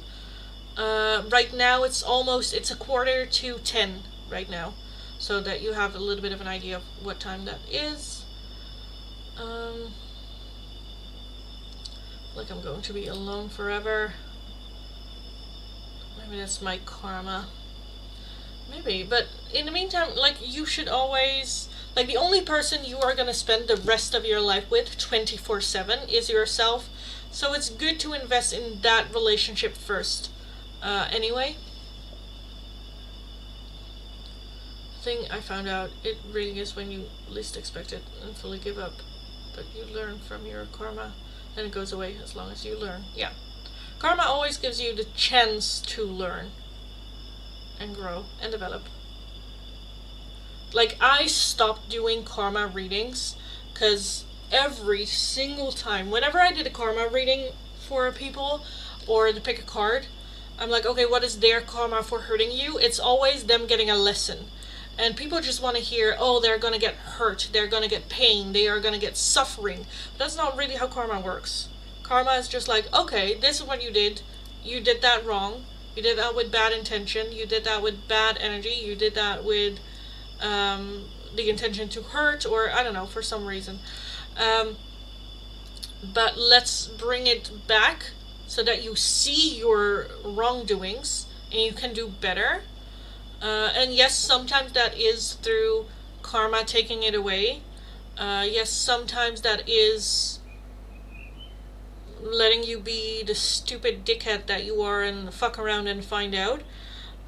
Right now it's a 9:45 right now, so that you have a little bit of an idea of what time that is. Like I'm going to be alone forever. Maybe that's my karma. Maybe, but in the meantime, like, you should always, like, the only person you are gonna spend the rest of your life with 24/7 is yourself, so it's good to invest in that relationship first. Anyway, the thing I found out, it really is when you least expect it and fully give up, but you learn from your karma, and it goes away as long as you learn. Yeah. Karma always gives you the chance to learn and grow and develop. Like, I stopped doing karma readings because every single time, whenever I did a karma reading for people or to pick a card, I'm like, okay, what is their karma for hurting you? It's always them getting a lesson. And people just want to hear, oh, they're going to get hurt, they're going to get pain, they are going to get suffering. But that's not really how karma works. Karma is just like, okay, this is what you did that wrong, you did that with bad intention, you did that with bad energy, you did that with the intention to hurt, or I don't know, for some reason. But let's bring it back so that you see your wrongdoings and you can do better. And yes, sometimes that is through karma taking it away. Yes, sometimes that is letting you be the stupid dickhead that you are and fuck around and find out.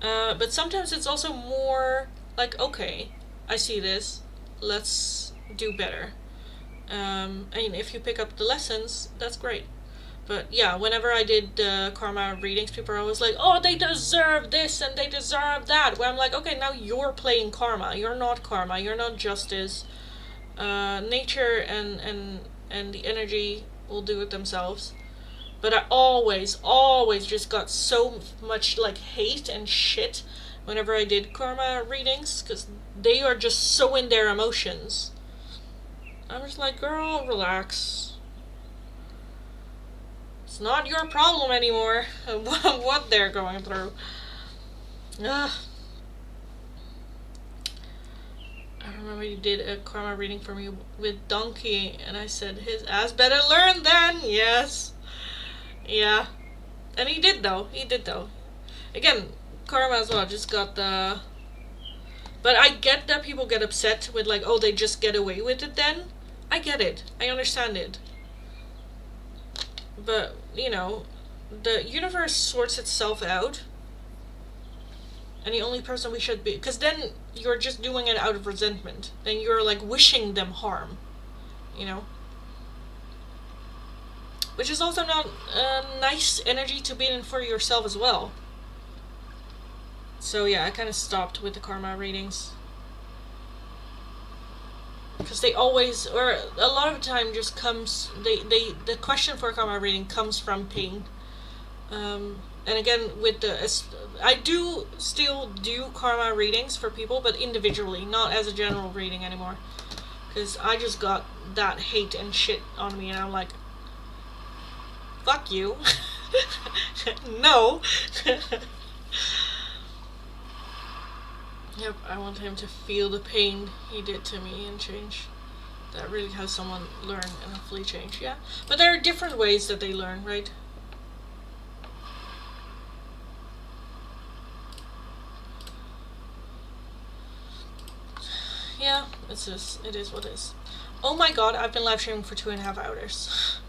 But sometimes it's also more like, okay, I see this, let's do better. And if you pick up the lessons, that's great. But yeah, whenever I did karma readings, people are always like, oh, they deserve this and they deserve that. Where I'm like, okay, now you're playing karma. You're not karma. You're not justice. Nature and the energy will do it themselves. But I always just got so much like hate and shit whenever I did karma readings, because they are just so in their emotions. I'm just like, girl, relax. It's not your problem anymore what they're going through. Ugh. I remember you did a karma reading for me with Donkey, and I said his ass better learn then. Yes. Yeah. And he did though. Again, karma as well, just got the... But I get that people get upset with like, oh, they just get away with it then. I get it. I understand it. But, you know, the universe sorts itself out. And the only person we should be... Because then you're just doing it out of resentment. Then you're, like, wishing them harm. You know? Which is also not a nice energy to be in for yourself as well. So, yeah, I kind of stopped with the karma readings. Because they always, or a lot of the time just comes, the question for a karma reading comes from pain. And again, with I do still do karma readings for people, but individually, not as a general reading anymore. Because I just got that hate and shit on me, and I'm like, fuck you. No. Yep, I want him to feel the pain he did to me and change. That really has someone learn and hopefully change, yeah. But there are different ways that they learn, right? Yeah, it is what it is. Oh my god, I've been live streaming for 2.5 hours.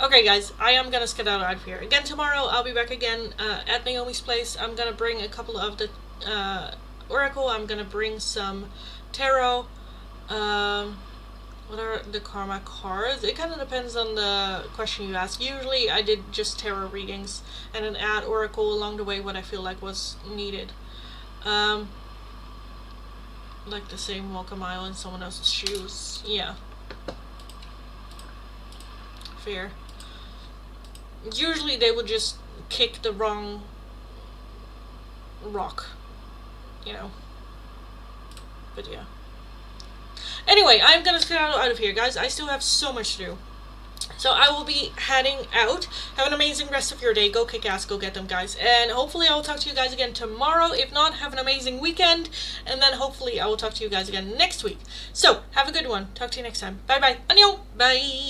Okay, guys, I am gonna skedaddle out of here. Again, tomorrow I'll be back again at Naomi's place. I'm gonna bring a couple of the Oracle. I'm gonna bring some Tarot. What are the karma cards? It kind of depends on the question you ask. Usually I did just tarot readings and then add oracle along the way what I feel like was needed. Like the same walk a mile in someone else's shoes. Yeah. Fair. Usually they would just kick the wrong rock. You know. But yeah. Anyway, I'm gonna get out of here, guys. I still have so much to do. So I will be heading out. Have an amazing rest of your day. Go kick ass. Go get them, guys. And hopefully I will talk to you guys again tomorrow. If not, have an amazing weekend. And then hopefully I will talk to you guys again next week. So, have a good one. Talk to you next time. Bye-bye. Annyeong. Bye.